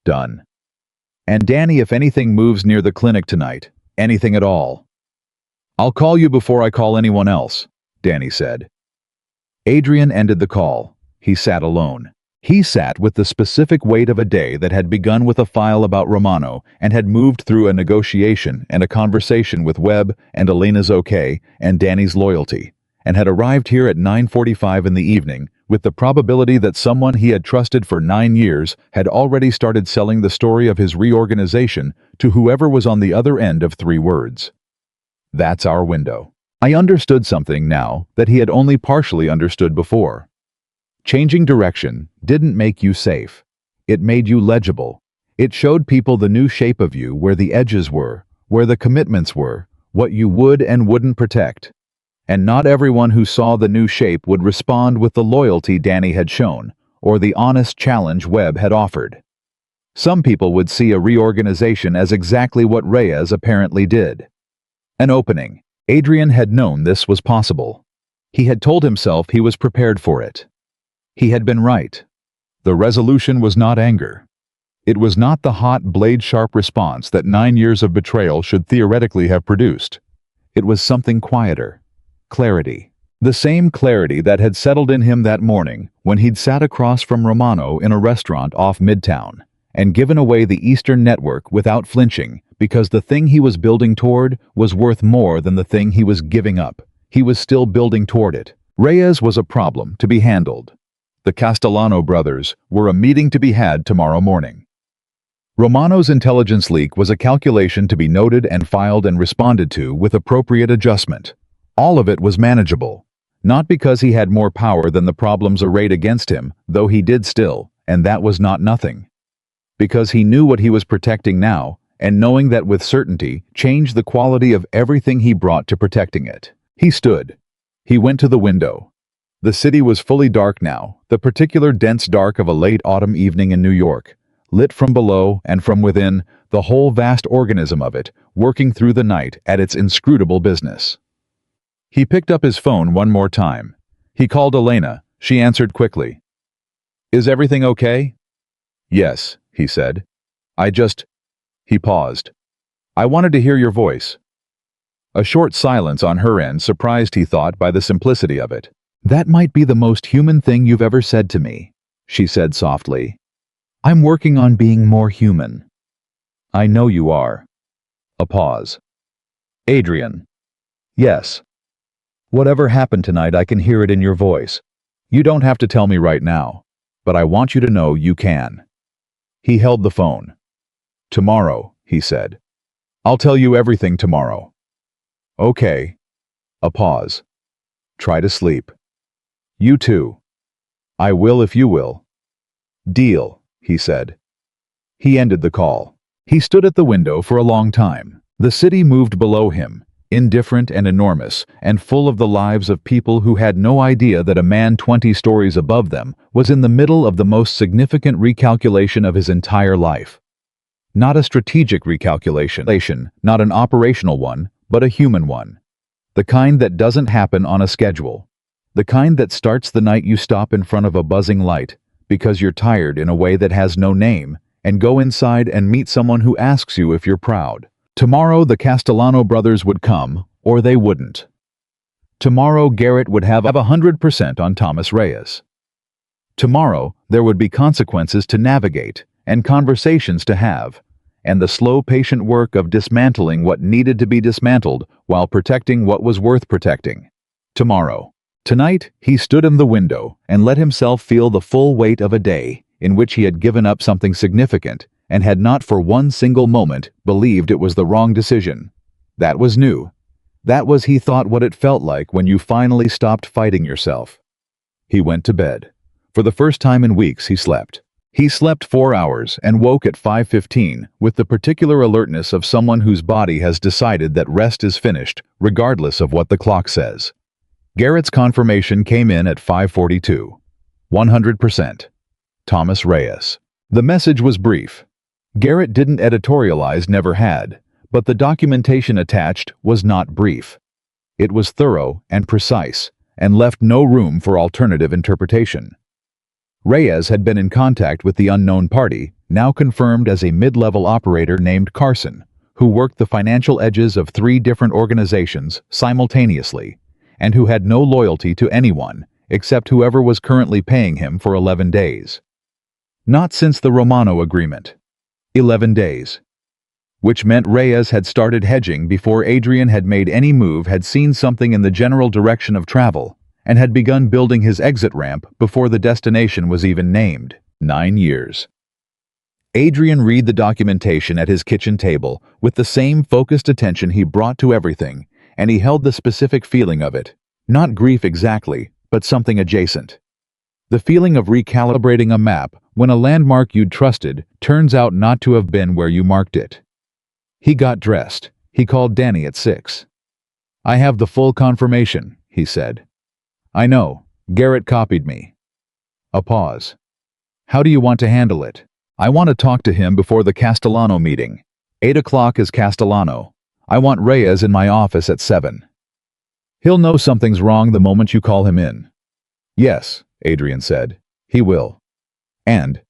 "Done." "And Danny, if anything moves near the clinic tonight, anything at all, I'll call you before I call anyone else," Danny said. Adrian ended the call. He sat alone. He sat with the specific weight of a day that had begun with a file about Romano and had moved through a negotiation and a conversation with Webb and Elena's okay and Danny's loyalty, and had arrived here at 9:45 in the evening with the probability that someone he had trusted for 9 years had already started selling the story of his reorganization to whoever was on the other end of 3 words. That's our window. I understood something now that he had only partially understood before. Changing direction didn't make you safe. It made you legible. It showed people the new shape of you, where the edges were, where the commitments were, what you would and wouldn't protect. And not everyone who saw the new shape would respond with the loyalty Danny had shown, or the honest challenge Webb had offered. Some people would see a reorganization as exactly what Reyes apparently did. An opening. Adrian had known this was possible. He had told himself he was prepared for it. He had been right. The resolution was not anger. It was not the hot, blade-sharp response that 9 years of betrayal should theoretically have produced. It was something quieter. Clarity. The same clarity that had settled in him that morning when he'd sat across from Romano in a restaurant off Midtown and given away the Eastern Network without flinching because the thing he was building toward was worth more than the thing he was giving up. He was still building toward it. Reyes was a problem to be handled. The Castellano brothers were a meeting to be had tomorrow morning. Romano's intelligence leak was a calculation to be noted and filed and responded to with appropriate adjustment. All of it was manageable. Not because he had more power than the problems arrayed against him, though he did still, and that was not nothing. Because he knew what he was protecting now, and knowing that with certainty changed the quality of everything he brought to protecting it. He stood. He went to the window. The city was fully dark now, the particular dense dark of a late autumn evening in New York, lit from below and from within, the whole vast organism of it, working through the night at its inscrutable business. He picked up his phone one more time. He called Elena. She answered quickly. "Is everything okay?" "Yes," he said. He paused. "I wanted to hear your voice." A short silence on her end, surprised, he thought, by the simplicity of it. "That might be the most human thing you've ever said to me," she said softly. "I'm working on being more human." "I know you are." A pause. "Adrian." "Yes. Whatever happened tonight, I can hear it in your voice. You don't have to tell me right now, but I want you to know you can." He held the phone. Tomorrow, he said. I'll tell you everything tomorrow. Okay. A pause. Try to sleep. You too. I will if you will. Deal, he said. He ended the call. He stood at the window for a long time. The city moved below him, indifferent and enormous, and full of the lives of people who had no idea that a man 20 stories above them was in the middle of the most significant recalculation of his entire life. Not a strategic recalculation, not an operational one, but a human one. The kind that doesn't happen on a schedule. The kind that starts the night you stop in front of a buzzing light, because you're tired in a way that has no name, and go inside and meet someone who asks you if you're proud. Tomorrow the Castellano brothers would come, or they wouldn't. Tomorrow Garrett would have 100% on Thomas Reyes. Tomorrow there would be consequences to navigate, and conversations to have, and the slow, patient work of dismantling what needed to be dismantled while protecting what was worth protecting. Tomorrow. Tonight, he stood in the window and let himself feel the full weight of a day in which he had given up something significant and had not for one single moment believed it was the wrong decision. That was new. That was, he thought, what it felt like when you finally stopped fighting yourself. He went to bed. For the first time in weeks, he slept. He slept 4 hours and woke at 5:15 with the particular alertness of someone whose body has decided that rest is finished, regardless of what the clock says. Garrett's confirmation came in at 5:42. 100%. Thomas Reyes. The message was brief. Garrett didn't editorialize, never had, but the documentation attached was not brief. It was thorough and precise, and left no room for alternative interpretation. Reyes had been in contact with the unknown party, now confirmed as a mid-level operator named Carson, who worked the financial edges of 3 different organizations simultaneously, and who had no loyalty to anyone except whoever was currently paying him for 11 days. Not since the Romano agreement. 11 days. Which meant Reyes had started hedging before Adrian had made any move, had seen something in the general direction of travel, and had begun building his exit ramp before the destination was even named. 9 years. Adrian read the documentation at his kitchen table with the same focused attention he brought to everything, and he held the specific feeling of it. Not grief exactly, but something adjacent. The feeling of recalibrating a map when a landmark you'd trusted turns out not to have been where you marked it. He got dressed. He called Danny at 6. "I have the full confirmation," he said. "I know. Garrett copied me." A pause. "How do you want to handle it?" "I want to talk to him before the Castellano meeting. 8 o'clock is Castellano. I want Reyes in my office at 7. He'll know something's wrong the moment you call him in." "Yes," Adrian said. "He will. And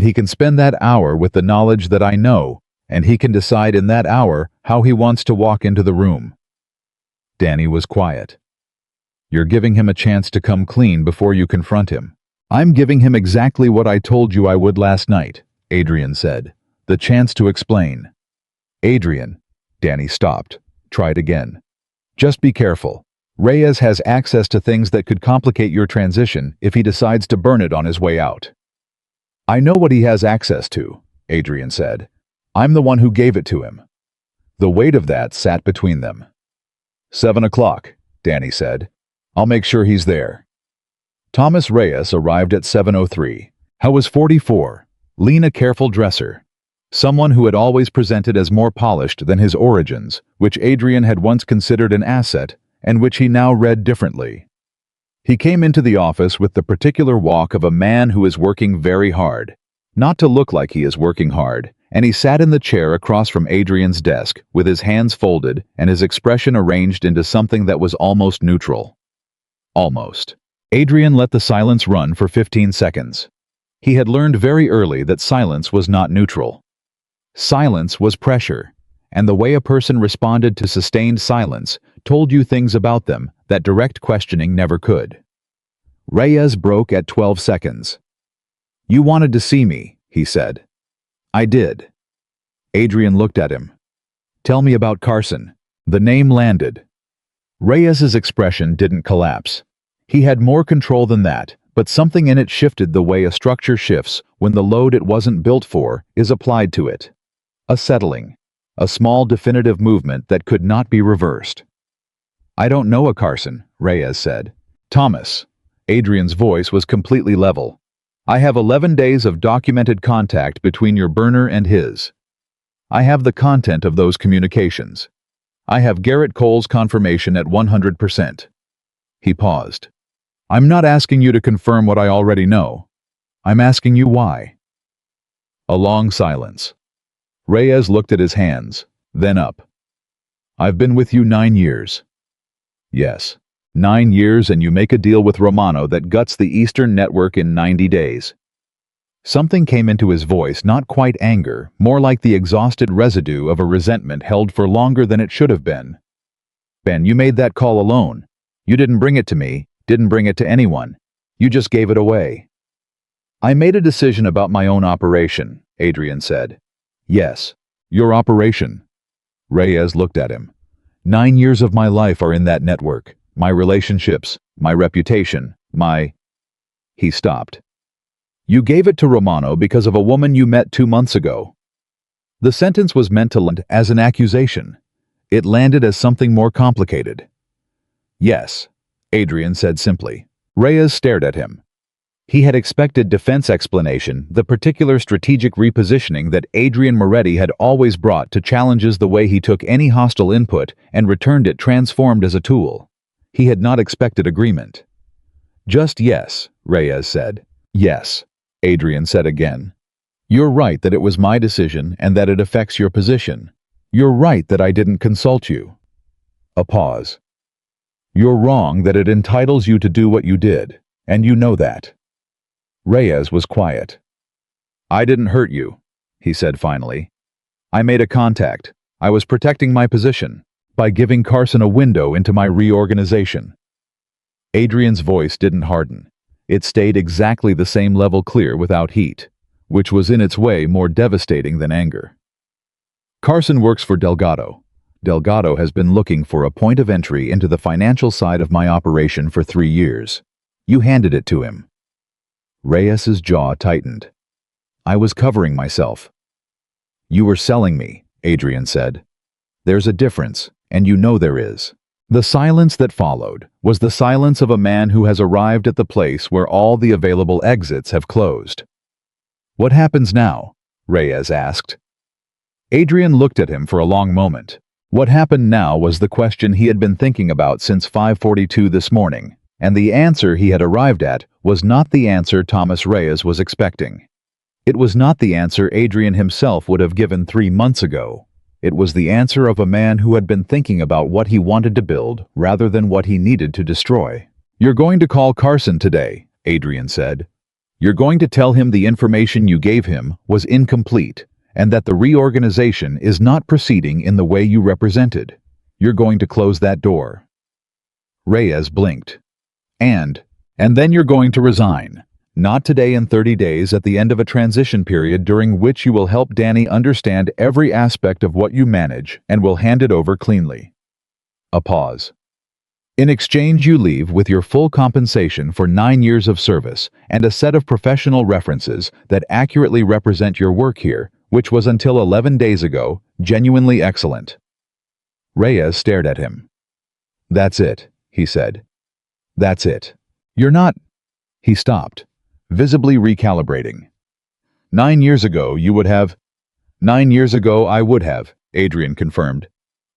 he can spend that hour with the knowledge that I know, and he can decide in that hour how he wants to walk into the room." Danny was quiet. "You're giving him a chance to come clean before you confront him." "I'm giving him exactly what I told you I would last night," Adrian said. "The chance to explain." "Adrian." Danny stopped. Tried again. "Just be careful. Reyes has access to things that could complicate your transition if he decides to burn it on his way out." "I know what he has access to," Adrian said. "I'm the one who gave it to him." The weight of that sat between them. 7 o'clock, Danny said. "I'll make sure he's there." Thomas Reyes arrived at 7:03. He was 44, lean, a careful dresser. Someone who had always presented as more polished than his origins, which Adrian had once considered an asset, and which he now read differently. He came into the office with the particular walk of a man who is working very hard, not to look like he is working hard, and he sat in the chair across from Adrian's desk with his hands folded and his expression arranged into something that was almost neutral. Almost. Adrian let the silence run for 15 seconds. He had learned very early that silence was not neutral. Silence was pressure, and the way a person responded to sustained silence told you things about them that direct questioning never could. Reyes broke at 12 seconds. "You wanted to see me," he said. "I did." Adrian looked at him. "Tell me about Carson." The name landed. Reyes's expression didn't collapse. He had more control than that, but something in it shifted the way a structure shifts when the load it wasn't built for is applied to it. A settling. A small definitive movement that could not be reversed. "I don't know a Carson," Reyes said. "Thomas." Adrian's voice was completely level. "I have 11 days of documented contact between your burner and his. I have the content of those communications. I have Garrett Cole's confirmation at 100%. He paused. "I'm not asking you to confirm what I already know. I'm asking you why." A long silence. Reyes looked at his hands, then up. "I've been with you 9 years. Yes, 9 years, and you make a deal with Romano that guts the Eastern Network in 90 days. Something came into his voice, not quite anger, more like the exhausted residue of a resentment held for longer than it should have been. "Ben, you made that call alone. You didn't bring it to me, didn't bring it to anyone. You just gave it away." "I made a decision about my own operation," Adrian said. "Yes, your operation." Reyes looked at him. 9 years of my life are in that network. My relationships, my reputation, my... He stopped. "You gave it to Romano because of a woman you met 2 months ago." The sentence was meant to land as an accusation. It landed as something more complicated. "Yes," Adrian said simply. Reyes stared at him. He had expected defense explanation, the particular strategic repositioning that Adrian Moretti had always brought to challenges the way he took any hostile input and returned it transformed as a tool. He had not expected agreement. "Just yes," Reyes said. "Yes," Adrian said again. "You're right that it was my decision and that it affects your position. You're right that I didn't consult you." A pause. "You're wrong that it entitles you to do what you did, and you know that." Reyes was quiet. "I didn't hurt you," he said finally. "I made a contact. I was protecting my position by giving Carson a window into my reorganization." Adrian's voice didn't harden. It stayed exactly the same level, clear without heat, which was in its way more devastating than anger. "Carson works for Delgado. Delgado has been looking for a point of entry into the financial side of my operation for 3 years. You handed it to him." Reyes's jaw tightened. "I was covering myself." "You were selling me," Adrian said. "There's a difference, and you know there is." The silence that followed was the silence of a man who has arrived at the place where all the available exits have closed. "What happens now?" Reyes asked. Adrian looked at him for a long moment. What happened now was the question he had been thinking about since 5:42 this morning, and the answer he had arrived at was not the answer Thomas Reyes was expecting. It was not the answer Adrian himself would have given 3 months ago. It was the answer of a man who had been thinking about what he wanted to build rather than what he needed to destroy. "You're going to call Carson today," Adrian said. "You're going to tell him the information you gave him was incomplete and that the reorganization is not proceeding in the way you represented. You're going to close that door." Reyes blinked. And then you're going to resign. Not today, in 30 days, at the end of a transition period during which you will help Danny understand every aspect of what you manage and will hand it over cleanly. A pause. "In exchange, you leave with your full compensation for 9 years of service and a set of professional references that accurately represent your work here, which was until 11 days ago, genuinely excellent." Reyes stared at him. "That's it," he said. "That's it. You're not..." He stopped, visibly recalibrating. 9 years ago, you would have..." 9 years ago, I would have," Adrian confirmed.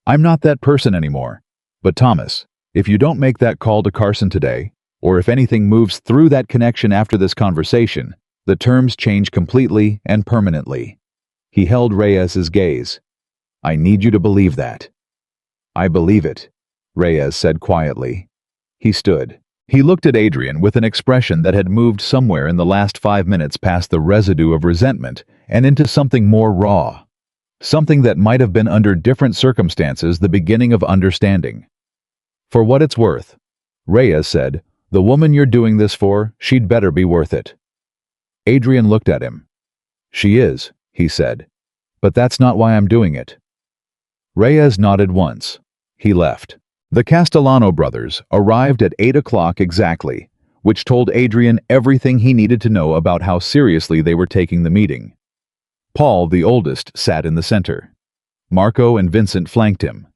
"I'm not that person anymore. But Thomas, if you don't make that call to Carson today, or if anything moves through that connection after this conversation, the terms change completely and permanently." He held Reyes's gaze. "I need you to believe that." "I believe it," Reyes said quietly. He stood. He looked at Adrian with an expression that had moved somewhere in the last 5 minutes past the residue of resentment and into something more raw. Something that might have been under different circumstances the beginning of understanding. "For what it's worth," Reyes said, "the woman you're doing this for, she'd better be worth it." Adrian looked at him. "She is," he said. "But that's not why I'm doing it." Reyes nodded once. He left. The Castellano brothers arrived at 8 o'clock exactly, which told Adrian everything he needed to know about how seriously they were taking the meeting. Paul, the oldest, sat in the center. Marco and Vincent flanked him.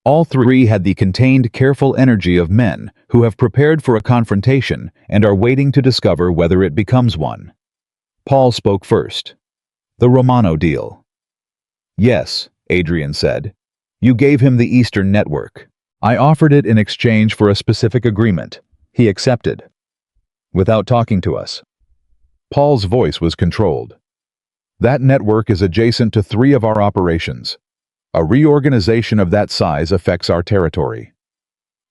All three had the contained, careful energy of men who have prepared for a confrontation and are waiting to discover whether it becomes one. Paul spoke first. The Romano deal. Yes, Adrian said. You gave him the Eastern Network. I offered it in exchange for a specific agreement. He accepted. Without talking to us. Paul's voice was controlled. That network is adjacent to 3 of our operations. A reorganization of that size affects our territory.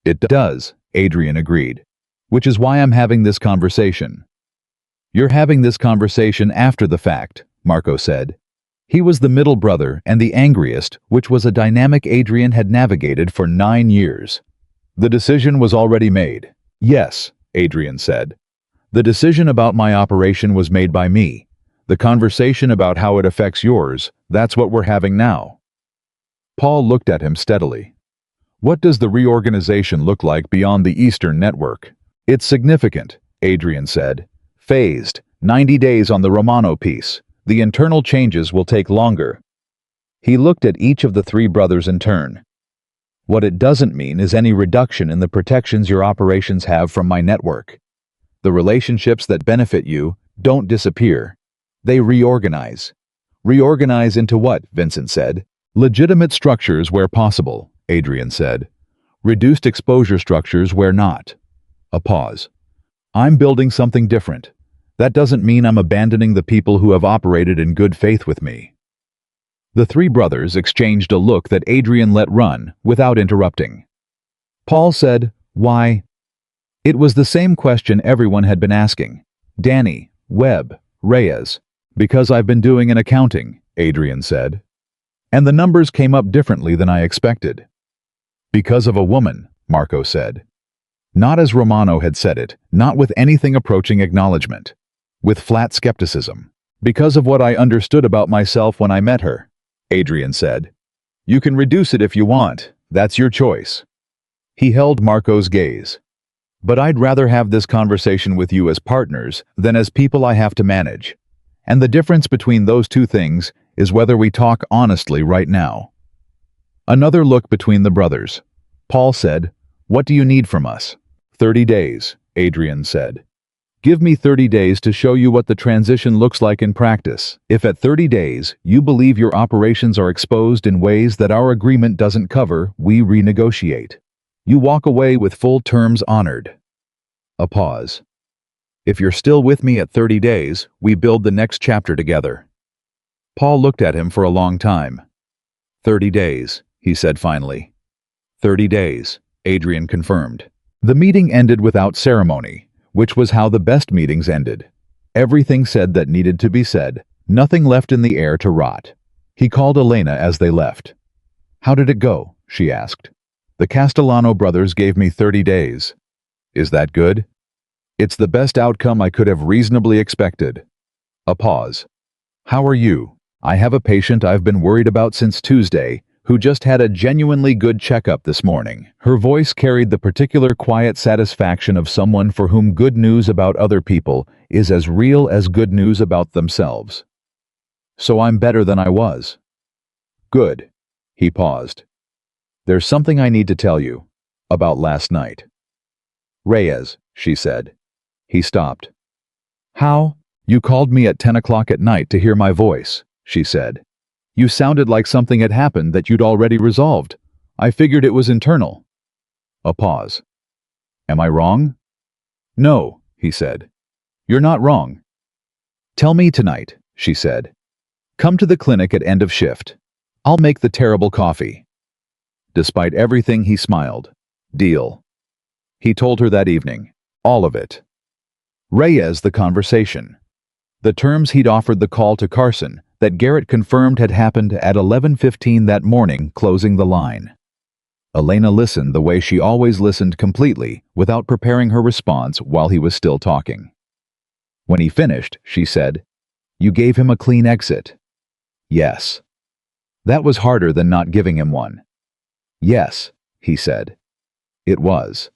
It does, Adrian agreed. Which is why I'm having this conversation. You're having this conversation after the fact, Marco said. He was the middle brother and the angriest, which was a dynamic Adrian had navigated for 9 years. The decision was already made. Yes, Adrian said. The decision about my operation was made by me. The conversation about how it affects yours, that's what we're having now. Paul looked at him steadily. What does the reorganization look like beyond the Eastern Network? It's significant, Adrian said. Phased, 90 days on the Romano piece. The internal changes will take longer. He looked at each of the 3 brothers in turn. What it doesn't mean is any reduction in the protections your operations have from my network. The relationships that benefit you don't disappear. They reorganize. Reorganize into what? Vincent said. Legitimate structures where possible, Adrian said. Reduced exposure structures where not. A pause. I'm building something different. That doesn't mean I'm abandoning the people who have operated in good faith with me. The 3 brothers exchanged a look that Adrian let run without interrupting. Paul said, Why? It was the same question everyone had been asking. Danny, Webb, Reyes. Because I've been doing an accounting, Adrian said. And the numbers came up differently than I expected. Because of a woman, Marco said. Not as Romano had said it, not with anything approaching acknowledgement. With flat skepticism. Because of what I understood about myself when I met her, Adrian said. You can reduce it if you want, that's your choice. He held Marco's gaze. But I'd rather have this conversation with you as partners than as people I have to manage. And the difference between those 2 things is whether we talk honestly right now. Another look between the brothers. Paul said, What do you need from us? 30 days, Adrian said. Give me 30 days to show you what the transition looks like in practice. If at 30 days you believe your operations are exposed in ways that our agreement doesn't cover, we renegotiate. You walk away with full terms honored. A pause. If you're still with me at 30 days, we build the next chapter together. Paul looked at him for a long time. 30 days, he said finally. 30 days, Adrian confirmed. The meeting ended without ceremony, which was how the best meetings ended. Everything said that needed to be said, nothing left in the air to rot. He called Elena as they left. How did it go? She asked. The Castellano brothers gave me 30 days. Is that good? It's the best outcome I could have reasonably expected. A pause. How are you? I have a patient I've been worried about since Tuesday, who just had a genuinely good checkup this morning. Her voice carried the particular quiet satisfaction of someone for whom good news about other people is as real as good news about themselves. So I'm better than I was. Good. He paused. There's something I need to tell you. About last night. Reyes, she said. He stopped. How? You called me at 10 o'clock at night to hear my voice, she said. You sounded like something had happened that you'd already resolved. I figured it was internal. A pause. Am I wrong? No, he said. You're not wrong. Tell me tonight, she said. Come to the clinic at end of shift. I'll make the terrible coffee. Despite everything, he smiled. Deal. He told her that evening. All of it. Reyes the conversation. The terms he'd offered the call to Carson that Garrett confirmed had happened at 11:15 that morning, closing the line. Elena listened the way she always listened, completely, without preparing her response while he was still talking. When he finished, she said, You gave him a clean exit. Yes. That was harder than not giving him one. Yes, he said. It was.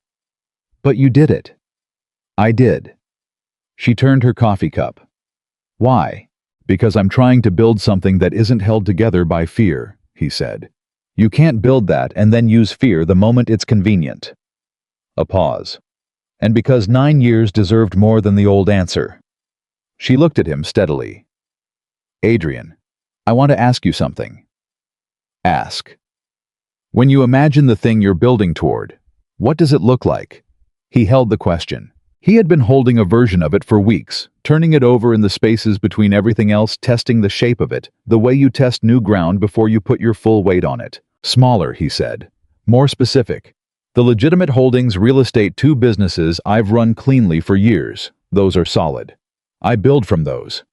But you did it. I did. She turned her coffee cup. Why? Because I'm trying to build something that isn't held together by fear, he said. You can't build that and then use fear the moment it's convenient. A pause. And because 9 years deserved more than the old answer. She looked at him steadily. Adrian, I want to ask you something. Ask. When you imagine the thing you're building toward, what does it look like? He held the question. He had been holding a version of it for weeks, turning it over in the spaces between everything else, testing the shape of it, the way you test new ground before you put your full weight on it. Smaller, he said. More specific. The legitimate holdings real estate 2 businesses I've run cleanly for years. Those are solid. I build from those.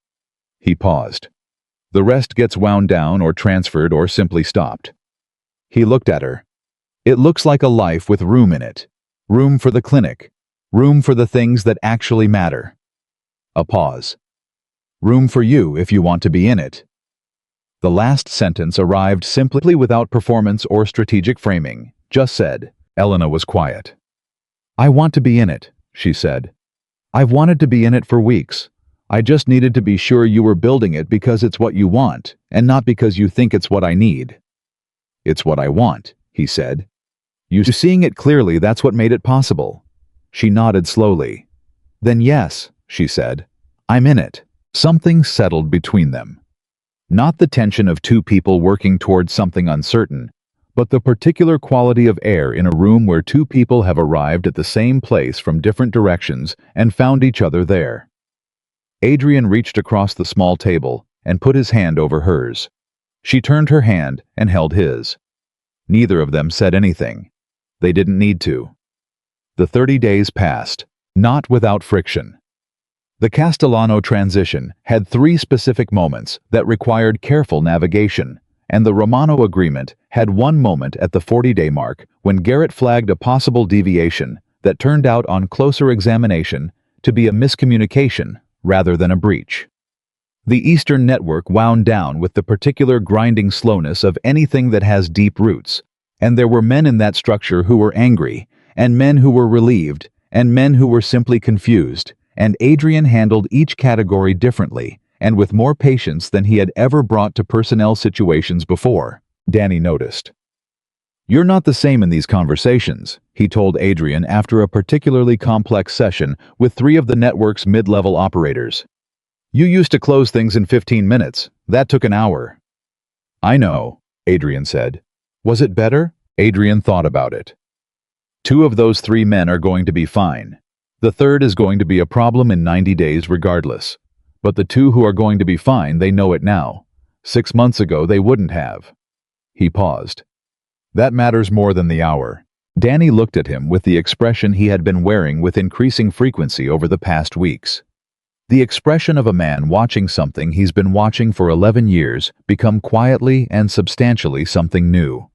He paused. The rest gets wound down or transferred or simply stopped. He looked at her. It looks like a life with room in it. Room for the clinic. Room for the things that actually matter. A pause. Room for you if you want to be in it. The last sentence arrived simply without performance or strategic framing. Just said. Elena was quiet. I want to be in it, she said. I've wanted to be in it for weeks. I just needed to be sure you were building it because it's what you want, and not because you think it's what I need. It's what I want, he said. You seeing it clearly, that's what made it possible. She nodded slowly. Then yes, she said. I'm in it. Something settled between them. Not the tension of 2 people working towards something uncertain, but the particular quality of air in a room where 2 people have arrived at the same place from different directions and found each other there. Adrian reached across the small table and put his hand over hers. She turned her hand and held his. Neither of them said anything. They didn't need to. The 30 days passed, not without friction. The Castellano transition had 3 specific moments that required careful navigation, and the Romano agreement had 1 moment at the 40-day mark when Garrett flagged a possible deviation that turned out on closer examination to be a miscommunication rather than a breach. The Eastern Network wound down with the particular grinding slowness of anything that has deep roots, and there were men in that structure who were angry, and men who were relieved, and men who were simply confused, and Adrian handled each category differently, and with more patience than he had ever brought to personnel situations before. Danny noticed. You're not the same in these conversations, he told Adrian after a particularly complex session with 3 of the network's mid-level operators. You used to close things in 15 minutes. That took an hour. I know, Adrian said. Was it better? Adrian thought about it. 2 of those 3 men are going to be fine. The 3rd is going to be a problem in 90 days regardless. But the 2 who are going to be fine, they know it now. 6 months ago, they wouldn't have. He paused. That matters more than the hour. Danny looked at him with the expression he had been wearing with increasing frequency over the past weeks. The expression of a man watching something he's been watching for 11 years become quietly and substantially something new.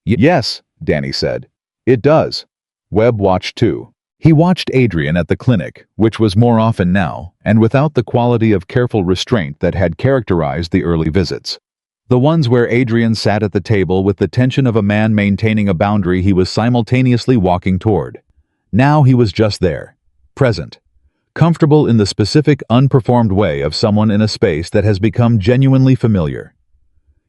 Yes, Danny said. It does. Webb watched too. He watched Adrian at the clinic, which was more often now, and without the quality of careful restraint that had characterized the early visits. The ones where Adrian sat at the table with the tension of a man maintaining a boundary he was simultaneously walking toward. Now he was just there, present, comfortable in the specific unperformed way of someone in a space that has become genuinely familiar.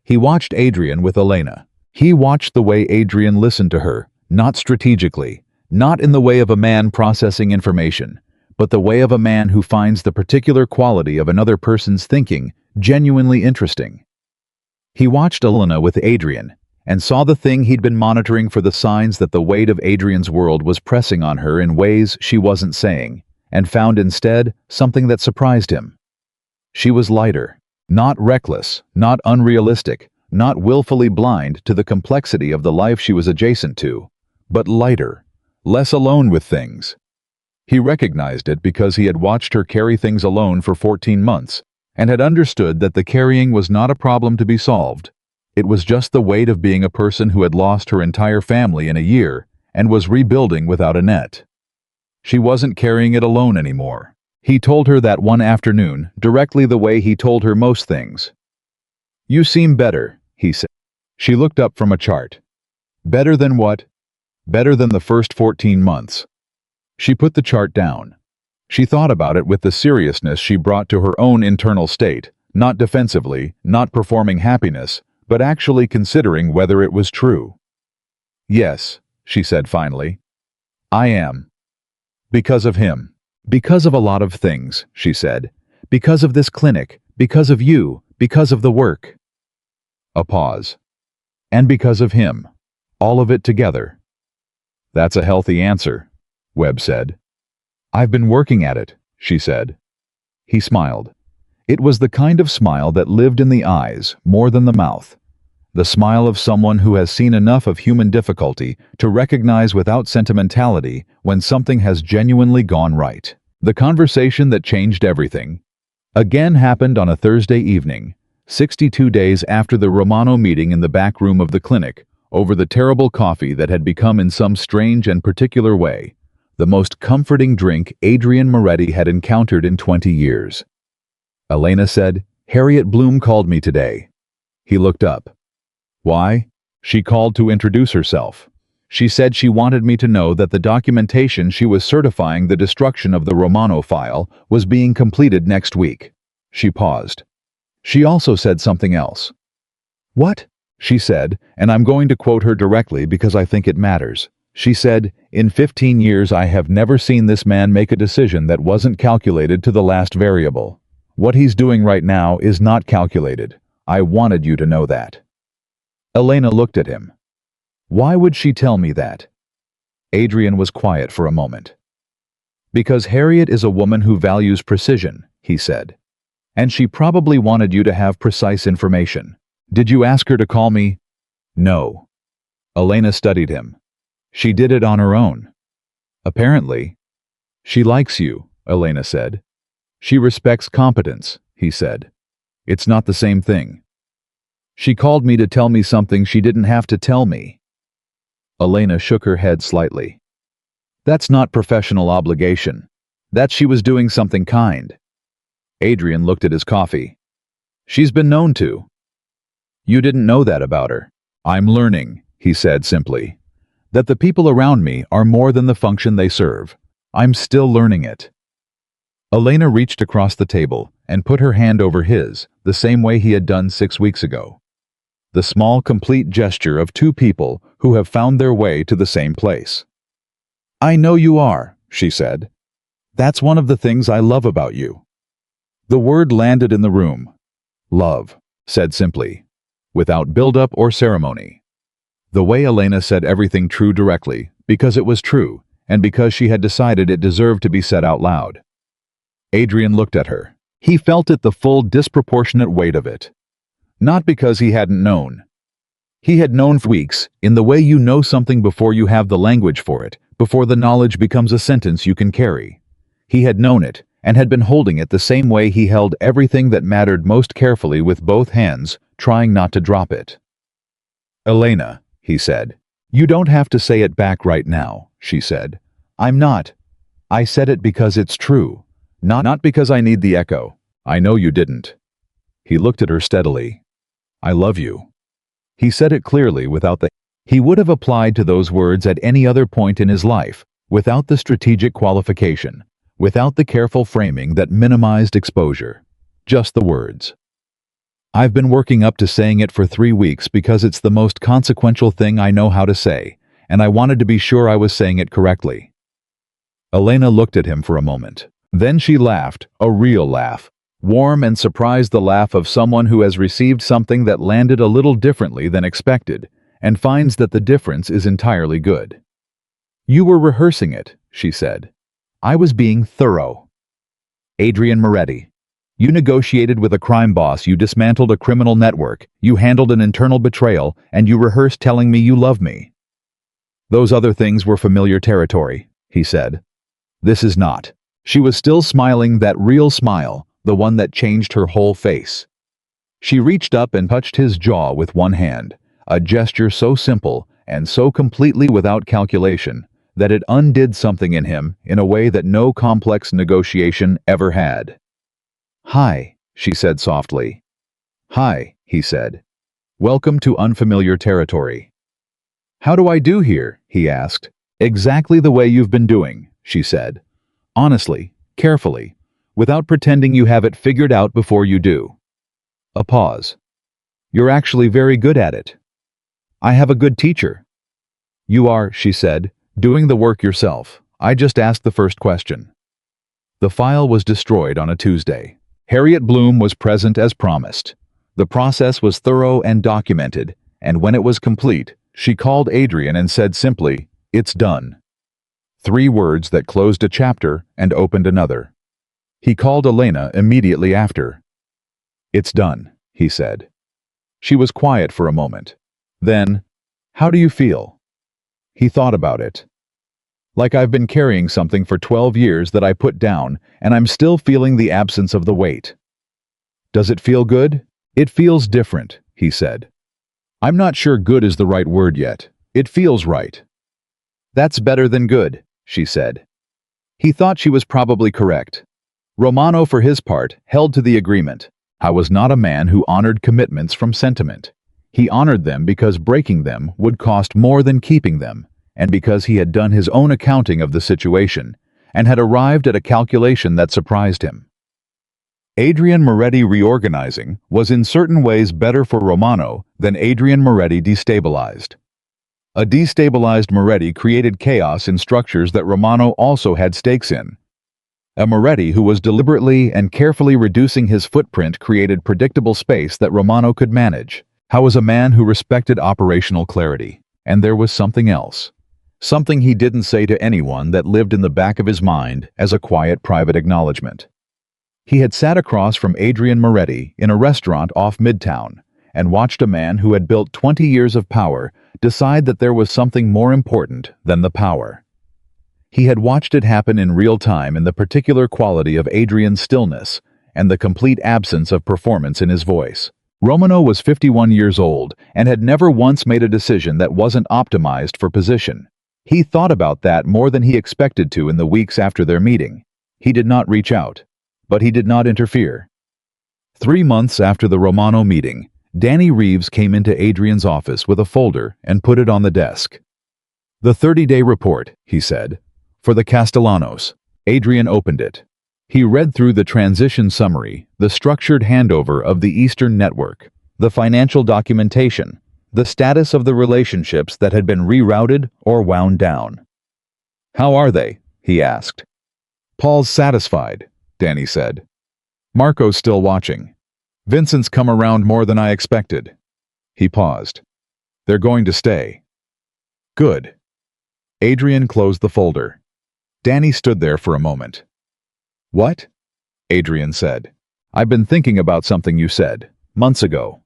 He watched Adrian with Elena. He watched the way Adrian listened to her, not strategically, not in the way of a man processing information, but the way of a man who finds the particular quality of another person's thinking genuinely interesting. He watched Elena with Adrian, and saw the thing he'd been monitoring for the signs that the weight of Adrian's world was pressing on her in ways she wasn't saying, and found instead something that surprised him. She was lighter, not reckless, not unrealistic, not willfully blind to the complexity of the life she was adjacent to, but lighter, less alone with things. He recognized it because he had watched her carry things alone for 14 months, and had understood that the carrying was not a problem to be solved. It was just the weight of being a person who had lost her entire family in a year and was rebuilding without a net. She wasn't carrying it alone anymore. He told her that one afternoon, directly the way he told her most things. "You seem better," he said. She looked up from a chart. "Better than what?" "Better than the first 14 months. She put the chart down. She thought about it with the seriousness she brought to her own internal state, not defensively, not performing happiness, but actually considering whether it was true. "Yes," she said finally. "I am. Because of him. Because of a lot of things," she said. "Because of this clinic, because of you, because of the work." A pause. "And because of him. All of it together." "That's a healthy answer," Webb said. "I've been working at it," she said. He smiled. It was the kind of smile that lived in the eyes more than the mouth. The smile of someone who has seen enough of human difficulty to recognize without sentimentality when something has genuinely gone right. The conversation that changed everything again happened on a Thursday evening, 62 days after the Romano meeting in the back room of the clinic, over the terrible coffee that had become in some strange and particular way the most comforting drink Adrian Moretti had encountered in 20 years. Elena said, "Harriet Bloom called me today." He looked up. "Why?" She called to introduce herself. She said she wanted me to know that the documentation she was certifying the destruction of the Romano file was being completed next week. She paused. She also said something else. "What?" she said, and I'm going to quote her directly because I think it matters. She said, "In 15 years I have never seen this man make a decision that wasn't calculated to the last variable. What he's doing right now is not calculated. I wanted you to know that." Elena looked at him. Why would she tell me that? Adrian was quiet for a moment. "Because Harriet is a woman who values precision," he said. "And she probably wanted you to have precise information. Did you ask her to call me?" "No." Elena studied him. "She did it on her own." "Apparently." "She likes you," Elena said. "She respects competence," he said. "It's not the same thing." "She called me to tell me something she didn't have to tell me." Elena shook her head slightly. "That's not professional obligation. That's she was doing something kind." Adrian looked at his coffee. "She's been known to." "You didn't know that about her." "I'm learning," he said simply. "That the people around me are more than the function they serve. I'm still learning it." Elena reached across the table and put her hand over his, the same way he had done 6 weeks ago. The small, complete gesture of two people who have found their way to the same place. "I know you are," she said. "That's one of the things I love about you." The word landed in the room. "Love," said simply, without build-up or ceremony. The way Elena said everything true directly, because it was true, and because she had decided it deserved to be said out loud. Adrian looked at her. He felt it, the full, disproportionate weight of it. Not because he hadn't known. He had known for weeks, in the way you know something before you have the language for it, before the knowledge becomes a sentence you can carry. He had known it, and had been holding it the same way he held everything that mattered most carefully with both hands, trying not to drop it. "Elena," he said. "You don't have to say it back right now," she said. "I'm not. I said it because it's true. Not because I need the echo. I know you didn't." He looked at her steadily. "I love you." He said it clearly without the... He would have applied to those words at any other point in his life, without the strategic qualification, without the careful framing that minimized exposure. Just the words. "I've been working up to saying it for 3 weeks because it's the most consequential thing I know how to say, and I wanted to be sure I was saying it correctly." Elena looked at him for a moment. Then she laughed, a real laugh, warm and surprised, the laugh of someone who has received something that landed a little differently than expected, and finds that the difference is entirely good. "You were rehearsing it," she said. "I was being thorough." "Adrian Moretti. You negotiated with a crime boss, you dismantled a criminal network, you handled an internal betrayal, and you rehearsed telling me you love me." "Those other things were familiar territory," he said. "This is not." She was still smiling, that real smile, the one that changed her whole face. She reached up and touched his jaw with one hand, a gesture so simple and so completely without calculation that it undid something in him in a way that no complex negotiation ever had. "Hi," she said softly. "Hi," he said. "Welcome to unfamiliar territory." "How do I do here?" he asked. "Exactly the way you've been doing," she said. "Honestly, carefully, without pretending you have it figured out before you do. A pause. You're actually very good at it. I have a good teacher. You are, she said, doing the work yourself. I just asked the first question. The file was destroyed on a Tuesday. Harriet Bloom was present as promised. The process was thorough and documented, and when it was complete, she called Adrian and said simply, "It's done." 3 words that closed a chapter and opened another. He called Elena immediately after. "It's done," he said. She was quiet for a moment. Then, "How do you feel?" He thought about it. "Like I've been carrying something for 12 years that I put down, and I'm still feeling the absence of the weight." "Does it feel good?" "It feels different," he said. "I'm not sure good is the right word yet. It feels right." "That's better than good," she said. He thought she was probably correct. Romano, for his part, held to the agreement. I was not a man who honored commitments from sentiment. He honored them because breaking them would cost more than keeping them, and because he had done his own accounting of the situation, and had arrived at a calculation that surprised him. Adrian Moretti reorganizing was in certain ways better for Romano than Adrian Moretti destabilized. A destabilized Moretti created chaos in structures that Romano also had stakes in. A Moretti who was deliberately and carefully reducing his footprint created predictable space that Romano could manage. How was a man who respected operational clarity? And there was something else. Something he didn't say to anyone that lived in the back of his mind as a quiet private acknowledgement. He had sat across from Adrian Moretti in a restaurant off Midtown and watched a man who had built 20 years of power decide that there was something more important than the power. He had watched it happen in real time in the particular quality of Adrian's stillness and the complete absence of performance in his voice. Romano was 51 years old and had never once made a decision that wasn't optimized for position. He thought about that more than he expected to in the weeks after their meeting. He did not reach out. But he did not interfere. 3 months after the Romano meeting, Danny Reeves came into Adrian's office with a folder and put it on the desk. "The 30-day report," he said, "for the Castellanos." Adrian opened it. He read through the transition summary, the structured handover of the Eastern Network, the financial documentation, the status of the relationships that had been rerouted or wound down. "How are they?" he asked. "Paul's satisfied," Danny said. "Marco's still watching. Vincent's come around more than I expected." He paused. "They're going to stay." "Good." Adrian closed the folder. Danny stood there for a moment. "What?" Adrian said. "I've been thinking about something you said, months ago."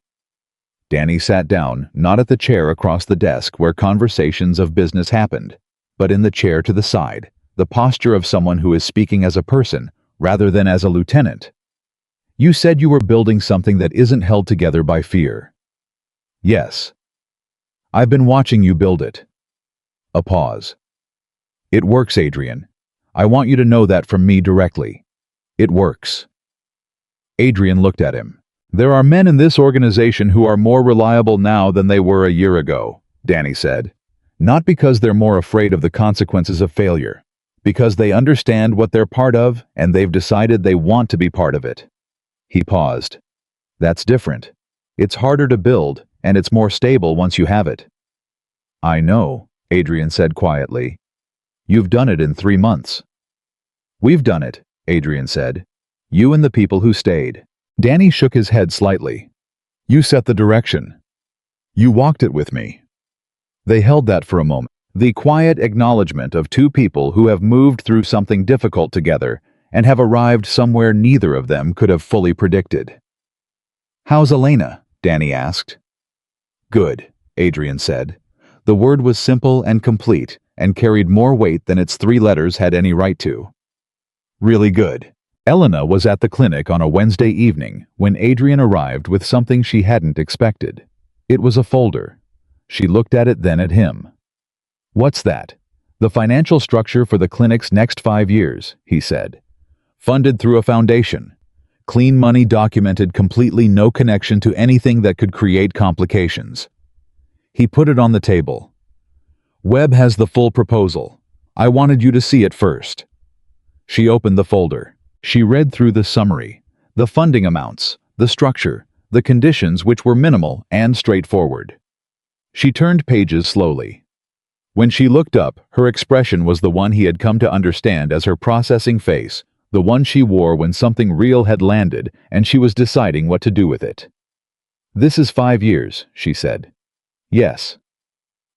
Danny sat down, not at the chair across the desk where conversations of business happened, but in the chair to the side, the posture of someone who is speaking as a person, rather than as a lieutenant. "You said you were building something that isn't held together by fear." "Yes." "I've been watching you build it." A pause. "It works, Adrian. I want you to know that from me directly. It works." Adrian looked at him. "There are men in this organization who are more reliable now than they were a year ago," Danny said. "Not because they're more afraid of the consequences of failure. Because they understand what they're part of, and they've decided they want to be part of it." He paused. "That's different. It's harder to build, and it's more stable once you have it." "I know," Adrian said quietly. "You've done it in 3 months." "We've done it," Adrian said. "You and the people who stayed." Danny shook his head slightly. "You set the direction. You walked it with me." They held that for a moment. The quiet acknowledgement of 2 people who have moved through something difficult together and have arrived somewhere neither of them could have fully predicted. "How's Elena?" Danny asked. "Good," Adrian said. The word was simple and complete and carried more weight than its 3 letters had any right to. "Really good." Elena was at the clinic on a Wednesday evening when Adrian arrived with something she hadn't expected. It was a folder. She looked at it, then at him. "What's that?" "The financial structure for the clinic's next 5 years," he said. "Funded through a foundation. Clean money documented completely, no connection to anything that could create complications." He put it on the table. "Webb has the full proposal. I wanted you to see it first." She opened the folder. She read through the summary, the funding amounts, the structure, the conditions, which were minimal and straightforward. She turned pages slowly. When she looked up, her expression was the one he had come to understand as her processing face, the one she wore when something real had landed and she was deciding what to do with it. "This is 5 years," she said. "Yes."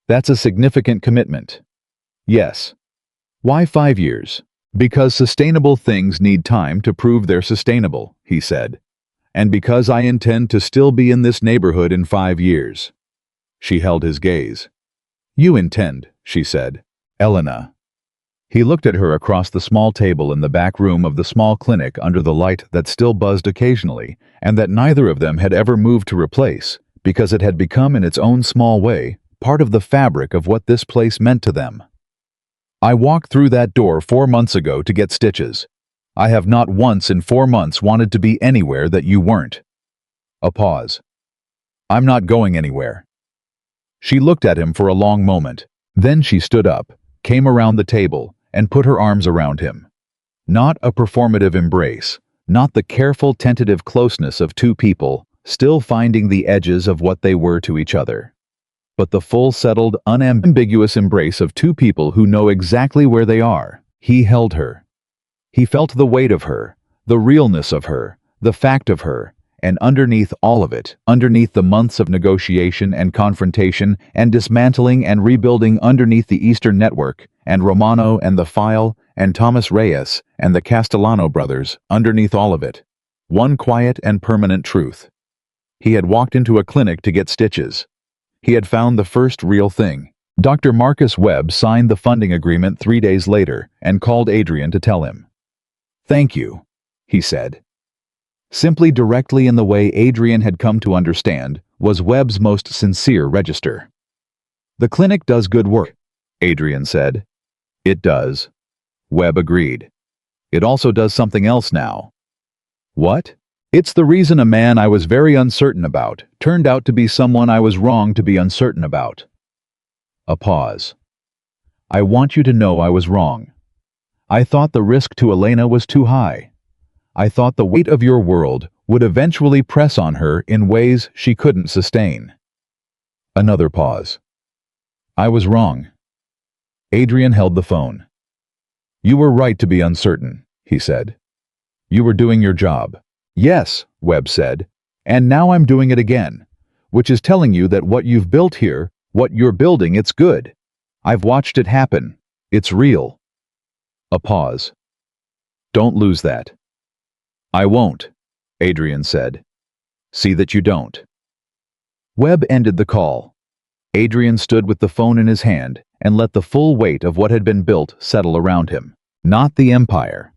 "That's a significant commitment." "Yes." "Why 5 years?" "Because sustainable things need time to prove they're sustainable," he said. "And because I intend to still be in this neighborhood in 5 years." She held his gaze. "You intend," she said. "Elena." He looked at her across the small table in the back room of the small clinic under the light that still buzzed occasionally, and that neither of them had ever moved to replace, because it had become in its own small way part of the fabric of what this place meant to them. "I walked through that door 4 months ago to get stitches. I have not once in 4 months wanted to be anywhere that you weren't." A pause. "I'm not going anywhere." She looked at him for a long moment. Then she stood up, came around the table, and put her arms around him. Not a performative embrace, not the careful, tentative closeness of two people, still finding the edges of what they were to each other, but the full, settled, unambiguous embrace of two people who know exactly where they are. He held her. He felt the weight of her, the realness of her, the fact of her, and underneath all of it, underneath the months of negotiation and confrontation and dismantling and rebuilding, underneath the Eastern Network and Romano and the File and Thomas Reyes and the Castellano brothers, underneath all of it, one quiet and permanent truth. He had walked into a clinic to get stitches. He had found the first real thing. Dr. Marcus Webb signed the funding agreement 3 days later and called Adrian to tell him. "Thank you," he said. Simply, directly, in the way Adrian had come to understand, was Webb's most sincere register. "The clinic does good work," Adrian said. "It does," Webb agreed. "It also does something else now." "What?" "It's the reason a man I was very uncertain about turned out to be someone I was wrong to be uncertain about." A pause. "I want you to know I was wrong. I thought the risk to Elena was too high. I thought the weight of your world would eventually press on her in ways she couldn't sustain." Another pause. "I was wrong." Adrian held the phone. "You were right to be uncertain," he said. "You were doing your job." "Yes," Webb said, "and now I'm doing it again, which is telling you that what you've built here, what you're building, it's good. I've watched it happen. It's real." A pause. "Don't lose that." "I won't," Adrian said. "See that you don't." Webb ended the call. Adrian stood with the phone in his hand and let the full weight of what had been built settle around him. Not the empire,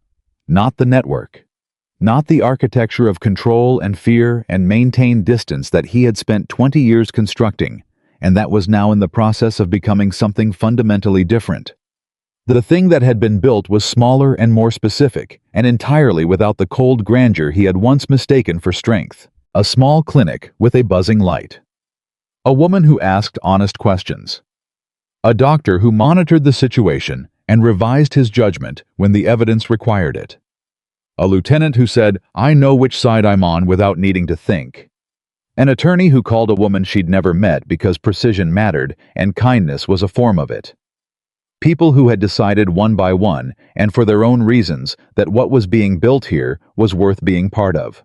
not the network, not the architecture of control and fear and maintained distance that he had spent 20 years constructing, and that was now in the process of becoming something fundamentally different. The thing that had been built was smaller and more specific, and entirely without the cold grandeur he had once mistaken for strength. A small clinic with a buzzing light. A woman who asked honest questions. A doctor who monitored the situation and revised his judgment when the evidence required it. A lieutenant who said, "I know which side I'm on," without needing to think. An attorney who called a woman she'd never met because precision mattered and kindness was a form of it. People who had decided one by one, and for their own reasons, that what was being built here was worth being part of.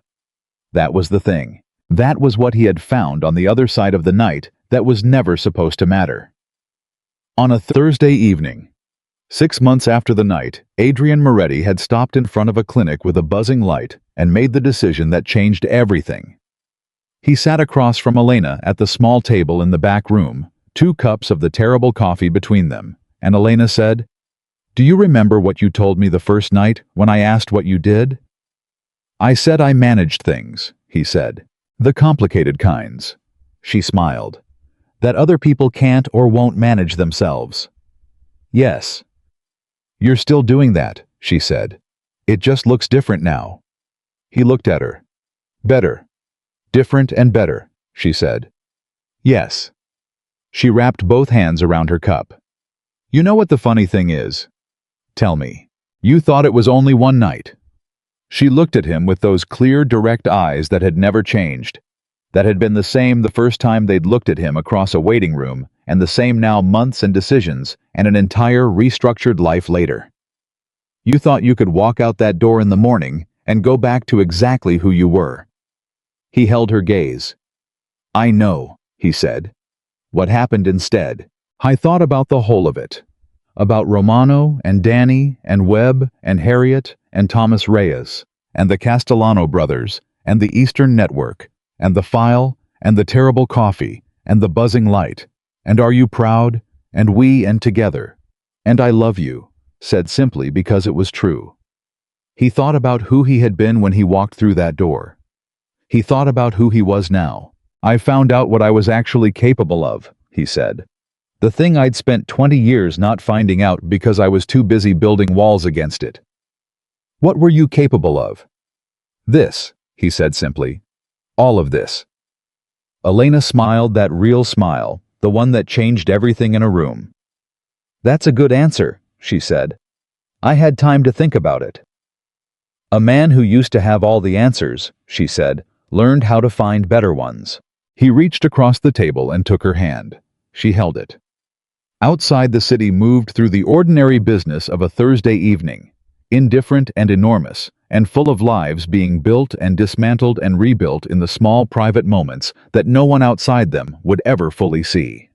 That was the thing. That was what he had found on the other side of the night that was never supposed to matter. On a Thursday evening, 6 months after the night, Adrian Moretti had stopped in front of a clinic with a buzzing light and made the decision that changed everything. He sat across from Elena at the small table in the back room, 2 cups of the terrible coffee between them. And Elena said, "Do you remember what you told me the first night when I asked what you did?" "I said I managed things," he said. "The complicated kinds." She smiled. "That other people can't or won't manage themselves." "Yes." "You're still doing that," she said. "It just looks different now." He looked at her. "Better. Different and better," she said. "Yes." She wrapped both hands around her cup. "You know what the funny thing is?" "Tell me." You thought it was only one night. She looked at him with those clear, direct eyes that had never changed, that had been the same the first time they'd looked at him across a waiting room, and the same now months and decisions and an entire restructured life later. You thought you could walk out that door in the morning and go back to exactly who you were. He held her gaze. I know, he said. What happened instead? I thought about the whole of it. About Romano and Danny and Webb and Harriet and Thomas Reyes and the Castellano brothers and the Eastern Network and the file and the terrible coffee and the buzzing light and are you proud and we and together and I love you, said simply because it was true. He thought about who he had been when he walked through that door. He thought about who he was now. I found out what I was actually capable of, he said. The thing I'd spent 20 years not finding out because I was too busy building walls against it. What were you capable of? This, he said simply. All of this. Elena smiled, that real smile, the one that changed everything in a room. That's a good answer, she said. I had time to think about it. A man who used to have all the answers, she said, learned how to find better ones. He reached across the table and took her hand. She held it. Outside, the city moved through the ordinary business of a Thursday evening, indifferent and enormous, and full of lives being built and dismantled and rebuilt in the small private moments that no one outside them would ever fully see.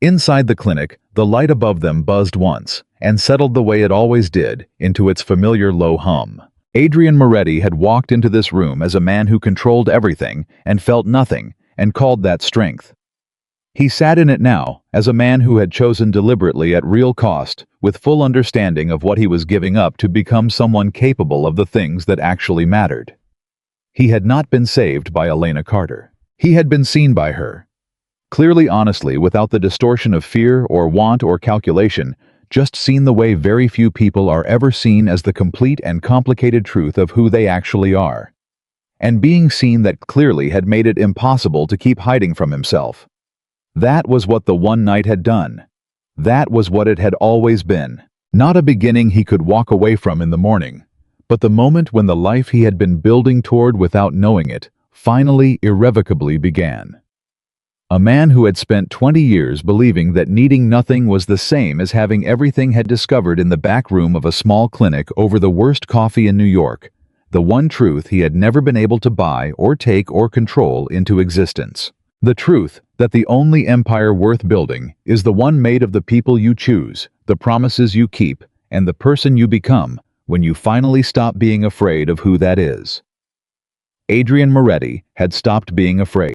Inside the clinic, the light above them buzzed once, and settled the way it always did, into its familiar low hum. Adrian Moretti had walked into this room as a man who controlled everything and felt nothing, and called that strength. He sat in it now, as a man who had chosen deliberately at real cost, with full understanding of what he was giving up to become someone capable of the things that actually mattered. He had not been saved by Elena Carter. He had been seen by her. Clearly, honestly, without the distortion of fear or want or calculation, just seen the way very few people are ever seen, as the complete and complicated truth of who they actually are. And being seen that clearly had made it impossible to keep hiding from himself. That was what the one night had done. That was what it had always been. Not a beginning he could walk away from in the morning, but the moment when the life he had been building toward without knowing it finally irrevocably began. A man who had spent 20 years believing that needing nothing was the same as having everything had discovered in the back room of a small clinic over the worst coffee in New York, the one truth he had never been able to buy or take or control into existence. The truth that the only empire worth building is the one made of the people you choose, the promises you keep, and the person you become when you finally stop being afraid of who that is. Adrian Moretti had stopped being afraid.